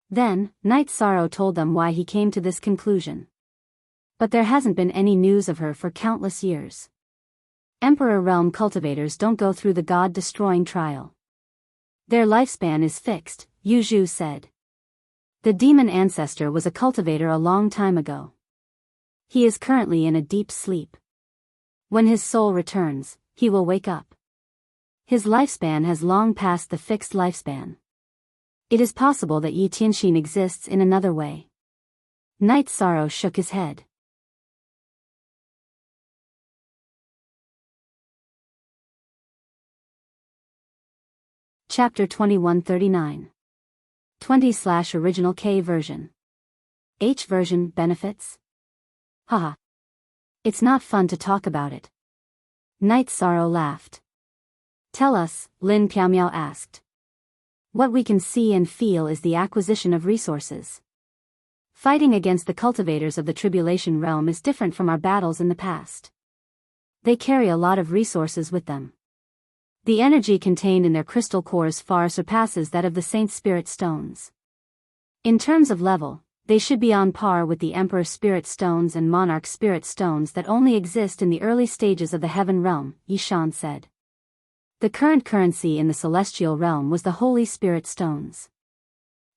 Speaker 1: Then, Night Sorrow told them why he came to this conclusion. But there hasn't been any news of her for countless years. Emperor Realm cultivators don't go through the god-destroying trial. Their lifespan is fixed, Yu Zhu said. The demon ancestor was a cultivator a long time ago. He is currently in a deep sleep. When his soul returns, he will wake up. His lifespan has long passed the fixed lifespan. It is possible that Yi Tianxin exists in another way. Night Sorrow shook his head. Chapter 2139. 20/original K version. H version benefits? Haha. It's not fun to talk about it. Night Sorrow laughed. Tell us, Lin Piaomiao asked. What we can see and feel is the acquisition of resources. Fighting against the cultivators of the Tribulation Realm is different from our battles in the past. They carry a lot of resources with them. The energy contained in their crystal cores far surpasses that of the Saint Spirit Stones. In terms of level, they should be on par with the Emperor Spirit Stones and Monarch Spirit Stones that only exist in the early stages of the Heaven Realm, Yi Shan said. The current currency in the Celestial Realm was the Holy Spirit Stones.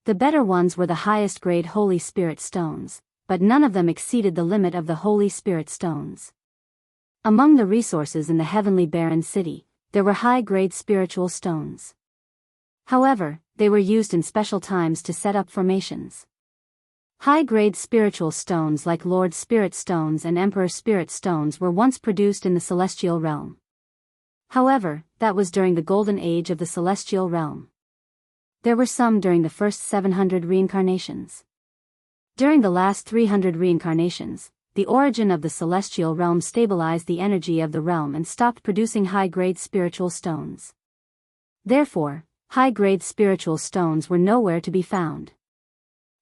Speaker 1: The better ones were the highest grade Holy Spirit Stones, but none of them exceeded the limit of the Holy Spirit Stones. Among the resources in the Heavenly Barren City, there were high-grade spiritual stones. However, they were used in special times to set up formations. High-grade spiritual stones like Lord Spirit Stones and Emperor Spirit Stones were once produced in the Celestial Realm. However, that was during the Golden Age of the Celestial Realm. There were some during the first 700 reincarnations. During the last 300 reincarnations, the origin of the Celestial Realm stabilized the energy of the realm and stopped producing high-grade spiritual stones. Therefore, high-grade spiritual stones were nowhere to be found.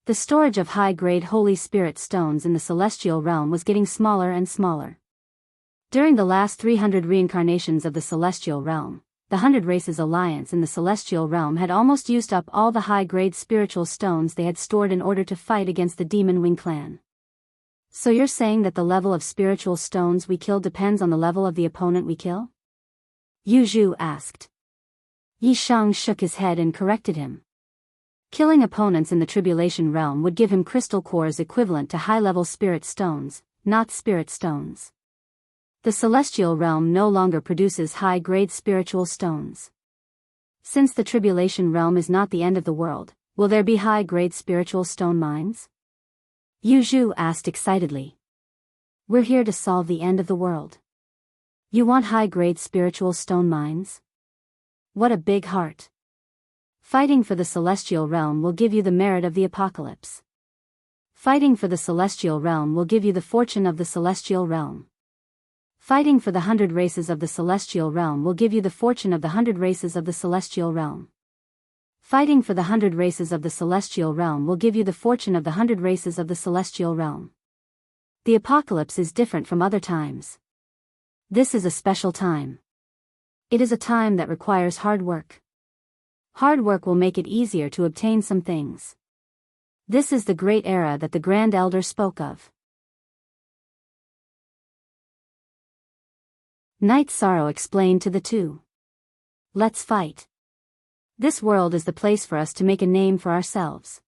Speaker 1: The storage of high-grade Holy Spirit Stones in the Celestial Realm was getting smaller and smaller. During the last 300 reincarnations of the Celestial Realm, the Hundred Races Alliance in the Celestial Realm had almost used up all the high-grade spiritual stones they had stored in order to fight against the Demon Wing clan. So you're saying that the level of spiritual stones we kill depends on the level of the opponent we kill? Yu Zhu asked. Yi Shang shook his head and corrected him. Killing opponents in the Tribulation Realm would give him crystal cores equivalent to high-level spirit stones, not spirit stones. The Celestial Realm no longer produces high-grade spiritual stones. Since the Tribulation Realm is not the end of the world, will there be high-grade spiritual stone mines? Yu Zhu asked excitedly. We're here to solve the end of the world. You want high-grade spiritual stone mines? What a big heart. Fighting for the Celestial Realm will give you the merit of the apocalypse. Fighting for the celestial realm will give you the fortune of the celestial realm. Fighting for the 100 races of the celestial realm will give you the fortune of the 100 races of the celestial realm. Fighting for the 100 races of the celestial realm will give you the fortune of the 100 races of the celestial realm. The apocalypse is different from other times. This is a special time. It is a time that requires hard work. Hard work will make it easier to obtain some things. This is the great era that the Grand Elder spoke of. Night Sorrow explained to the two. Let's fight. This world is the place for us to make a name for ourselves.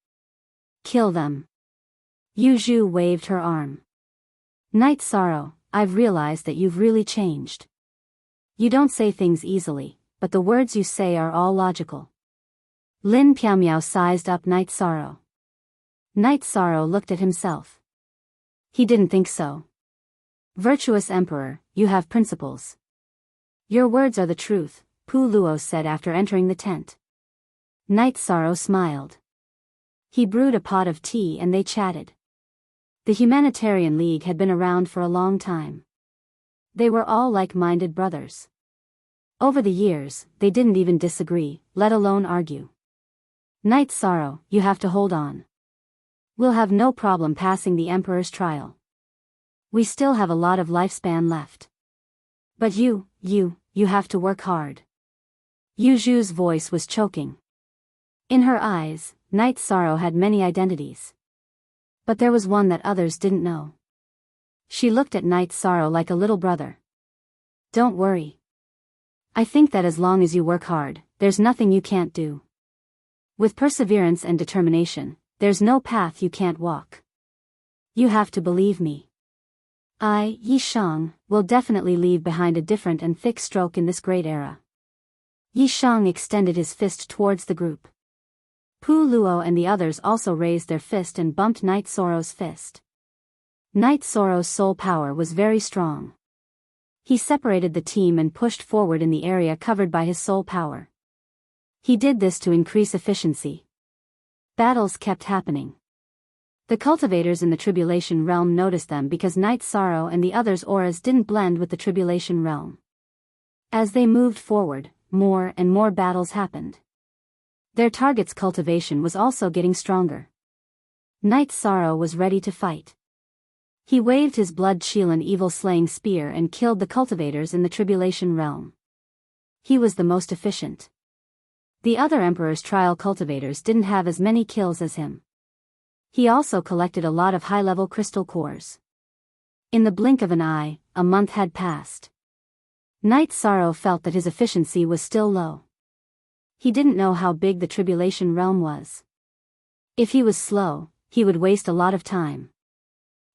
Speaker 1: Kill them. Yu Zhu waved her arm. Night Sorrow, I've realized that you've really changed. You don't say things easily, but the words you say are all logical. Lin Piaomiao sized up Night Sorrow. Night Sorrow looked at himself. He didn't think so. Virtuous Emperor, you have principles. Your words are the truth, Pu Luo said after entering the tent. Night Sorrow smiled. He brewed a pot of tea and they chatted. The Humanitarian League had been around for a long time. They were all like-minded brothers. Over the years, they didn't even disagree, let alone argue. Night Sorrow, you have to hold on. We'll have no problem passing the Emperor's trial. We still have a lot of lifespan left. But you have to work hard. Yu Zhu's voice was choking. In her eyes, Night Sorrow had many identities. But there was one that others didn't know. She looked at Night Sorrow like a little brother. Don't worry. I think that as long as you work hard, there's nothing you can't do. With perseverance and determination, there's no path you can't walk. You have to believe me. I, Yi Shang, will definitely leave behind a different and thick stroke in this great era. Yi Shang extended his fist towards the group. Pu Luo and the others also raised their fist and bumped Night Sorrow's fist. Night Sorrow's soul power was very strong. He separated the team and pushed forward in the area covered by his soul power. He did this to increase efficiency. Battles kept happening. The cultivators in the Tribulation Realm noticed them because Night Sorrow and the others' auras didn't blend with the Tribulation Realm. As they moved forward, more and more battles happened. Their target's cultivation was also getting stronger. Night Sorrow was ready to fight. He waved his blood-Chilan evil-slaying spear and killed the cultivators in the Tribulation Realm. He was the most efficient. The other Emperor's trial cultivators didn't have as many kills as him. He also collected a lot of high-level crystal cores. In the blink of an eye, a month had passed. Night Sorrow felt that his efficiency was still low. He didn't know how big the Tribulation Realm was. If he was slow, he would waste a lot of time.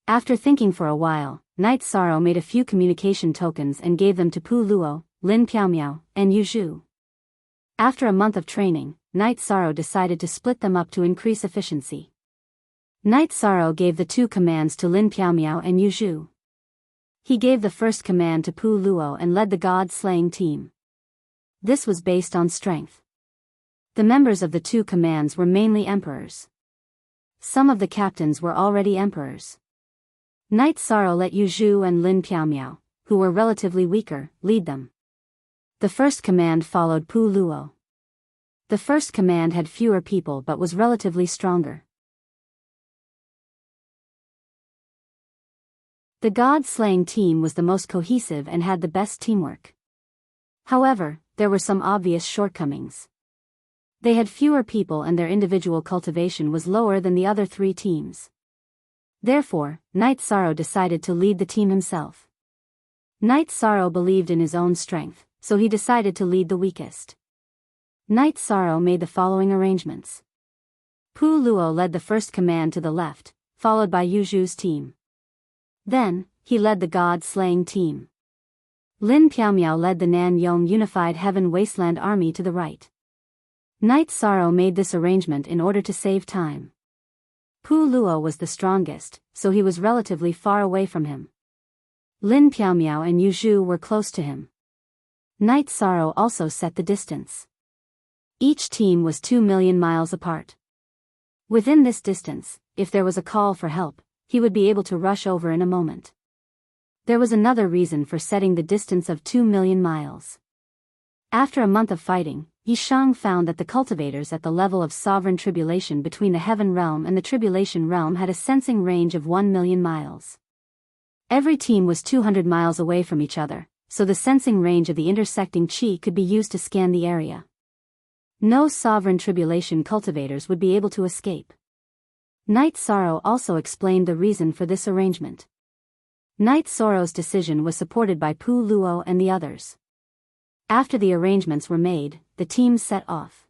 Speaker 1: After thinking for a while, Night Sorrow made a few communication tokens and gave them to Pu Luo, Lin Piaomiao, and Yu Zhu. After a month of training, Night Sorrow decided to split them up to increase efficiency. Night Sorrow gave the 2 commands to Lin Piaomiao and Yu Zhu. He gave the first command to Pu Luo and led the god-slaying team. This was based on strength. The members of the 2 commands were mainly emperors. Some of the captains were already emperors. Night Sorrow let Yu Zhu and Lin Piaomiao, who were relatively weaker, lead them. The first command followed Pu Luo. The first command had fewer people but was relatively stronger. The god-slaying team was the most cohesive and had the best teamwork. However, there were some obvious shortcomings. They had fewer people and their individual cultivation was lower than the other 3 teams. Therefore, Night Sorrow decided to lead the team himself. Night Sorrow believed in his own strength, so he decided to lead the weakest. Night Sorrow made the following arrangements. Pu Luo led the first command to the left, followed by Yu Zhu's team. Then, he led the god-slaying team. Lin Piaomiao led the Nan Yong Unified Heaven Wasteland Army to the right. Night Sorrow made this arrangement in order to save time. Pu Luo was the strongest, so he was relatively far away from him. Lin Piaomiao and Yu Zhu were close to him. Night Sorrow also set the distance. Each team was 2 million miles apart. Within this distance, if there was a call for help, he would be able to rush over in a moment. There was another reason for setting the distance of 2 million miles. After a month of fighting, Yishang found that the cultivators at the level of sovereign tribulation between the heaven realm and the tribulation realm had a sensing range of 1 million miles. Every team was 200 miles away from each other, so the sensing range of the intersecting chi could be used to scan the area. No sovereign tribulation cultivators would be able to escape. Night Sorrow also explained the reason for this arrangement. Night Sorrow's decision was supported by Pu Luo and the others. After the arrangements were made, the teams set off.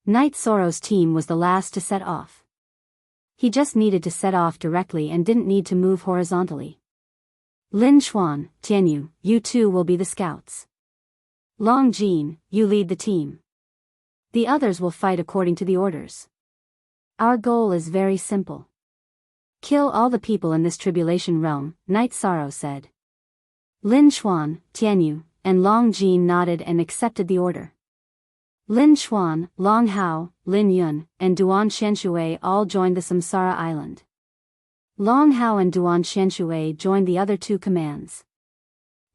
Speaker 1: Night Sorrow's team was the last to set off. He just needed to set off directly and didn't need to move horizontally. Lin Xuan, Tianyu, you two will be the scouts. Long Jin, you lead the team. The others will fight according to the orders. Our goal is very simple. Kill all the people in this tribulation realm, Night Sorrow said. Lin Xuan, Tianyu, and Long Jin nodded and accepted the order. Lin Xuan, Long Hao, Lin Yun, and Duan Qianshui all joined the Samsara Island. Long Hao and Duan Qianshui joined the other two commands.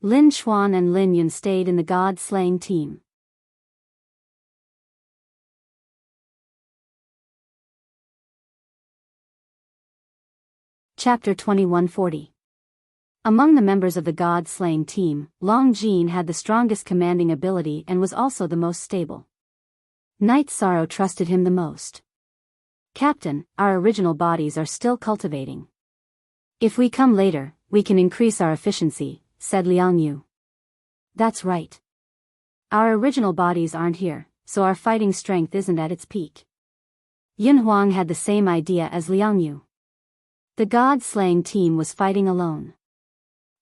Speaker 1: Lin Xuan and Lin Yun stayed in the god-slaying team. Chapter 2140. Among the members of the god-slaying team, Long Jin had the strongest commanding ability and was also the most stable. Night Sorrow trusted him the most. Captain, our original bodies are still cultivating. If we come later, we can increase our efficiency, said Liang Yu. That's right. Our original bodies aren't here, so our fighting strength isn't at its peak. Yin Huang had the same idea as Liang Yu. The god-slaying team was fighting alone.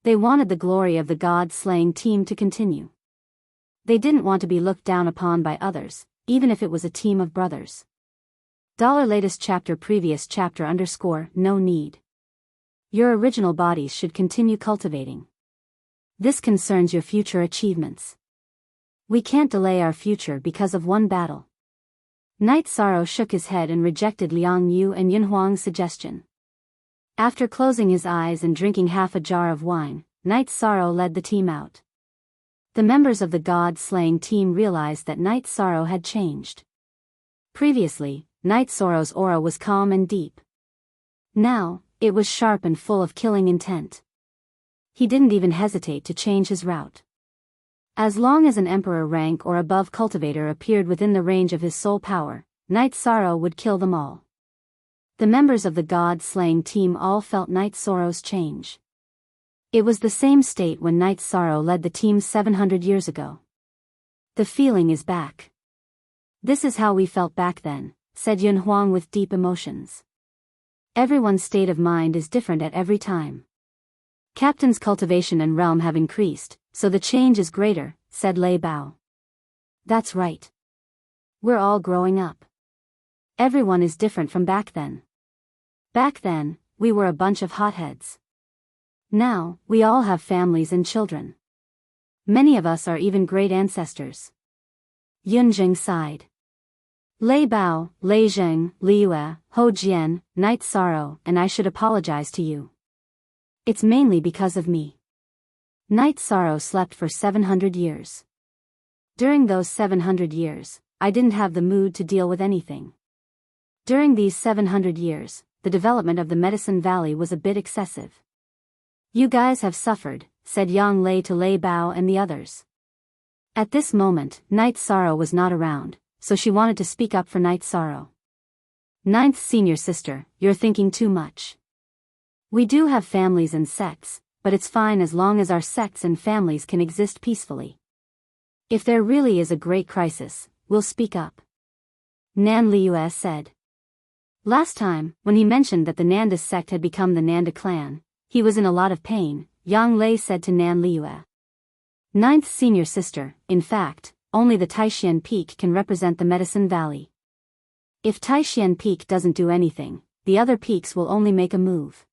Speaker 1: They wanted the glory of the god-slaying team to continue. They didn't want to be looked down upon by others, even if it was a team of brothers. Latest chapter previous chapter _ no need. Your original bodies should continue cultivating. This concerns your future achievements. We can't delay our future because of one battle. Night Sorrow shook his head and rejected Liang Yu and Yin Huang's suggestion. After closing his eyes and drinking half a jar of wine, Night Sorrow led the team out. The members of the god-slaying team realized that Night Sorrow had changed. Previously, Night Sorrow's aura was calm and deep. Now, it was sharp and full of killing intent. He didn't even hesitate to change his route. As long as an emperor rank or above cultivator appeared within the range of his soul power, Night Sorrow would kill them all. The members of the god-slaying team all felt Night Sorrow's change. It was the same state when Night Sorrow led the team 700 years ago. The feeling is back. This is how we felt back then, said Yun Huang with deep emotions. Everyone's state of mind is different at every time. Captain's cultivation and realm have increased, so the change is greater, said Lei Bao. That's right. We're all growing up. Everyone is different from back then. Back then, we were a bunch of hotheads. Now, we all have families and children. Many of us are even great ancestors. Yunjing sighed. Lei Bao, Lei Zheng, Liyue, Ho Jian, Night Sorrow, and I should apologize to you. It's mainly because of me. Night Sorrow slept for 700 years. During those 700 years, I didn't have the mood to deal with anything. During these 700 years, the development of the Medicine Valley was a bit excessive. You guys have suffered, said Yang Lei to Lei Bao and the others. At this moment, Night Sorrow was not around, so she wanted to speak up for Night Sorrow. Ninth senior sister, you're thinking too much. We do have families and sects, but it's fine as long as our sects and families can exist peacefully. If there really is a great crisis, we'll speak up. Nan Liyue said. Last time, when he mentioned that the Nanda sect had become the Nanda clan, he was in a lot of pain, Yang Lei said to Nan Liyue. Ninth senior sister, in fact, only the Taishan Peak can represent the Medicine Valley. If Taishan Peak doesn't do anything, the other peaks will only make a move.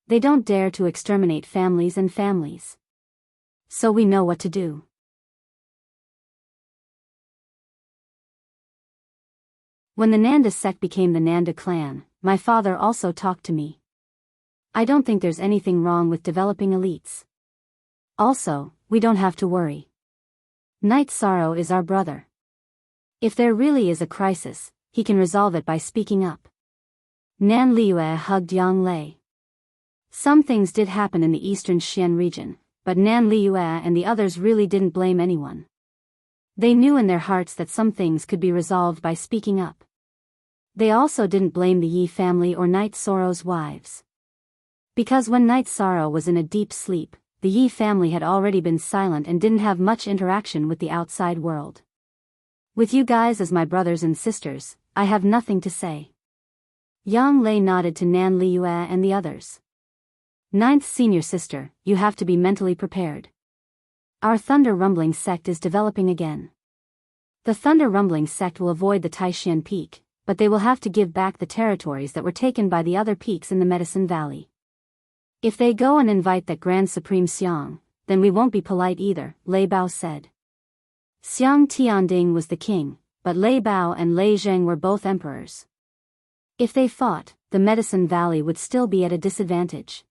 Speaker 1: They don't dare to exterminate families and families. So we know what to do. When the Nanda sect became the Nanda clan, my father also talked to me. I don't think there's anything wrong with developing elites. Also, we don't have to worry. Knight Sorrow is our brother. If there really is a crisis, he can resolve it by speaking up. Nan Liyue hugged Yang Lei. Some things did happen in the eastern Xian region, but Nan Liyue and the others really didn't blame anyone. They knew in their hearts that some things could be resolved by speaking up. They also didn't blame the Yi family or Knight Sorrow's wives. Because when Knight Sorrow was in a deep sleep, the Yi family had already been silent and didn't have much interaction with the outside world. With you guys as my brothers and sisters, I have nothing to say. Yang Lei nodded to Nan Liyue and the others. Ninth senior sister, you have to be mentally prepared. Our Thunder Rumbling sect is developing again. The Thunder Rumbling sect will avoid the Taishan Peak, but they will have to give back the territories that were taken by the other peaks in the Medicine Valley. If they go and invite that Grand Supreme Xiang, then we won't be polite either, Lei Bao said. Xiang Tianding was the king, but Lei Bao and Lei Zheng were both emperors. If they fought, the Medicine Valley would still be at a disadvantage.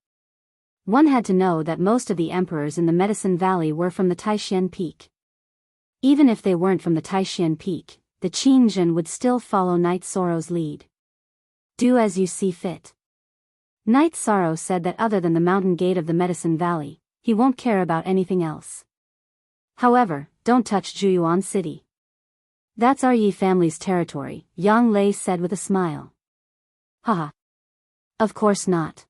Speaker 1: One had to know that most of the emperors in the Medicine Valley were from the Taishan Peak. Even if they weren't from the Taishan Peak, the Qingjin would still follow Knight Sorrow's lead. Do as you see fit. Knight Sorrow said that other than the mountain gate of the Medicine Valley, he won't care about anything else. However, don't touch Juyuan City. That's our Yi family's territory, Yang Lei said with a smile. Haha. Of course not.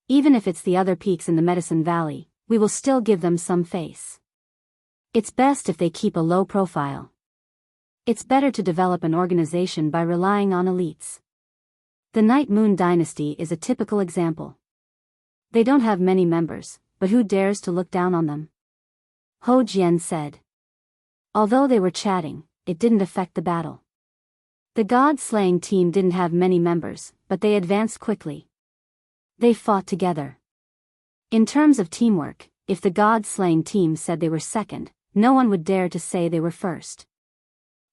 Speaker 1: Even if it's the other peaks in the Medicine Valley, we will still give them some face. It's best if they keep a low profile. It's better to develop an organization by relying on elites. The Night Moon Dynasty is a typical example. They don't have many members, but who dares to look down on them? Ho Jian said. Although they were chatting, it didn't affect the battle. The God-slaying team didn't have many members, but they advanced quickly. They fought together. In terms of teamwork, if the God-slaying team said they were second, no one would dare to say they were first.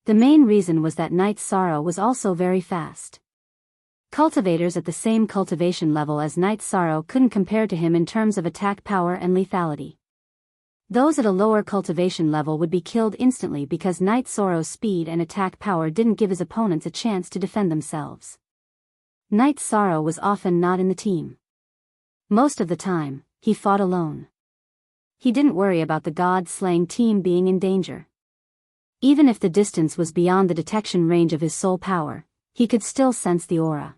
Speaker 1: The main reason was that Knight Sorrow was also very fast. Cultivators at the same cultivation level as Knight Sorrow couldn't compare to him in terms of attack power and lethality. Those at a lower cultivation level would be killed instantly because Knight Sorrow's speed and attack power didn't give his opponents a chance to defend themselves. Knight Sorrow was often not in the team. Most of the time, he fought alone. He didn't worry about the God-slaying team being in danger. Even if the distance was beyond the detection range of his soul power, he could still sense the aura.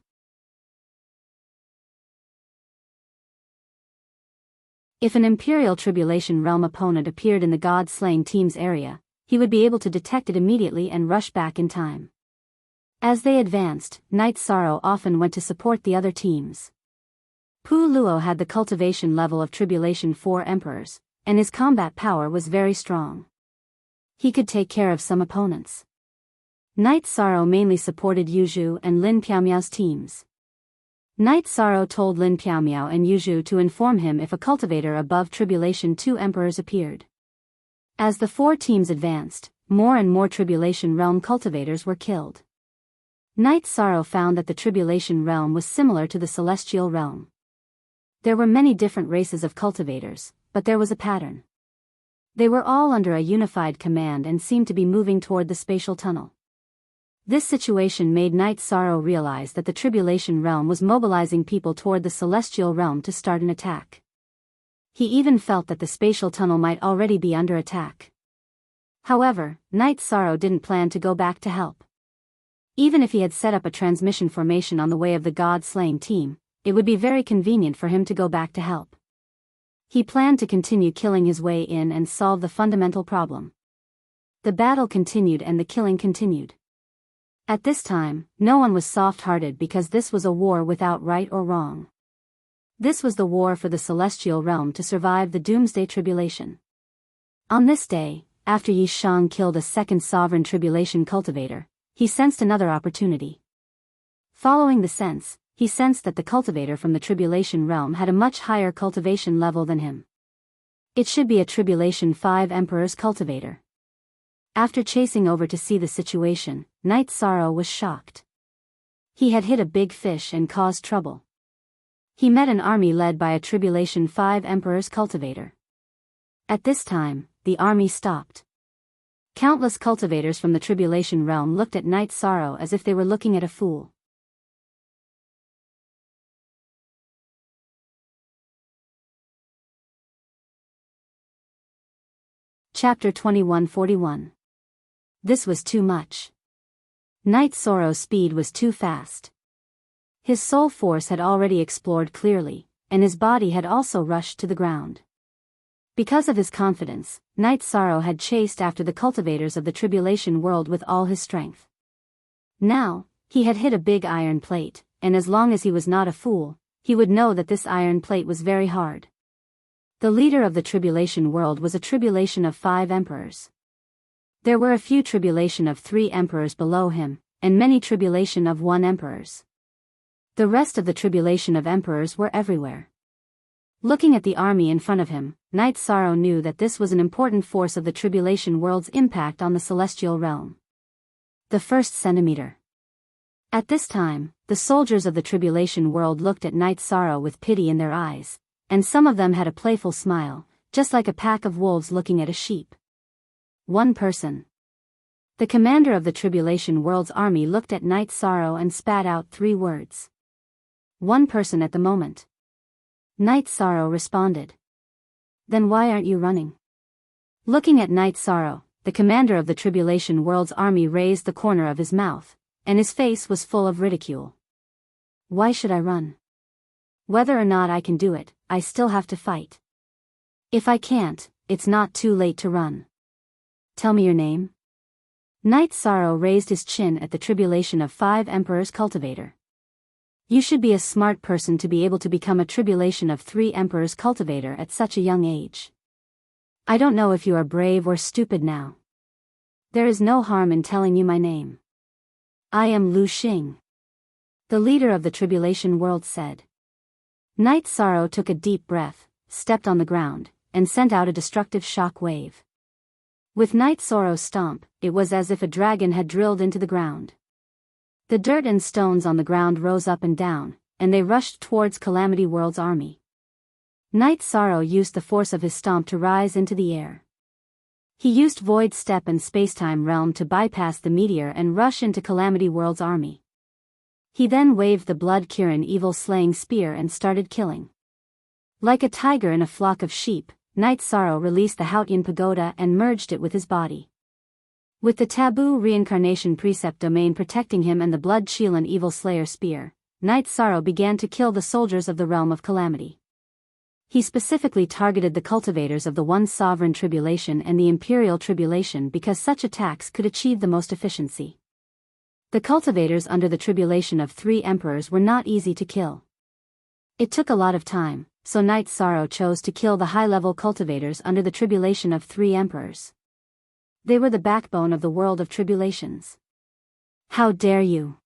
Speaker 1: If an Imperial Tribulation Realm opponent appeared in the God-slaying team's area, he would be able to detect it immediately and rush back in time. As they advanced, Knight Sorrow often went to support the other teams. Pu Luo had the cultivation level of Tribulation 4 Emperors, and his combat power was very strong. He could take care of some opponents. Knight Sorrow mainly supported Yuzhu and Lin Piaomiao's teams. Knight Sorrow told Lin Piaomiao and Yuzhu to inform him if a cultivator above Tribulation 2 Emperors appeared. As the four teams advanced, more and more Tribulation Realm cultivators were killed. Knight Sorrow found that the Tribulation Realm was similar to the Celestial Realm. There were many different races of cultivators, but there was a pattern. They were all under a unified command and seemed to be moving toward the spatial tunnel. This situation made Knight Sorrow realize that the Tribulation Realm was mobilizing people toward the Celestial Realm to start an attack. He even felt that the spatial tunnel might already be under attack. However, Knight Sorrow didn't plan to go back to help. Even if he had set up a transmission formation on the way of the God-slaying team, it would be very convenient for him to go back to help. He planned to continue killing his way in and solve the fundamental problem. The battle continued and the killing continued. At this time, no one was soft-hearted because this was a war without right or wrong. This was the war for the Celestial Realm to survive the Doomsday Tribulation. On this day, after Yi Shang killed a second Sovereign Tribulation cultivator, he sensed another opportunity. Following the sense, he sensed that the cultivator from the Tribulation Realm had a much higher cultivation level than him. It should be a Tribulation 5 Emperor's cultivator. After chasing over to see the situation, Knight Sorrow was shocked. He had hit a big fish and caused trouble. He met an army led by a Tribulation 5 Emperor's cultivator. At this time, the army stopped. Countless cultivators from the Tribulation realm looked at Knight Sorrow as if they were looking at a fool. Chapter 2141. This was too much. Knight Sorrow's speed was too fast. His soul force had already explored clearly, and his body had also rushed to the ground. Because of his confidence, Knight Sorrow had chased after the cultivators of the Tribulation world with all his strength. Now, he had hit a big iron plate, and as long as he was not a fool, he would know that this iron plate was very hard. The leader of the Tribulation world was a Tribulation of 5 emperors. There were a few Tribulation of 3 emperors below him, and many Tribulation of 1 emperors. The rest of the Tribulation of emperors were everywhere. Looking at the army in front of him, Knight Sorrow knew that this was an important force of the Tribulation world's impact on the celestial realm. The first centimeter. At this time, the soldiers of the Tribulation world looked at Knight Sorrow with pity in their eyes, and some of them had a playful smile, just like a pack of wolves looking at a sheep. One person. The commander of the Tribulation world's army looked at Knight Sorrow and spat out 3 words. One person at the moment. Knight Sorrow responded. Then why aren't you running? Looking at Knight Sorrow, the commander of the Tribulation world's army raised the corner of his mouth, and his face was full of ridicule. Why should I run? Whether or not I can do it, I still have to fight. If I can't, it's not too late to run. Tell me your name. Knight Sorrow raised his chin at the Tribulation of 5 Emperors cultivator. You should be a smart person to be able to become a Tribulation of 3 Emperors cultivator at such a young age. I don't know if you are brave or stupid now. There is no harm in telling you my name. I am Lu Xing. The leader of the Tribulation world said. Knight Sorrow took a deep breath, stepped on the ground, and sent out a destructive shock wave. With Knight Sorrow's stomp, it was as if a dragon had drilled into the ground. The dirt and stones on the ground rose up and down, and they rushed towards Calamity World's army. Knight Sorrow used the force of his stomp to rise into the air. He used Void Step and Spacetime Realm to bypass the meteor and rush into Calamity World's army. He then waved the Blood Kirin Evil Slaying Spear and started killing. Like a tiger in a flock of sheep, Knight Sorrow released the Hautian Pagoda and merged it with his body. With the Taboo Reincarnation Precept Domain protecting him and the Blood Shielan Evil Slayer Spear, Knight Sorrow began to kill the soldiers of the Realm of Calamity. He specifically targeted the cultivators of the One Sovereign Tribulation and the Imperial Tribulation because such attacks could achieve the most efficiency. The cultivators under the Tribulation of 3 Emperors were not easy to kill. It took a lot of time, so Knight Sorrow chose to kill the high-level cultivators under the Tribulation of 3 Emperors. They were the backbone of the world of tribulations. How dare you!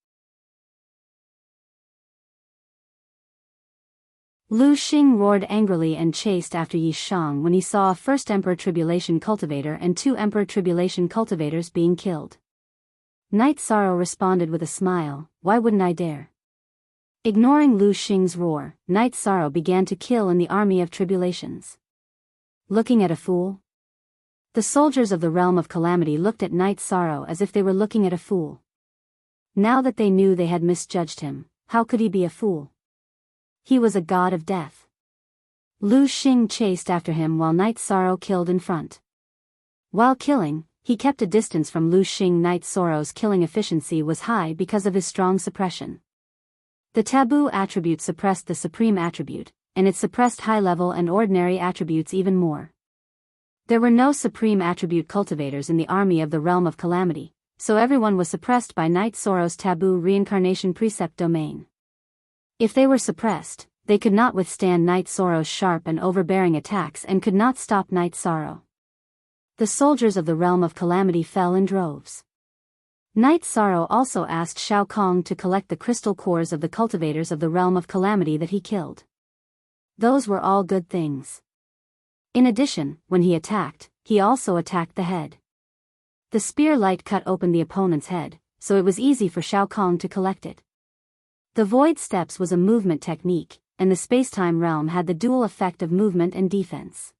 Speaker 1: Lu Xing roared angrily and chased after Yi Shang when he saw a first Emperor Tribulation cultivator and 2 Emperor Tribulation cultivators being killed. Knight Sorrow responded with a smile, why wouldn't I dare? Ignoring Lu Xing's roar, Knight Sorrow began to kill in the army of tribulations. Looking at a fool? The soldiers of the Realm of Calamity looked at Knight Sorrow as if they were looking at a fool. Now that they knew they had misjudged him, how could he be a fool? He was a god of death. Lu Xing chased after him while Knight Sorrow killed in front. While killing, he kept a distance from Lu Xing. Knight Sorrow's killing efficiency was high because of his strong suppression. The taboo attribute suppressed the supreme attribute, and it suppressed high-level and ordinary attributes even more. There were no supreme attribute cultivators in the army of the Realm of Calamity, so everyone was suppressed by Knight Sorrow's taboo reincarnation precept domain. If they were suppressed, they could not withstand Knight Sorrow's sharp and overbearing attacks and could not stop Knight Sorrow. The soldiers of the Realm of Calamity fell in droves. Knight Sorrow also asked Shao Kong to collect the crystal cores of the cultivators of the Realm of Calamity that he killed. Those were all good things. In addition, when he attacked, he also attacked the head. The spear light cut open the opponent's head, so it was easy for Shao Kahn to collect it. The Void Steps was a movement technique, and the space-time realm had the dual effect of movement and defense.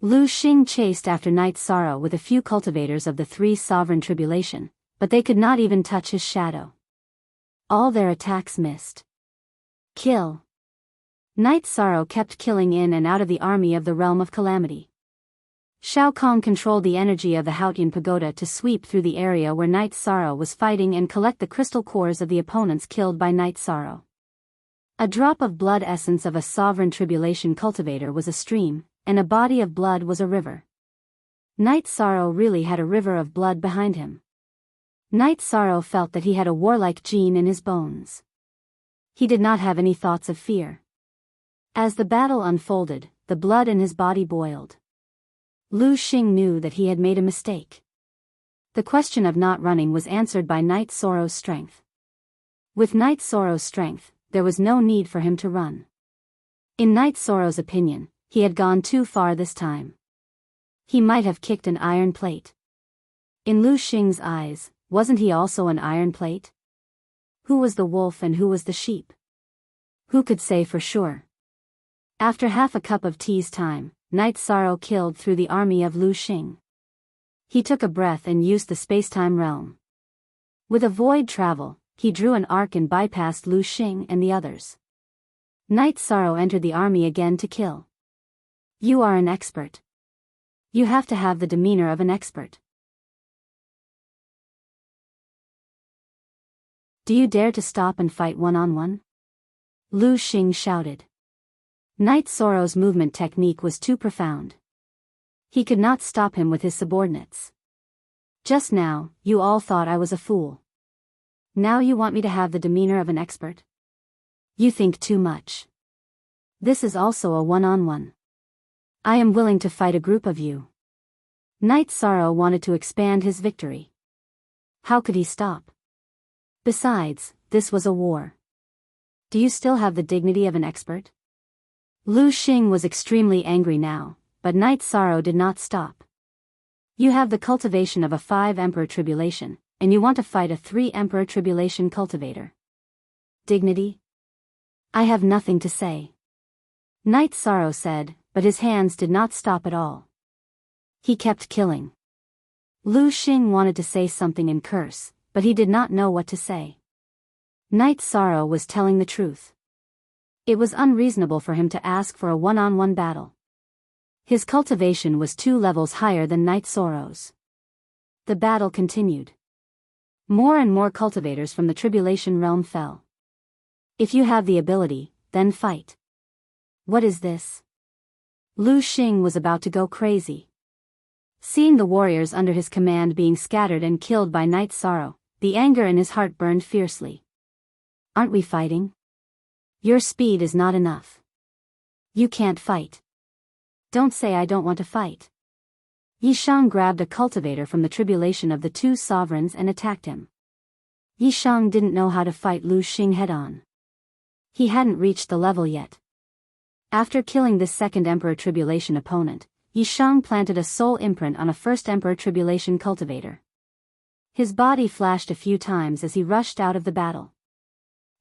Speaker 1: Lu Xing chased after Night's Sorrow with a few cultivators of the three Sovereign Tribulation, but they could not even touch his shadow. All their attacks missed. Kill. Night's Sorrow kept killing in and out of the army of the Realm of Calamity. Shao Kahn controlled the energy of the Haotian Pagoda to sweep through the area where Night's Sorrow was fighting and collect the crystal cores of the opponents killed by Night's Sorrow. A drop of blood essence of a Sovereign Tribulation cultivator was a stream, and a body of blood was a river. Night's Sorrow really had a river of blood behind him. Night's Sorrow felt that he had a warlike gene in his bones. He did not have any thoughts of fear. As the battle unfolded, the blood in his body boiled. Lu Xing knew that he had made a mistake. The question of not running was answered by Night's Sorrow's strength. With Night's Sorrow's strength, there was no need for him to run. In Night's Sorrow's opinion, he had gone too far this time. He might have kicked an iron plate. In Lu Xing's eyes, wasn't he also an iron plate? Who was the wolf and who was the sheep? Who could say for sure? After half a cup of tea's time, Night's Sorrow killed through the army of Lu Xing. He took a breath and used the space-time realm. With a void travel, he drew an arc and bypassed Lu Xing and the others. Night's Sorrow entered the army again to kill. You are an expert. You have to have the demeanor of an expert. Do you dare to stop and fight one-on-one? Lu Xing shouted. Night's Sorrow's movement technique was too profound. He could not stop him with his subordinates. Just now, you all thought I was a fool. Now you want me to have the demeanor of an expert? You think too much. This is also a one-on-one. I am willing to fight a group of you. Night's Sorrow wanted to expand his victory. How could he stop? Besides, this was a war. Do you still have the dignity of an expert? Lu Xing was extremely angry now, but Night's Sorrow did not stop. You have the cultivation of a 5 Emperor Tribulation, and you want to fight a 3 Emperor Tribulation cultivator. Dignity? I have nothing to say. Night's Sorrow said, but his hands did not stop at all. He kept killing. Lu Xing wanted to say something and curse, but he did not know what to say. Night's Sorrow was telling the truth. It was unreasonable for him to ask for a one-on-one battle. His cultivation was 2 levels higher than Night's Sorrow's. The battle continued. More and more cultivators from the Tribulation realm fell. If you have the ability, then fight. What is this? Lu Xing was about to go crazy. Seeing the warriors under his command being scattered and killed by Night's Sorrow, the anger in his heart burned fiercely. Aren't we fighting? Your speed is not enough. You can't fight. Don't say I don't want to fight. Yishang grabbed a cultivator from the tribulation of the 2 sovereigns and attacked him. Yishang didn't know how to fight Lu Xing head-on. He hadn't reached the level yet. After killing this 2nd Emperor Tribulation opponent, Yishang planted a soul imprint on a 1st Emperor Tribulation cultivator. His body flashed a few times as he rushed out of the battle.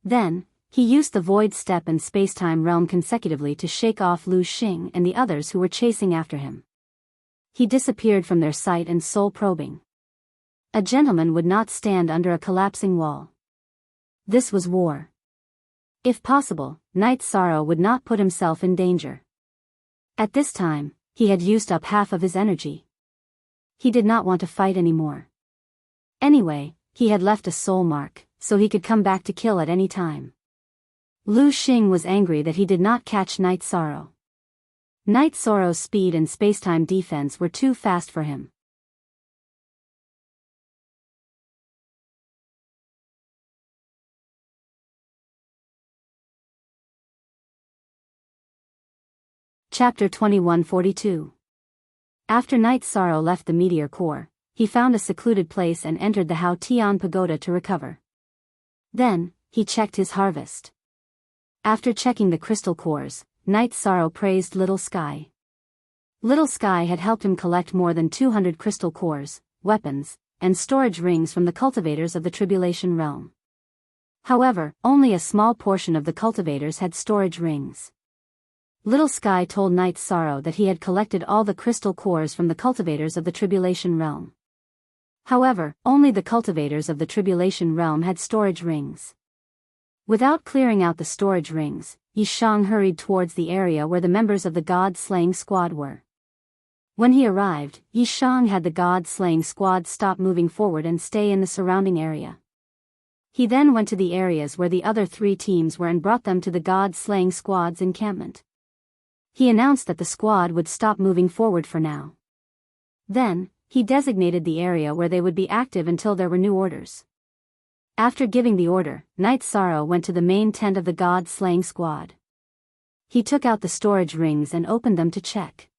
Speaker 1: Then, he used the Void Step and Space-Time Realm consecutively to shake off Lu Xing and the others who were chasing after him. He disappeared from their sight and soul probing. A gentleman would not stand under a collapsing wall. This was war. If possible, Night's Sorrow would not put himself in danger. At this time, he had used up half of his energy. He did not want to fight anymore. Anyway, he had left a soul mark, so he could come back to kill at any time. Lu Xing was angry that he did not catch Night's Sorrow. Night's Sorrow's speed and space-time defense were too fast for him. Chapter 2142. After Night's Sorrow left the meteor core, he found a secluded place and entered the Hao Tian Pagoda to recover. Then, he checked his harvest. After checking the crystal cores, Night's Sorrow praised Little Sky. Little Sky had helped him collect more than 200 crystal cores, weapons, and storage rings from the cultivators of the Tribulation Realm. However, only a small portion of the cultivators had storage rings. Little Sky told Night Sorrow that he had collected all the crystal cores from the cultivators of the Tribulation Realm. However, only the cultivators of the Tribulation Realm had storage rings. Without clearing out the storage rings, Yi Shang hurried towards the area where the members of the God-slaying squad were. When he arrived, Yi Shang had the God-slaying squad stop moving forward and stay in the surrounding area. He then went to the areas where the other 3 teams were and brought them to the God-slaying squad's encampment. He announced that the squad would stop moving forward for now. Then, he designated the area where they would be active until there were new orders. After giving the order, Night Sorrow went to the main tent of the God-slaying squad. He took out the storage rings and opened them to check.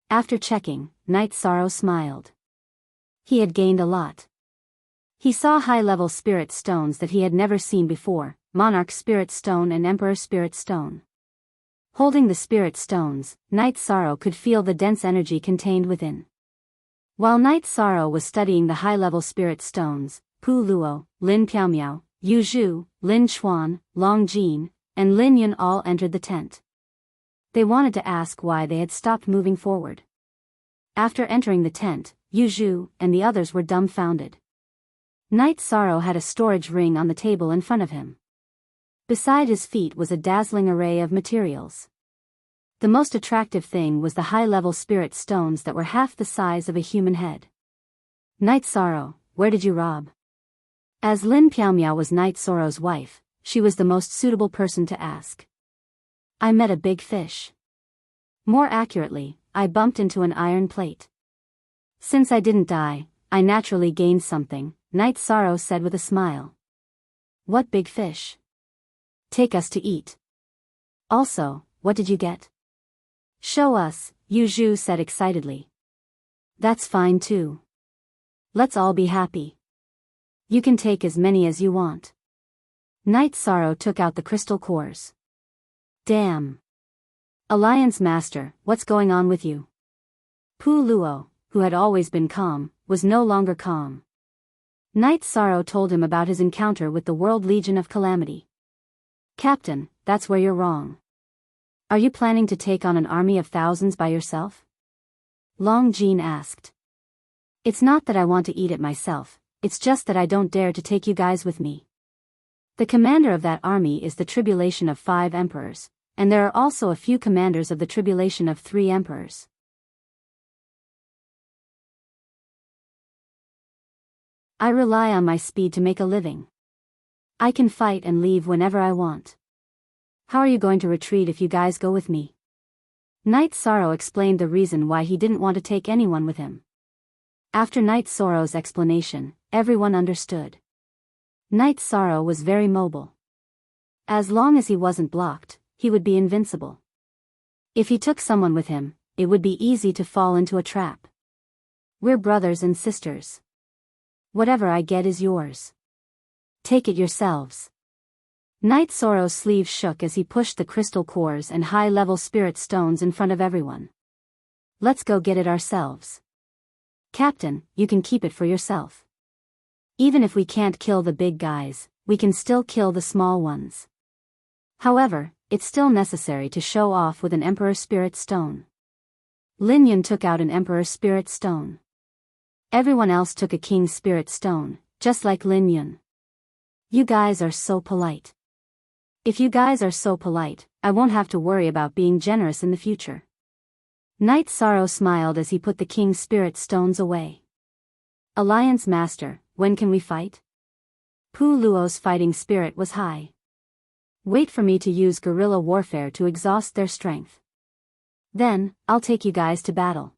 Speaker 1: After checking, Night Sorrow smiled. He had gained a lot. He saw high-level spirit stones that he had never seen before, Monarch Spirit Stone and Emperor Spirit Stone. Holding the spirit stones, Night Sorrow could feel the dense energy contained within. While Night Sorrow was studying the high-level spirit stones, Pu Luo, Lin Piaomiao, Yu Zhu, Lin Chuan, Long Jin, and Lin Yun all entered the tent. They wanted to ask why they had stopped moving forward. After entering the tent, Yu Zhu and the others were dumbfounded. Night Sorrow had a storage ring on the table in front of him. Beside his feet was a dazzling array of materials. The most attractive thing was the high-level spirit stones that were half the size of a human head. Night Sorrow, where did you rob? As Lin Piaomiao was Night Sorrow's wife, she was the most suitable person to ask. I met a big fish. More accurately, I bumped into an iron plate. Since I didn't die, I naturally gained something, Night Sorrow said with a smile. What big fish? Take us to eat. Also, what did you get? Show us, Yu Zhu said excitedly. That's fine too. Let's all be happy. You can take as many as you want. Night Sorrow took out the crystal cores. Damn. Alliance Master, what's going on with you? Pu Luo, who had always been calm, was no longer calm. Night Sorrow told him about his encounter with the World Legion of Calamity. Captain, that's where you're wrong. Are you planning to take on an army of thousands by yourself? Long Jin asked. It's not that I want to eat it myself, it's just that I don't dare to take you guys with me. The commander of that army is the tribulation of 5 emperors, and there are also a few commanders of the tribulation of 3 emperors. I rely on my speed to make a living. I can fight and leave whenever I want. How are you going to retreat if you guys go with me? Night Sorrow explained the reason why he didn't want to take anyone with him. After Night Sorrow's explanation, everyone understood. Night Sorrow was very mobile. As long as he wasn't blocked, he would be invincible. If he took someone with him, it would be easy to fall into a trap. We're brothers and sisters. Whatever I get is yours. Take it yourselves. Night Sorrow's sleeve shook as he pushed the crystal cores and high-level spirit stones in front of everyone. Let's go get it ourselves. Captain, you can keep it for yourself. Even if we can't kill the big guys, we can still kill the small ones. However, it's still necessary to show off with an Emperor Spirit Stone. Lin Yun took out an Emperor Spirit Stone. Everyone else took a King's Spirit Stone, just like Lin Yun. You guys are so polite. If you guys are so polite, I won't have to worry about being generous in the future. Night Sorrow smiled as he put the King's Spirit Stones away. Alliance Master, when can we fight? Pu Luo's fighting spirit was high. Wait for me to use guerrilla warfare to exhaust their strength. Then, I'll take you guys to battle.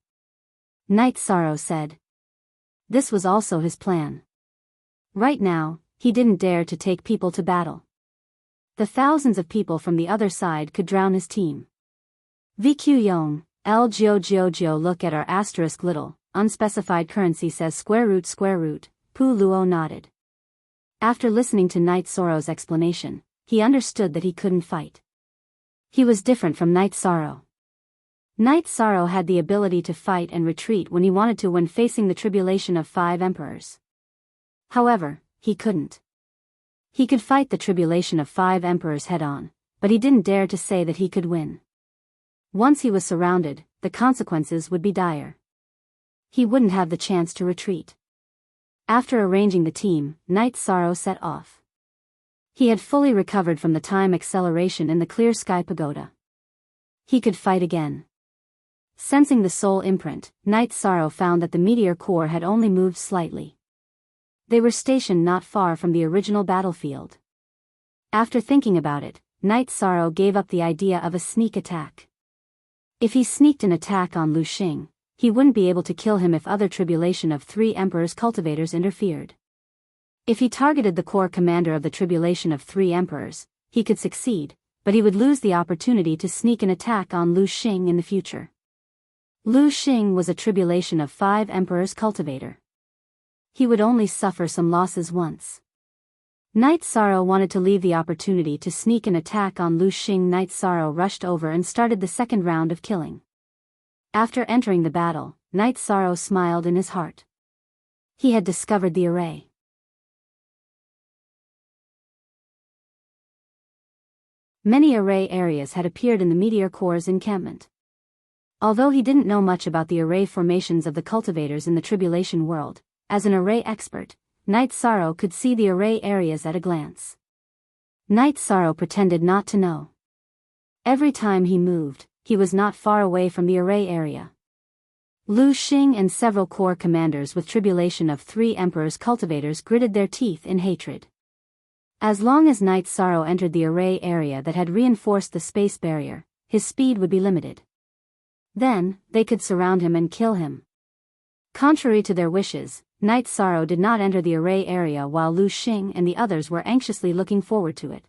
Speaker 1: Night Sorrow said. This was also his plan. Right now, he didn't dare to take people to battle. The thousands of people from the other side could drown his team. VQ Yong, L Gio look at our asterisk little, unspecified currency says square root, Pu Luo nodded. After listening to Night Sorrow's explanation, he understood that he couldn't fight. He was different from Night Sorrow. Night Sorrow had the ability to fight and retreat when he wanted to when facing the tribulation of 5 emperors. However, he couldn't. He could fight the tribulation of 5 emperors head-on, but he didn't dare to say that he could win. Once he was surrounded, the consequences would be dire. He wouldn't have the chance to retreat. After arranging the team, Night Sorrow set off. He had fully recovered from the time acceleration in the Clear Sky Pagoda. He could fight again. Sensing the soul imprint, Night Sorrow found that the meteor core had only moved slightly. They were stationed not far from the original battlefield. After thinking about it, Night Sorrow gave up the idea of a sneak attack. If he sneaked an attack on Lu Xing, he wouldn't be able to kill him if other tribulation of 3 emperors cultivators interfered. If he targeted the core commander of the tribulation of 3 emperors, he could succeed, but he would lose the opportunity to sneak an attack on Lu Xing in the future. Lu Xing was a tribulation of 5 emperors cultivator. He would only suffer some losses once. Night Sorrow wanted to leave the opportunity to sneak an attack on Lu Xing. Night Sorrow rushed over and started the second round of killing. After entering the battle, Night Sorrow smiled in his heart. He had discovered the array. Many array areas had appeared in the meteor core's encampment. Although he didn't know much about the array formations of the cultivators in the tribulation world, as an array expert, Night Sorrow could see the array areas at a glance. Night Sorrow pretended not to know. Every time he moved, he was not far away from the array area. Lu Xing and several core commanders with tribulation of 3 emperors cultivators gritted their teeth in hatred. As long as Night Sorrow entered the array area that had reinforced the space barrier, his speed would be limited. Then, they could surround him and kill him. Contrary to their wishes, Night Sorrow did not enter the array area while Lu Xing and the others were anxiously looking forward to it.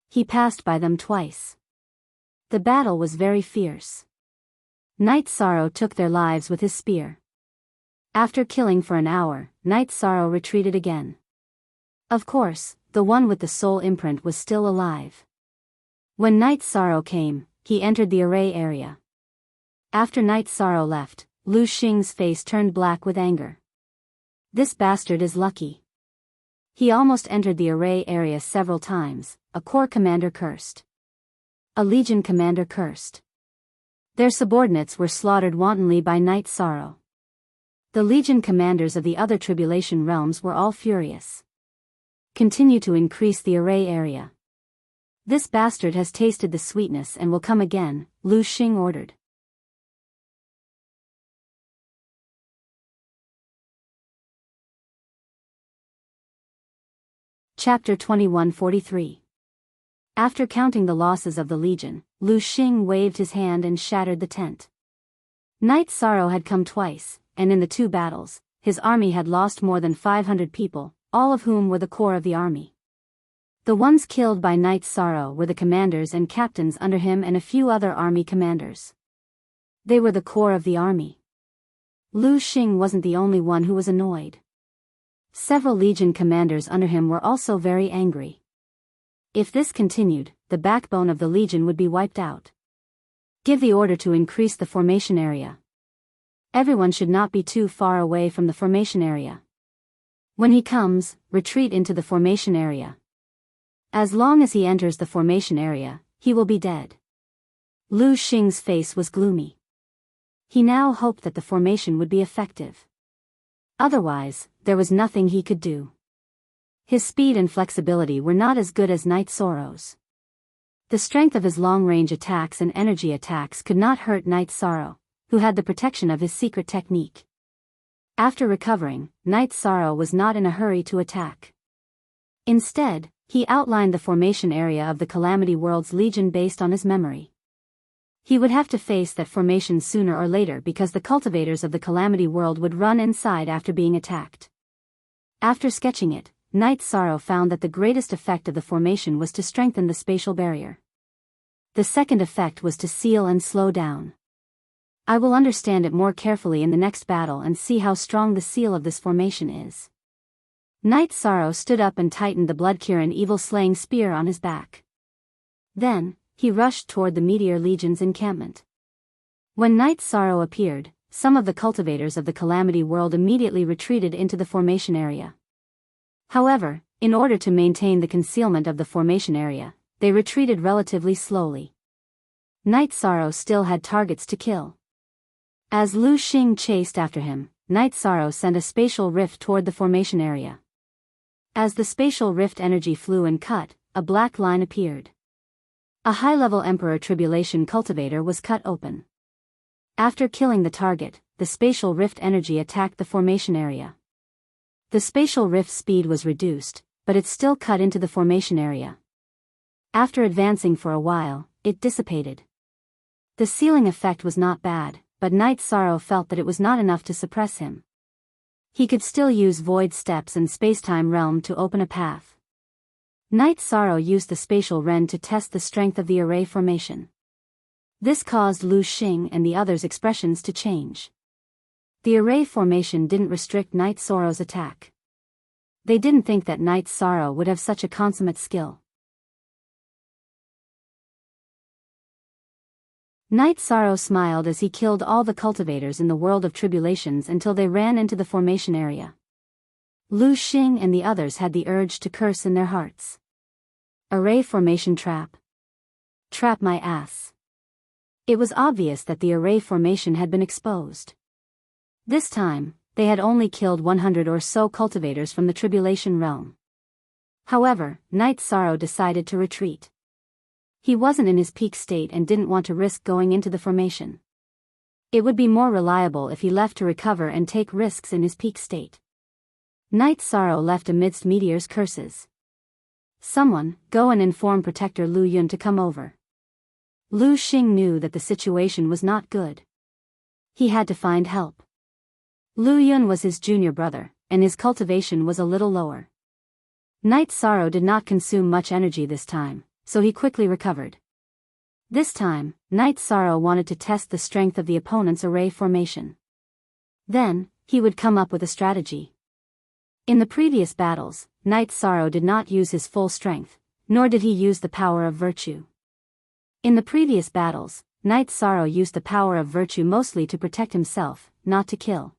Speaker 1: He passed by them twice. The battle was very fierce. Night Sorrow took their lives with his spear. After killing for an hour, Night Sorrow retreated again. Of course, the one with the soul imprint was still alive. When Night Sorrow came, he entered the array area. After Night Sorrow left, Lu Xing's face turned black with anger. This bastard is lucky. He almost entered the array area several times. A core commander cursed. A legion commander cursed. Their subordinates were slaughtered wantonly by Night Sorrow. The legion commanders of the other tribulation realms were all furious. Continue to increase the array area. This bastard has tasted the sweetness and will come again, Lu Xing ordered. Chapter 2143. After counting the losses of the Legion, Lu Xing waved his hand and shattered the tent. Night Sorrow had come twice, and in the 2 battles, his army had lost more than 500 people, all of whom were the core of the army. The ones killed by Night Sorrow were the commanders and captains under him and a few other army commanders. They were the core of the army. Lu Xing wasn't the only one who was annoyed. Several legion commanders under him were also very angry. If this continued, the backbone of the legion would be wiped out. Give the order to increase the formation area. Everyone should not be too far away from the formation area. When he comes, retreat into the formation area. As long as he enters the formation area, he will be dead. Lu Xing's face was gloomy. He now hoped that the formation would be effective. Otherwise, there was nothing he could do. His speed and flexibility were not as good as Night Sorrow's. The strength of his long-range attacks and energy attacks could not hurt Night Sorrow, who had the protection of his secret technique. After recovering, Night Sorrow was not in a hurry to attack. Instead, he outlined the formation area of the Calamity World's Legion based on his memory. He would have to face that formation sooner or later because the cultivators of the Calamity World would run inside after being attacked. After sketching it, Night Sorrow found that the greatest effect of the formation was to strengthen the spatial barrier. The second effect was to seal and slow down. I will understand it more carefully in the next battle and see how strong the seal of this formation is. Night Sorrow stood up and tightened the blood-curing evil-slaying spear on his back. Then, he rushed toward the Meteor Legion's encampment. When Night Sorrow appeared, some of the cultivators of the Calamity World immediately retreated into the formation area. However, in order to maintain the concealment of the formation area, they retreated relatively slowly. Night Sorrow still had targets to kill. As Lu Xing chased after him, Night Sorrow sent a spatial rift toward the formation area. As the spatial rift energy flew and cut, a black line appeared. A high-level Emperor Tribulation cultivator was cut open. After killing the target, the spatial rift energy attacked the formation area. The spatial rift speed was reduced, but it still cut into the formation area. After advancing for a while, it dissipated. The sealing effect was not bad, but Night Sorrow felt that it was not enough to suppress him. He could still use Void Steps and Spacetime Realm to open a path. Night Sorrow used the Spatial Rend to test the strength of the array formation. This caused Lu Xing and the others' expressions to change. The array formation didn't restrict Night Sorrow's attack. They didn't think that Night Sorrow would have such a consummate skill. Night Sorrow smiled as he killed all the cultivators in the world of tribulations until they ran into the formation area. Lu Xing and the others had the urge to curse in their hearts. Array formation trap. Trap my ass. It was obvious that the array formation had been exposed. This time, they had only killed 100 or so cultivators from the tribulation realm. However, Night Sorrow decided to retreat. He wasn't in his peak state and didn't want to risk going into the formation. It would be more reliable if he left to recover and take risks in his peak state. Night Sorrow left amidst Meteor's curses. Someone, go and inform Protector Lu Yun to come over. Lu Xing knew that the situation was not good. He had to find help. Lu Yun was his junior brother, and his cultivation was a little lower. Night Sorrow did not consume much energy this time, so he quickly recovered. This time, Night Sorrow wanted to test the strength of the opponent's array formation. Then, he would come up with a strategy. In the previous battles, Night Sorrow did not use his full strength, nor did he use the power of virtue. In the previous battles, Night Sorrow used the power of virtue mostly to protect himself, not to kill.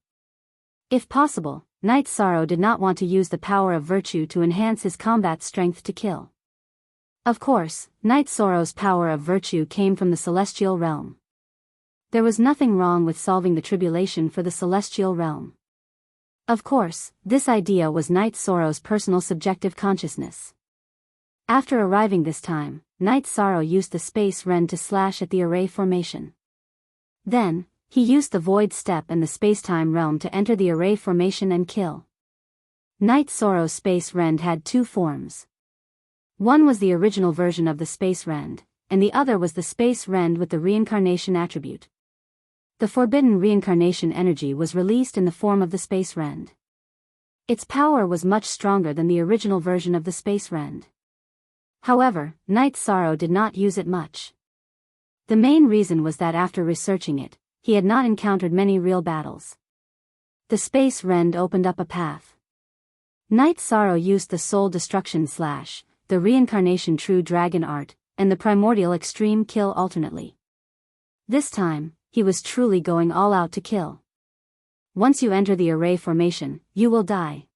Speaker 1: If possible, Night Sorrow did not want to use the power of virtue to enhance his combat strength to kill. Of course, Night Sorrow's power of virtue came from the celestial realm. There was nothing wrong with solving the tribulation for the celestial realm. Of course, this idea was Night Sorrow's personal subjective consciousness. After arriving this time, Night Sorrow used the Space Rend to slash at the array formation. Then, he used the Void Step and the Spacetime Realm to enter the array formation and kill. Night Sorrow's Space Rend had two forms. One was the original version of the Space Rend, and the other was the Space Rend with the Reincarnation attribute. The forbidden reincarnation energy was released in the form of the Space Rend. Its power was much stronger than the original version of the Space Rend. However, Night Sorrow did not use it much. The main reason was that after researching it, he had not encountered many real battles. The Space Rend opened up a path. Night Sorrow used the Soul Destruction Slash, the Reincarnation True Dragon Art, and the Primordial Extreme Kill alternately. This time, he was truly going all out to kill. Once you enter the array formation, you will die.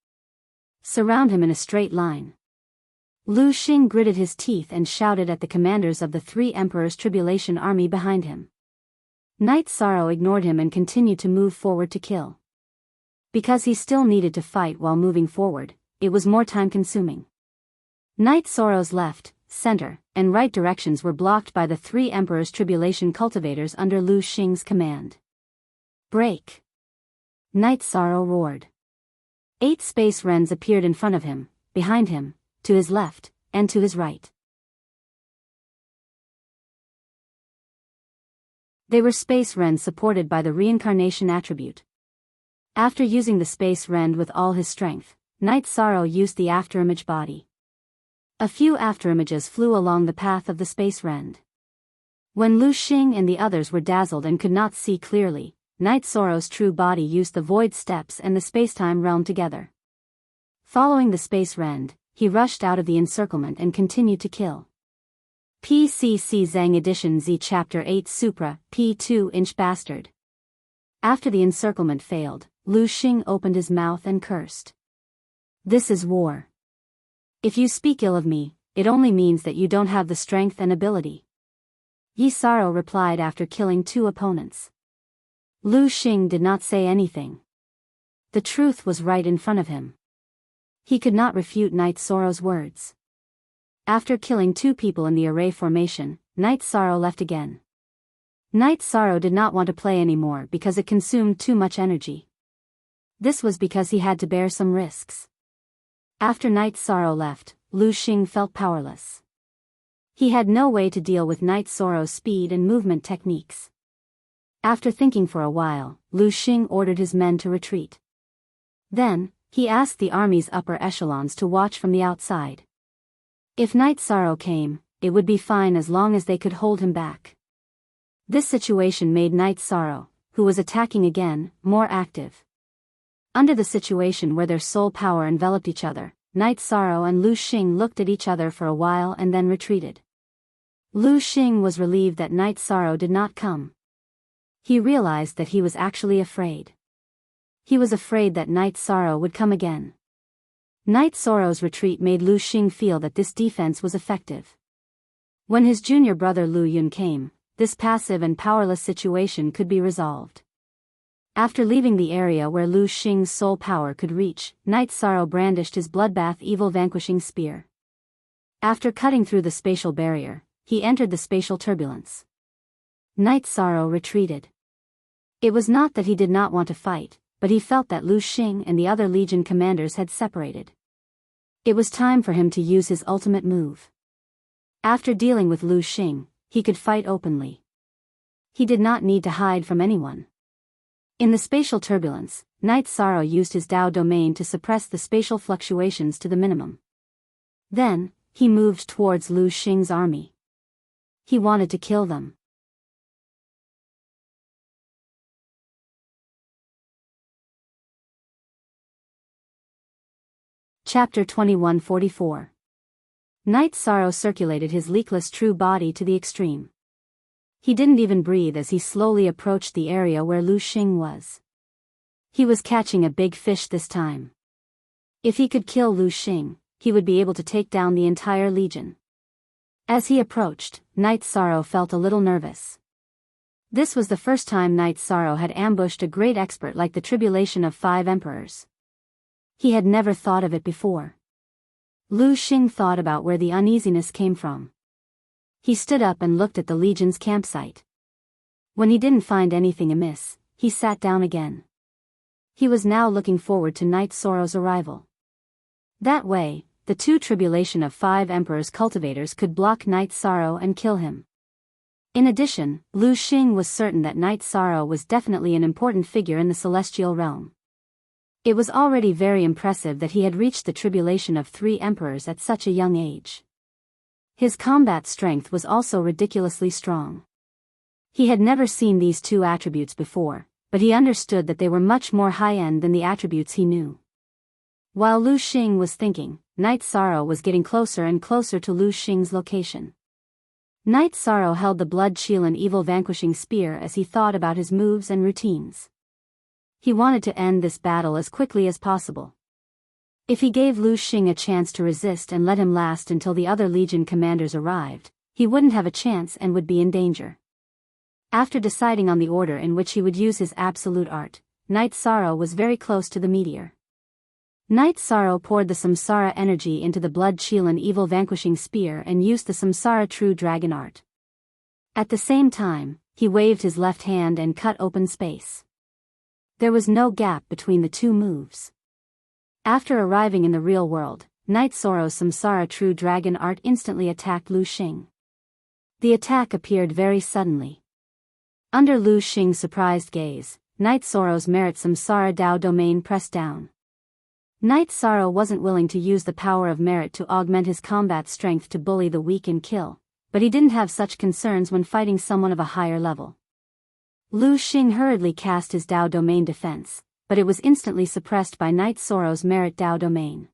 Speaker 1: Surround him in a straight line. Lu Xing gritted his teeth and shouted at the commanders of the three emperors' tribulation army behind him. Night Sorrow ignored him and continued to move forward to kill. Because he still needed to fight while moving forward, it was more time-consuming. Night Sorrow's left, center, and right directions were blocked by the three emperors' tribulation cultivators under Lu Xing's command. Break! Night Sorrow roared. 8 Space Rends appeared in front of him, behind him, to his left, and to his right. They were Space Rends supported by the Reincarnation attribute. After using the Space Rend with all his strength, Night Sorrow used the Afterimage body. A few Afterimages flew along the path of the Space Rend. When Lu Xing and the others were dazzled and could not see clearly, Night Sorrow's true body used the Void Steps and the Spacetime Realm together. Following the Space Rend, he rushed out of the encirclement and continued to kill. PCC Zhang Edition Z Chapter 8 Supra, P2-inch Bastard. After the encirclement failed, Lu Xing opened his mouth and cursed. This is war. If you speak ill of me, it only means that you don't have the strength and ability. Yi Saro replied after killing 2 opponents. Lu Xing did not say anything. The truth was right in front of him. He could not refute Knight Sorrow's words. After killing 2 people in the array formation, Knight Sorrow left again. Knight Sorrow did not want to play anymore because it consumed too much energy. This was because he had to bear some risks. After Knight Sorrow left, Lu Xing felt powerless. He had no way to deal with Knight Sorrow's speed and movement techniques. After thinking for a while, Lu Xing ordered his men to retreat. Then, he asked the army's upper echelons to watch from the outside. If Knight Sorrow came, it would be fine as long as they could hold him back. This situation made Knight Sorrow, who was attacking again, more active. Under the situation where their soul power enveloped each other, Knight Sorrow and Lu Xing looked at each other for a while and then retreated. Lu Xing was relieved that Knight Sorrow did not come. He realized that he was actually afraid. He was afraid that Knight Sorrow would come again. Knight Sorrow's retreat made Lu Xing feel that this defense was effective. When his junior brother Lu Yun came, this passive and powerless situation could be resolved. After leaving the area where Lu Xing's soul power could reach, Knight Sorrow brandished his bloodbath evil vanquishing spear. After cutting through the spatial barrier, he entered the spatial turbulence. Knight Sorrow retreated. It was not that he did not want to fight, but he felt that Lu Xing and the other Legion commanders had separated. It was time for him to use his ultimate move. After dealing with Lu Xing, he could fight openly. He did not need to hide from anyone. In the spatial turbulence, Knight Sorrow used his Dao domain to suppress the spatial fluctuations to the minimum. Then, he moved towards Lu Xing's army. He wanted to kill them. Chapter 2144. Knight Sorrow circulated his leakless true body to the extreme. He didn't even breathe as he slowly approached the area where Lu Xing was. He was catching a big fish this time. If he could kill Lu Xing, he would be able to take down the entire Legion. As he approached, Knight Sorrow felt a little nervous. This was the first time Knight Sorrow had ambushed a great expert like the Tribulation of 5 Emperors. He had never thought of it before. Lu Xing thought about where the uneasiness came from. He stood up and looked at the Legion's campsite. When he didn't find anything amiss, he sat down again. He was now looking forward to Knight Sorrow's arrival. That way, the 2 Tribulation of 5 Emperors cultivators could block Knight Sorrow and kill him. In addition, Lu Xing was certain that Knight Sorrow was definitely an important figure in the celestial realm. It was already very impressive that he had reached the Tribulation of 3 Emperors at such a young age. His combat strength was also ridiculously strong. He had never seen these 2 attributes before, but he understood that they were much more high-end than the attributes he knew. While Lu Xing was thinking, Knight Sorrow was getting closer and closer to Lu Xing's location. Knight Sorrow held the Blood Qilin evil vanquishing spear as he thought about his moves and routines. He wanted to end this battle as quickly as possible. If he gave Lu Xing a chance to resist and let him last until the other Legion commanders arrived, he wouldn't have a chance and would be in danger. After deciding on the order in which he would use his absolute art, Knight Sorrow was very close to the meteor. Knight Sorrow poured the Samsara energy into the Blood Qilin evil vanquishing spear and used the Samsara true dragon art. At the same time, he waved his left hand and cut open space. There was no gap between the 2 moves. After arriving in the real world, Knight Sorrow's Samsara true dragon art instantly attacked Lu Xing. The attack appeared very suddenly. Under Lu Xing's surprised gaze, Knight Sorrow's merit Samsara Dao domain pressed down. Knight Sorrow wasn't willing to use the power of merit to augment his combat strength to bully the weak and kill, but he didn't have such concerns when fighting someone of a higher level. Lu Xing hurriedly cast his Dao domain defense, but it was instantly suppressed by Knight Sorrow's merit Dao domain.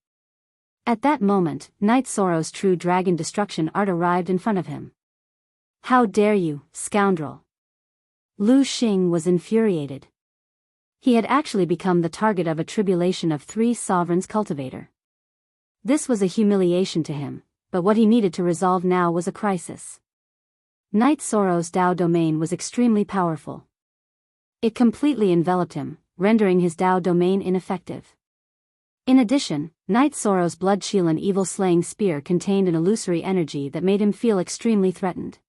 Speaker 1: At that moment, Knight Sorrow's true dragon destruction art arrived in front of him. How dare you, scoundrel! Lu Xing was infuriated. He had actually become the target of a tribulation of 3 sovereigns cultivator. This was a humiliation to him, but what he needed to resolve now was a crisis. Knight Sorrow's Dao domain was extremely powerful. It completely enveloped him, rendering his Dao domain ineffective. In addition, Knight Sorrow's blood-chilling evil-slaying spear contained an illusory energy that made him feel extremely threatened.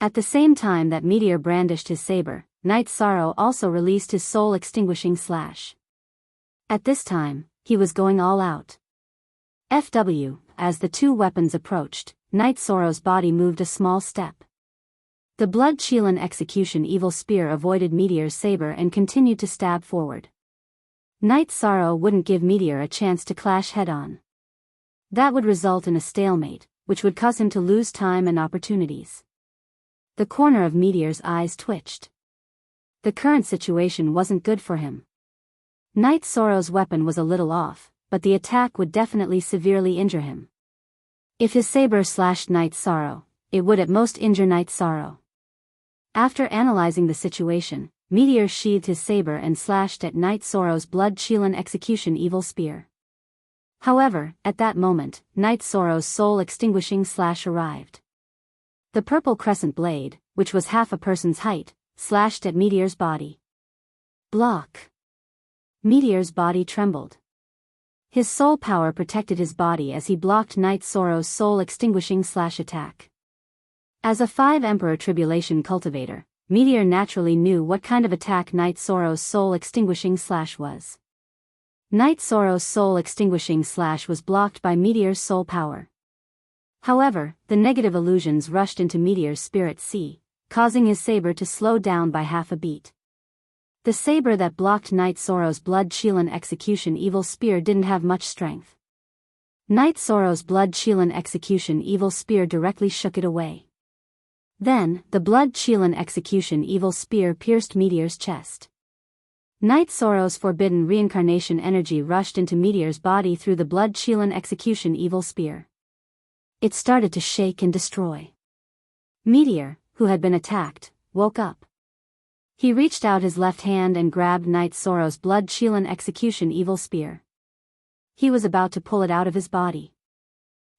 Speaker 1: At the same time that Meteor brandished his saber, Knight Sorrow also released his soul-extinguishing slash. At this time, he was going all out. As the 2 weapons approached, Knight Sorrow's body moved a small step. The blood-chilling execution evil spear avoided Meteor's saber and continued to stab forward. Knight Sorrow wouldn't give Meteor a chance to clash head-on. That would result in a stalemate, which would cause him to lose time and opportunities. The corner of Meteor's eyes twitched. The current situation wasn't good for him. Knight Sorrow's weapon was a little off, but the attack would definitely severely injure him. If his saber slashed Knight Sorrow, it would at most injure Knight Sorrow. After analyzing the situation, Meteor sheathed his saber and slashed at Knight Sorrow's blood-chilling execution evil spear. However, at that moment, Knight Sorrow's soul-extinguishing slash arrived. The purple crescent blade, which was half a person's height, slashed at Meteor's body. Block. Meteor's body trembled. His soul power protected his body as he blocked Knight Sorrow's soul-extinguishing slash attack. As a 5 Emperor Tribulation cultivator, Meteor naturally knew what kind of attack Knight Sorrow's soul-extinguishing slash was. Knight Sorrow's soul-extinguishing slash was blocked by Meteor's soul power. However, the negative illusions rushed into Meteor's spirit sea, causing his saber to slow down by half a beat. The saber that blocked Knight Sorrow's blood-chilling execution evil spear didn't have much strength. Knight Sorrow's blood-chilling execution evil spear directly shook it away. Then, the blood-chilling execution evil spear pierced Meteor's chest. Knight Sorrow's forbidden reincarnation energy rushed into Meteor's body through the blood-chilling execution evil spear. It started to shake and destroy. Meteor, who had been attacked, woke up. He reached out his left hand and grabbed Knight Sorrow's blood-chilling execution evil spear. He was about to pull it out of his body.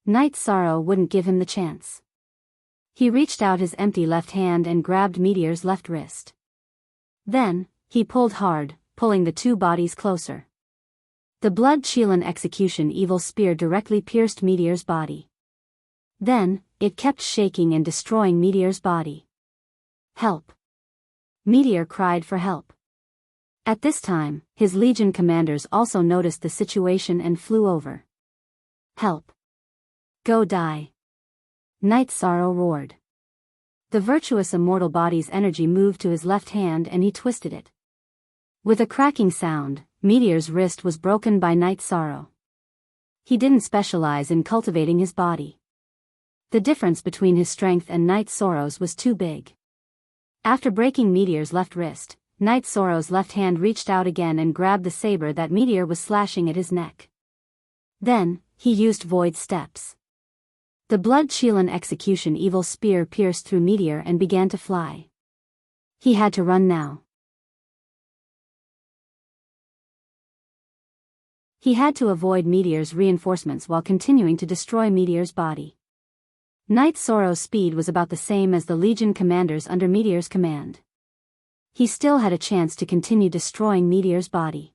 Speaker 1: Knight Sorrow wouldn't give him the chance. He reached out his empty left hand and grabbed Meteor's left wrist. Then, he pulled hard, pulling the 2 bodies closer. The blood-chilling execution evil spear directly pierced Meteor's body. Then, it kept shaking and destroying Meteor's body. Help! Meteor cried for help. At this time, his Legion commanders also noticed the situation and flew over. Help! Go die! Knight Sorrow roared. The virtuous immortal body's energy moved to his left hand and he twisted it. With a cracking sound, Meteor's wrist was broken by Knight Sorrow. He didn't specialize in cultivating his body. The difference between his strength and Knight Sorrow's was too big. After breaking Meteor's left wrist, Knight Sorrow's left hand reached out again and grabbed the saber that Meteor was slashing at his neck. Then, he used void steps. The blood-chilling execution evil spear pierced through Meteor and began to fly. He had to run now. He had to avoid Meteor's reinforcements while continuing to destroy Meteor's body. Knight Sorrow's speed was about the same as the Legion commanders under Meteor's command. He still had a chance to continue destroying Meteor's body.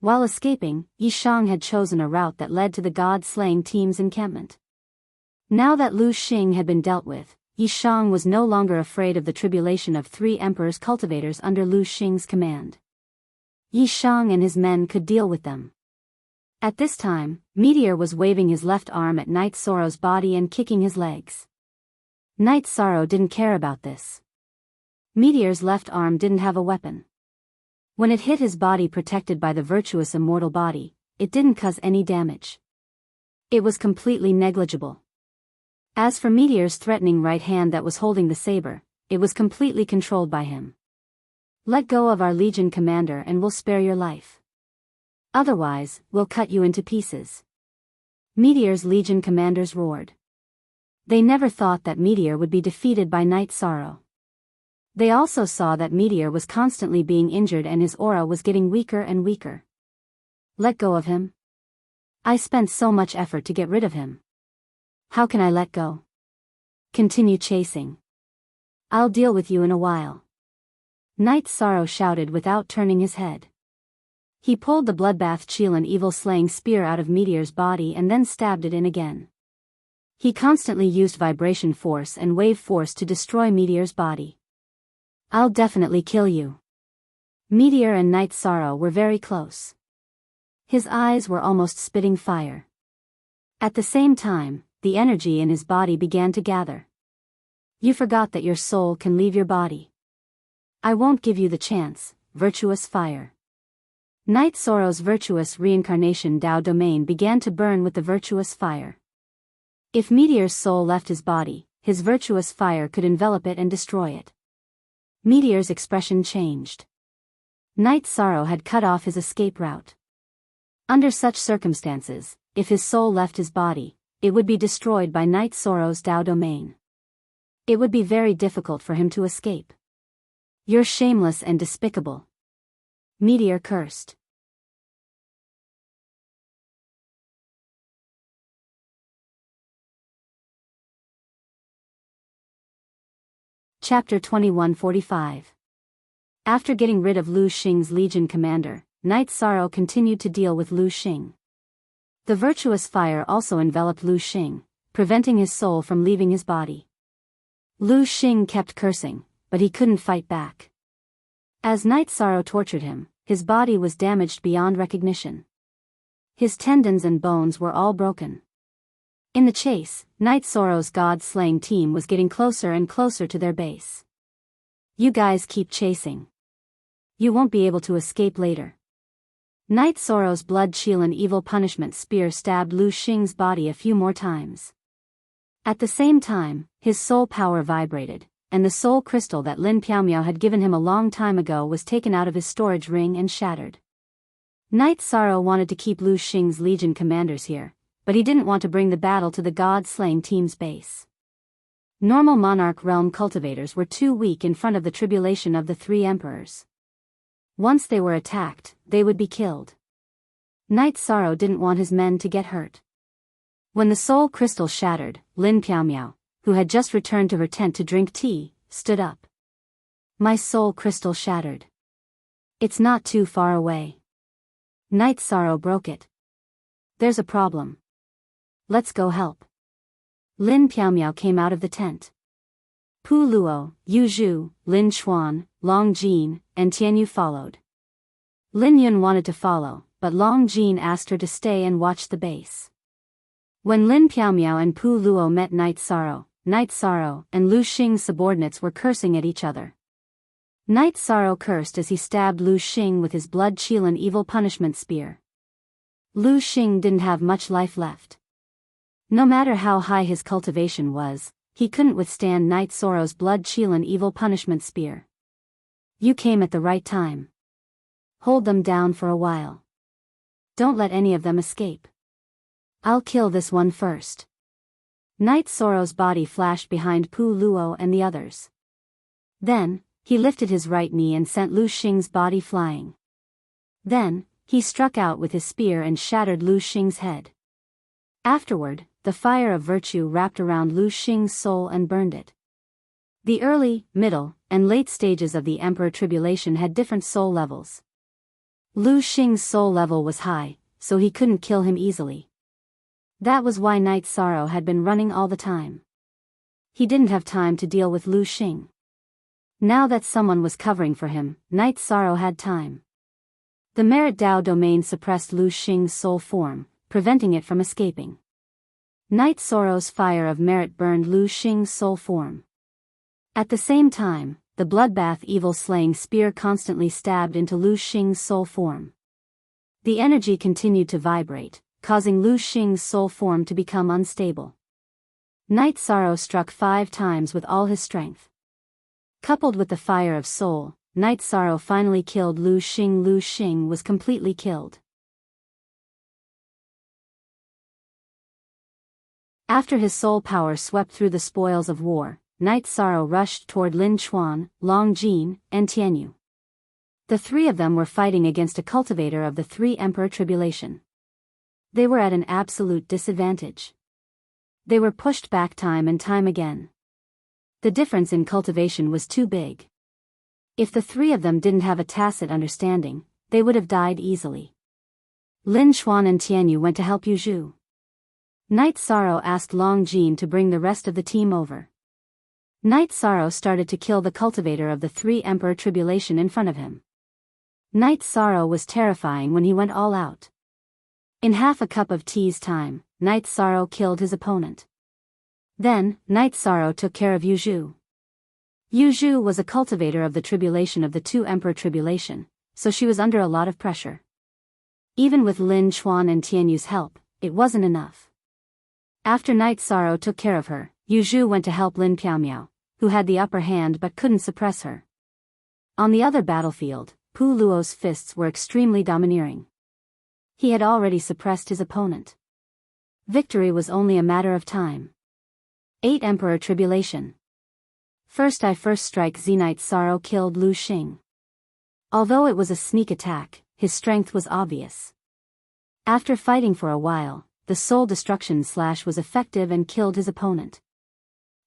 Speaker 1: While escaping, Yishang had chosen a route that led to the god-slaying team's encampment. Now that Lu Xing had been dealt with, Yishang was no longer afraid of the tribulation of 3 emperors cultivators under Lu Xing's command. Yishang and his men could deal with them. At this time, Meteor was waving his left arm at Knight Sorrow's body and kicking his legs. Knight Sorrow didn't care about this. Meteor's left arm didn't have a weapon. When it hit his body protected by the virtuous immortal body, it didn't cause any damage. It was completely negligible. As for Meteor's threatening right hand that was holding the saber, it was completely controlled by him. Let go of our Legion commander and we'll spare your life. Otherwise, we'll cut you into pieces. Meteor's Legion commanders roared. They never thought that Meteor would be defeated by Night Sorrow. They also saw that Meteor was constantly being injured and his aura was getting weaker and weaker. Let go of him. I spent so much effort to get rid of him. How can I let go? Continue chasing. I'll deal with you in a while. Night Sorrow shouted without turning his head. He pulled the bloodbath Chelan evil-slaying spear out of Meteor's body and then stabbed it in again. He constantly used vibration force and wave force to destroy Meteor's body. I'll definitely kill you. Meteor and Night Sorrow were very close. His eyes were almost spitting fire. At the same time, the energy in his body began to gather. You forgot that your soul can leave your body. I won't give you the chance, virtuous fire. Night Sorrow's virtuous reincarnation Tao domain began to burn with the virtuous fire. If Meteor's soul left his body, his virtuous fire could envelop it and destroy it. Meteor's expression changed. Night Sorrow had cut off his escape route. Under such circumstances, if his soul left his body, it would be destroyed by Night Sorrow's Tao domain. It would be very difficult for him to escape. You're shameless and despicable. Meteor cursed. Chapter 2145. After getting rid of Lu Xing's Legion commander, Night Sorrow continued to deal with Lu Xing. The virtuous fire also enveloped Lu Xing, preventing his soul from leaving his body. Lu Xing kept cursing, but he couldn't fight back. As Night Sorrow tortured him, his body was damaged beyond recognition. His tendons and bones were all broken. In the chase, Night Sorrow's god-slaying team was getting closer and closer to their base. You guys keep chasing. You won't be able to escape later. Night Sorrow's blood Chelan evil punishment spear stabbed Lu Xing's body a few more times. At the same time, his soul power vibrated, and the soul crystal that Lin Piaomiao had given him a long time ago was taken out of his storage ring and shattered. Night Sorrow wanted to keep Lu Xing's Legion commanders here, but he didn't want to bring the battle to the god-slaying team's base. Normal monarch realm cultivators were too weak in front of the tribulation of the three emperors. Once they were attacked, they would be killed. Night Sorrow didn't want his men to get hurt. When the soul crystal shattered, Lin Piaomiao, who had just returned to her tent to drink tea, stood up. My soul crystal shattered. It's not too far away. Night Sorrow broke it. There's a problem. Let's go help. Lin Piaomiao came out of the tent. Pu Luo, Yu Zhu, Lin Chuan, Long Jin, and Tianyu followed. Lin Yun wanted to follow, but Long Jin asked her to stay and watch the base. When Lin Piaomiao and Pu Luo met Night Sorrow and Lu Xing's subordinates were cursing at each other. Night Sorrow cursed as he stabbed Lu Xing with his blood Chelan evil punishment spear. Lu Xing didn't have much life left. No matter how high his cultivation was, he couldn't withstand Night Sorrow's blood Chelan evil punishment spear. You came at the right time. Hold them down for a while. Don't let any of them escape. I'll kill this one first. Night Sorrow's body flashed behind Pu Luo and the others. Then, he lifted his right knee and sent Lu Xing's body flying. Then, he struck out with his spear and shattered Lu Xing's head. Afterward, the fire of virtue wrapped around Lu Xing's soul and burned it. The early, middle, and late stages of the Emperor Tribulation had different soul levels. Lu Xing's soul level was high, so he couldn't kill him easily. That was why Night Sorrow had been running all the time. He didn't have time to deal with Lu Xing. Now that someone was covering for him, Night Sorrow had time. The Merit Tao domain suppressed Lu Xing's soul form, preventing it from escaping. Night Sorrow's fire of merit burned Lu Xing's soul form. At the same time, the bloodbath evil-slaying spear constantly stabbed into Lu Xing's soul form. The energy continued to vibrate, causing Lu Xing's soul form to become unstable. Night Sorrow struck 5 times with all his strength. Coupled with the fire of soul, Night Sorrow finally killed Lu Xing. Lu Xing was completely killed. After his soul power swept through the spoils of war, Night Sorrow rushed toward Lin Chuan, Long Jin, and Tianyu. The three of them were fighting against a cultivator of the Three Emperor Tribulation. They were at an absolute disadvantage. They were pushed back time and time again. The difference in cultivation was too big. If the three of them didn't have a tacit understanding, they would have died easily. Lin Chuan and Tianyu went to help Yu Zhu. Night Sorrow asked Long Jin to bring the rest of the team over. Night Sorrow started to kill the cultivator of the Three Emperor Tribulation in front of him. Night Sorrow was terrifying when he went all out. In half a cup of tea's time, Night Sorrow killed his opponent. Then, Night Sorrow took care of Yu Zhu. Yu Zhu was a cultivator of the tribulation of the Two Emperor Tribulation, so she was under a lot of pressure. Even with Lin Chuan and Tianyu's help, it wasn't enough. After Night Sorrow took care of her, Yu Zhu went to help Lin Piaomiao, who had the upper hand but couldn't suppress her. On the other battlefield, Pu Luo's fists were extremely domineering. He had already suppressed his opponent. Victory was only a matter of time. 8 Emperor Tribulation. First strike Z. Night Sorrow killed Lu Xing. Although it was a sneak attack, his strength was obvious. After fighting for a while, the soul destruction slash was effective and killed his opponent.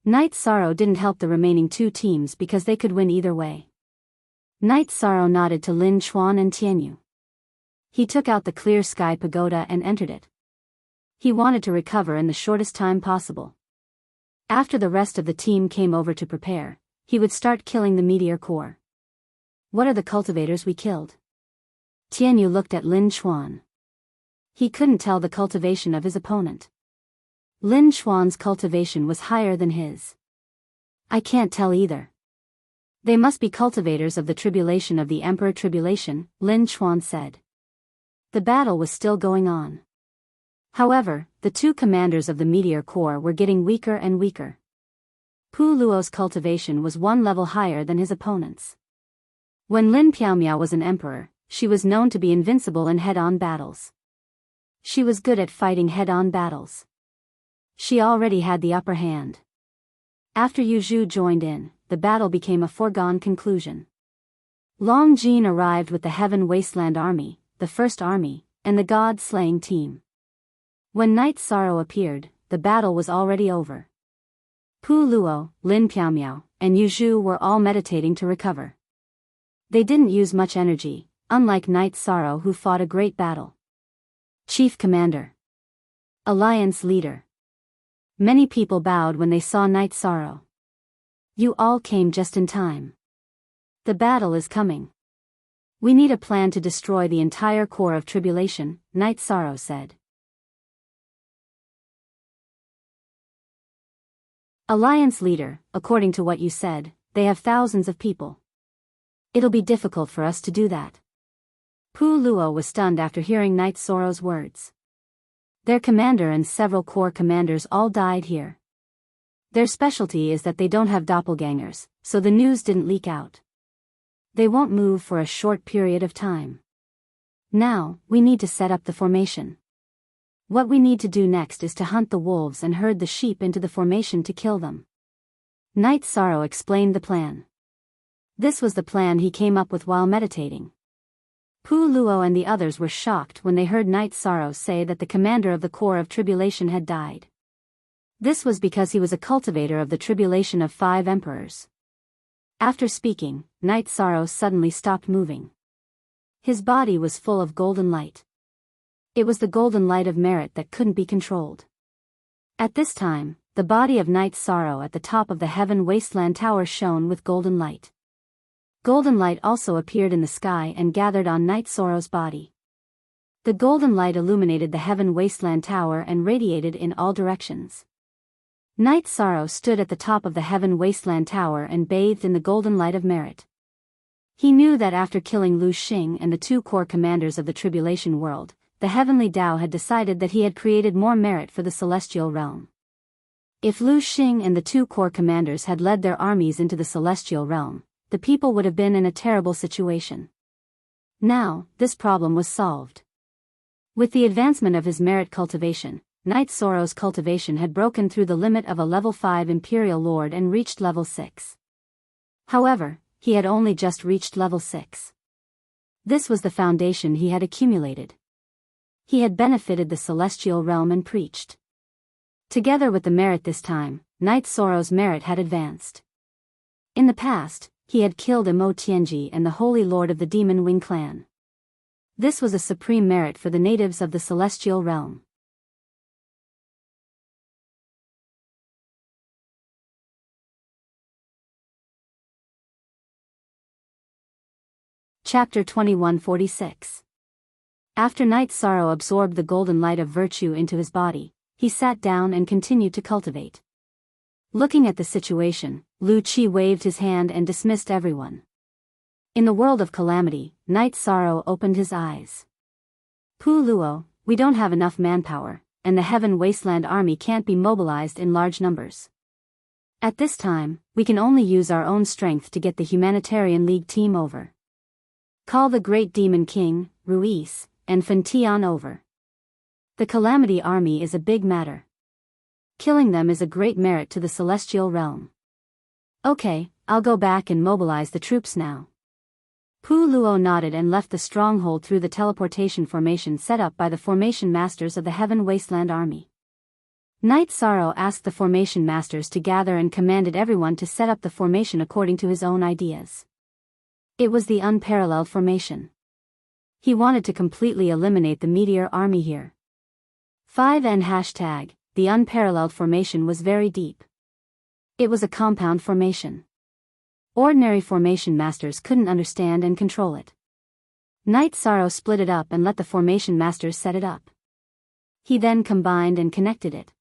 Speaker 1: Night Sorrow didn't help the remaining two teams because they could win either way. Night Sorrow nodded to Lin Chuan and Tianyu. He took out the clear sky pagoda and entered it. He wanted to recover in the shortest time possible. After the rest of the team came over to prepare, he would start killing the meteor core. What are the cultivators we killed? Tianyu looked at Lin Chuan. He couldn't tell the cultivation of his opponent. Lin Chuan's cultivation was higher than his. I can't tell either. They must be cultivators of the tribulation of the Emperor Tribulation, Lin Chuan said. The battle was still going on. However, the two commanders of the Meteor Corps were getting weaker and weaker. Pu Luo's cultivation was one level higher than his opponent's. When Lin Piaomiao was an emperor, she was known to be invincible in head-on battles. She was good at fighting head-on battles. She already had the upper hand. After Yu Zhu joined in, the battle became a foregone conclusion. Long Jin arrived with the Heaven Wasteland Army, the First Army, and the God-slaying team. When Night Sorrow appeared, the battle was already over. Pu Luo, Lin Piaomiao, and Yu Zhu were all meditating to recover. They didn't use much energy, unlike Night Sorrow who fought a great battle. Chief Commander. Alliance Leader. Many people bowed when they saw Night Sorrow. You all came just in time. The battle is coming. We need a plan to destroy the entire core of tribulation, Night Sorrow said. Alliance Leader, according to what you said, they have thousands of people. It'll be difficult for us to do that. Pu Luo was stunned after hearing Night Sorrow's words. Their commander and several corps commanders all died here. Their specialty is that they don't have doppelgangers, so the news didn't leak out. They won't move for a short period of time. Now, we need to set up the formation. What we need to do next is to hunt the wolves and herd the sheep into the formation to kill them. Night Sorrow explained the plan. This was the plan he came up with while meditating. Pu Luo and the others were shocked when they heard Night Sorrow say that the commander of the Corps of Tribulation had died. This was because he was a cultivator of the tribulation of 5 emperors. After speaking, Night Sorrow suddenly stopped moving. His body was full of golden light. It was the golden light of merit that couldn't be controlled. At this time, the body of Night Sorrow at the top of the Heaven Wasteland Tower shone with golden light. Golden light also appeared in the sky and gathered on Night Sorrow's body. The golden light illuminated the Heaven Wasteland Tower and radiated in all directions. Night Sorrow stood at the top of the Heaven Wasteland Tower and bathed in the golden light of merit. He knew that after killing Lu Xing and the 2 core commanders of the Tribulation world, the Heavenly Tao had decided that he had created more merit for the Celestial Realm. If Lu Xing and the 2 core commanders had led their armies into the Celestial Realm, the people would have been in a terrible situation. Now, this problem was solved. With the advancement of his merit cultivation, Knight Sorrow's cultivation had broken through the limit of a level 5 Imperial Lord and reached level 6. However, he had only just reached level 6. This was the foundation he had accumulated. He had benefited the celestial realm and preached. Together with the merit this time, Knight Sorrow's merit had advanced. In the past, he had killed Imo Tianji and the Holy Lord of the Demon Wing clan. This was a supreme merit for the natives of the celestial realm. Chapter 2146. After Knight Sorrow absorbed the golden light of virtue into his body, he sat down and continued to cultivate. Looking at the situation, Lu Qi waved his hand and dismissed everyone. In the world of calamity, Knight Sorrow opened his eyes. Pu Luo, we don't have enough manpower, and the Heaven Wasteland army can't be mobilized in large numbers. At this time, we can only use our own strength to get the Humanitarian League team over. Call the Great Demon King, Ruiz, and Fan Tian over. The Calamity Army is a big matter. Killing them is a great merit to the celestial realm. Okay, I'll go back and mobilize the troops now. Pu Luo nodded and left the stronghold through the teleportation formation set up by the formation masters of the Heaven Wasteland army. Knight Sorrow asked the formation masters to gather and commanded everyone to set up the formation according to his own ideas. It was the unparalleled formation. He wanted to completely eliminate the meteor army here. 5N hashtag, the unparalleled formation was very deep. It was a compound formation. Ordinary formation masters couldn't understand and control it. Knight Sorrow split it up and let the formation masters set it up. He then combined and connected it.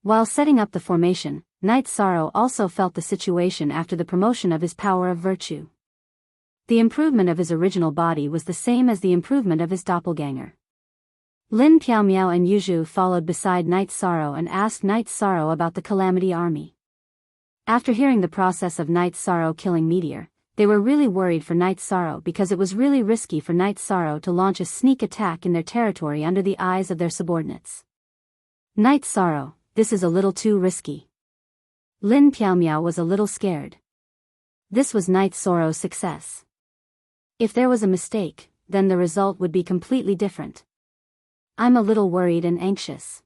Speaker 1: While setting up the formation, Knight Sorrow also felt the situation after the promotion of his power of virtue. The improvement of his original body was the same as the improvement of his doppelganger. Lin Piaomiao and Yuzhu followed beside Knight Sorrow and asked Knight Sorrow about the Calamity Army. After hearing the process of Knight Sorrow killing Meteor, they were really worried for Knight Sorrow because it was really risky for Knight Sorrow to launch a sneak attack in their territory under the eyes of their subordinates. Knight Sorrow, this is a little too risky. Lin Piaomiao was a little scared. This was Knight Sorrow's success. If there was a mistake, then the result would be completely different. I'm a little worried and anxious.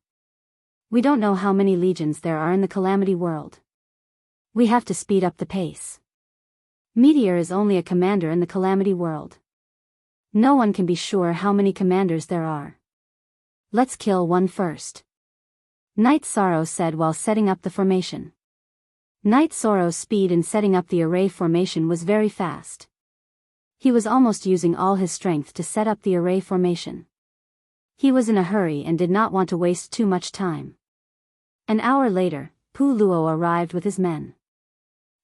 Speaker 1: We don't know how many legions there are in the Calamity world. We have to speed up the pace. Meteor is only a commander in the Calamity world. No one can be sure how many commanders there are. Let's kill one first. Knight Sorrow said while setting up the formation. Knight Sorrow's speed in setting up the array formation was very fast. He was almost using all his strength to set up the array formation. He was in a hurry and did not want to waste too much time. An hour later, Pu Luo arrived with his men.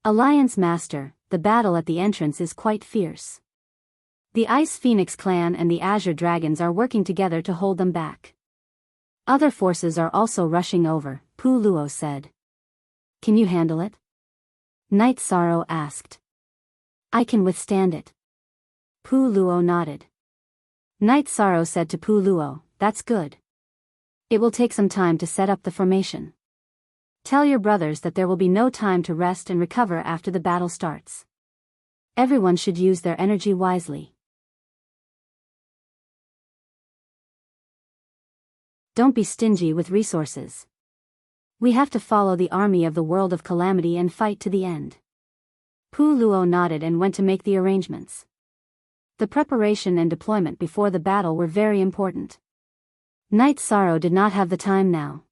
Speaker 1: Alliance Master, the battle at the entrance is quite fierce. The Ice Phoenix clan and the Azure Dragons are working together to hold them back. Other forces are also rushing over, Pu Luo said. Can you handle it? Knight Sorrow asked. I can withstand it. Pu Luo nodded. Knight Sorrow said to Pu Luo, that's good. It will take some time to set up the formation. Tell your brothers that there will be no time to rest and recover after the battle starts. Everyone should use their energy wisely. Don't be stingy with resources. We have to follow the army of the world of calamity and fight to the end. Pu Luo nodded and went to make the arrangements. The preparation and deployment before the battle were very important. Knight Sorrow did not have the time now.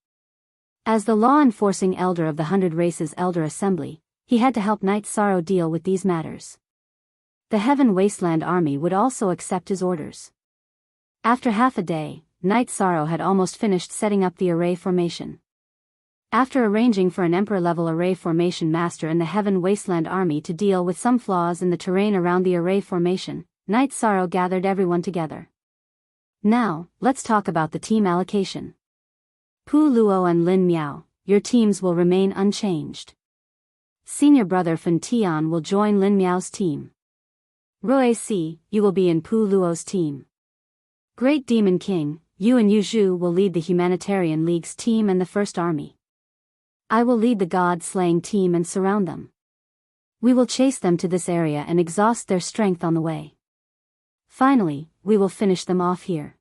Speaker 1: As the law-enforcing elder of the 100 Races Elder Assembly, he had to help Knight Sorrow deal with these matters. The Heaven Wasteland army would also accept his orders. After half a day, Knight Sorrow had almost finished setting up the array formation. After arranging for an Emperor-level array formation master in the Heaven Wasteland army to deal with some flaws in the terrain around the array formation, Knight Sorrow gathered everyone together. Now, let's talk about the team allocation. Pu Luo and Lin Miao, your teams will remain unchanged. Senior brother Fan Tian will join Lin Miao's team. Rui Si, you will be in Pu Luo's team. Great Demon King, you and Yu Zhu will lead the Humanitarian League's team and the First Army. I will lead the god-slaying team and surround them. We will chase them to this area and exhaust their strength on the way. Finally, we will finish them off here.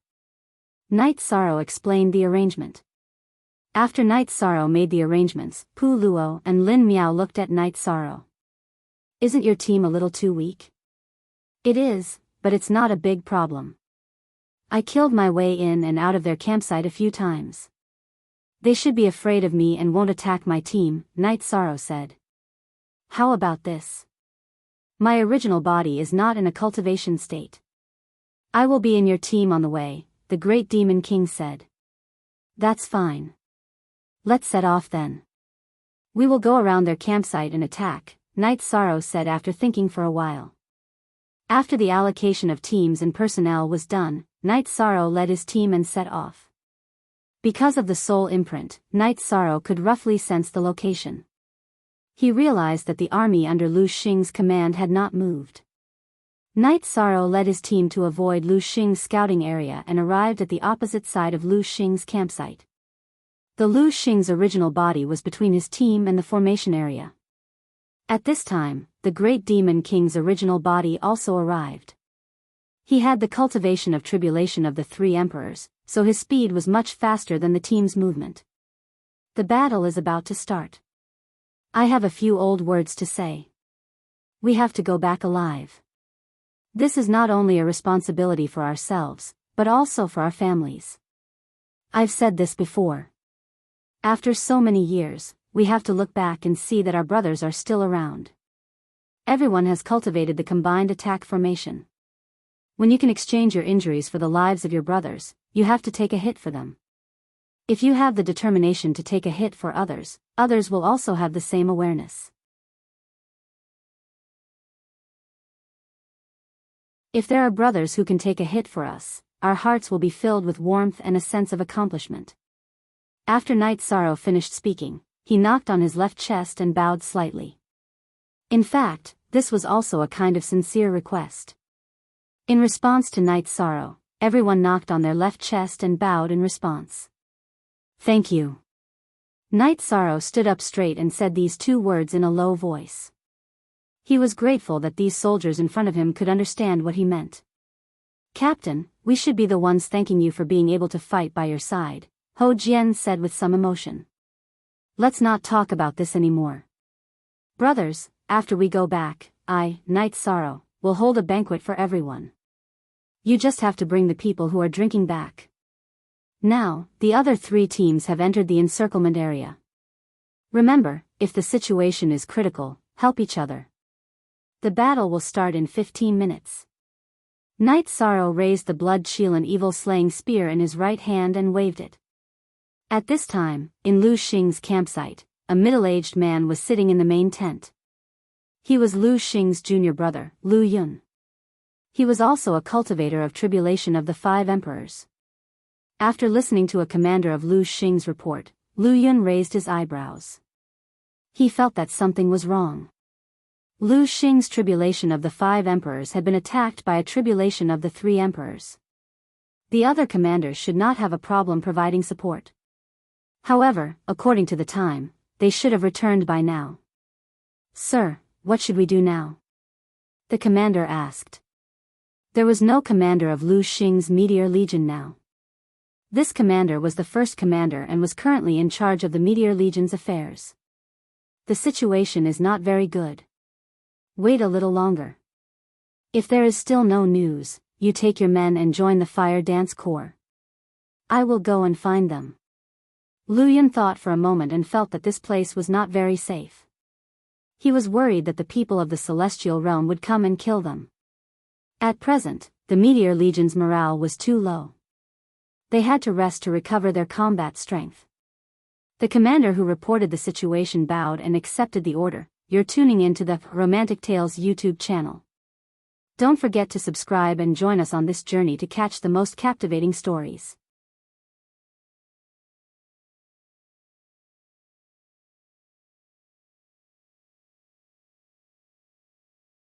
Speaker 1: Night Sorrow explained the arrangement. After Night Sorrow made the arrangements, Pu Luo and Lin Miao looked at Night Sorrow. Isn't your team a little too weak? It is, but it's not a big problem. I killed my way in and out of their campsite a few times. They should be afraid of me and won't attack my team, Night Sorrow said. How about this? My original body is not in a cultivation state. I will be in your team on the way, the Great Demon King said. That's fine. Let's set off then. We will go around their campsite and attack, Night Sorrow said after thinking for a while. After the allocation of teams and personnel was done, Night Sorrow led his team and set off. Because of the soul imprint, Night Sorrow could roughly sense the location. He realized that the army under Lu Xing's command had not moved. Night Sorrow led his team to avoid Lu Xing's scouting area and arrived at the opposite side of Lu Xing's campsite. The Lu Xing's original body was between his team and the formation area. At this time, the Great Demon King's original body also arrived. He had the cultivation of tribulation of the three emperors, so his speed was much faster than the team's movement. The battle is about to start. I have a few old words to say. We have to go back alive. This is not only a responsibility for ourselves, but also for our families. I've said this before. After so many years, we have to look back and see that our brothers are still around. Everyone has cultivated the combined attack formation. When you can exchange your injuries for the lives of your brothers, you have to take a hit for them. If you have the determination to take a hit for others, others will also have the same awareness. If there are brothers who can take a hit for us, our hearts will be filled with warmth and a sense of accomplishment. After Night Sorrow finished speaking, he knocked on his left chest and bowed slightly. In fact, this was also a kind of sincere request. In response to Night Sorrow, everyone knocked on their left chest and bowed in response. Thank you. Night Sorrow stood up straight and said these two words in a low voice. He was grateful that these soldiers in front of him could understand what he meant. Captain, we should be the ones thanking you for being able to fight by your side, Ho Jian said with some emotion. Let's not talk about this anymore. Brothers, after we go back, I, Night Sorrow, will hold a banquet for everyone. You just have to bring the people who are drinking back. Now, the other three teams have entered the encirclement area. Remember, if the situation is critical, help each other. The battle will start in 15 minutes. Night Sorrow raised the blood-Chilan evil-slaying spear in his right hand and waved it. At this time, in Lu Xing's campsite, a middle-aged man was sitting in the main tent. He was Lu Xing's junior brother, Lu Yun. He was also a cultivator of tribulation of the five emperors. After listening to a commander of Lu Xing's report, Lu Yun raised his eyebrows. He felt that something was wrong. Lu Xing's tribulation of the five emperors had been attacked by a tribulation of the three emperors. The other commanders should not have a problem providing support. However, according to the time, they should have returned by now. Sir, what should we do now? The commander asked. There was no commander of Lu Xing's Meteor Legion now. This commander was the first commander and was currently in charge of the Meteor Legion's affairs. The situation is not very good. Wait a little longer. If there is still no news, you take your men and join the Fire Dance Corps. I will go and find them. Lu Yun thought for a moment and felt that this place was not very safe. He was worried that the people of the Celestial Realm would come and kill them. At present, the Meteor Legion's morale was too low. They had to rest to recover their combat strength. The commander who reported the situation bowed and accepted the order. You're tuning into the Romantic Tales YouTube channel. Don't forget to subscribe and join us on this journey to catch the most captivating stories.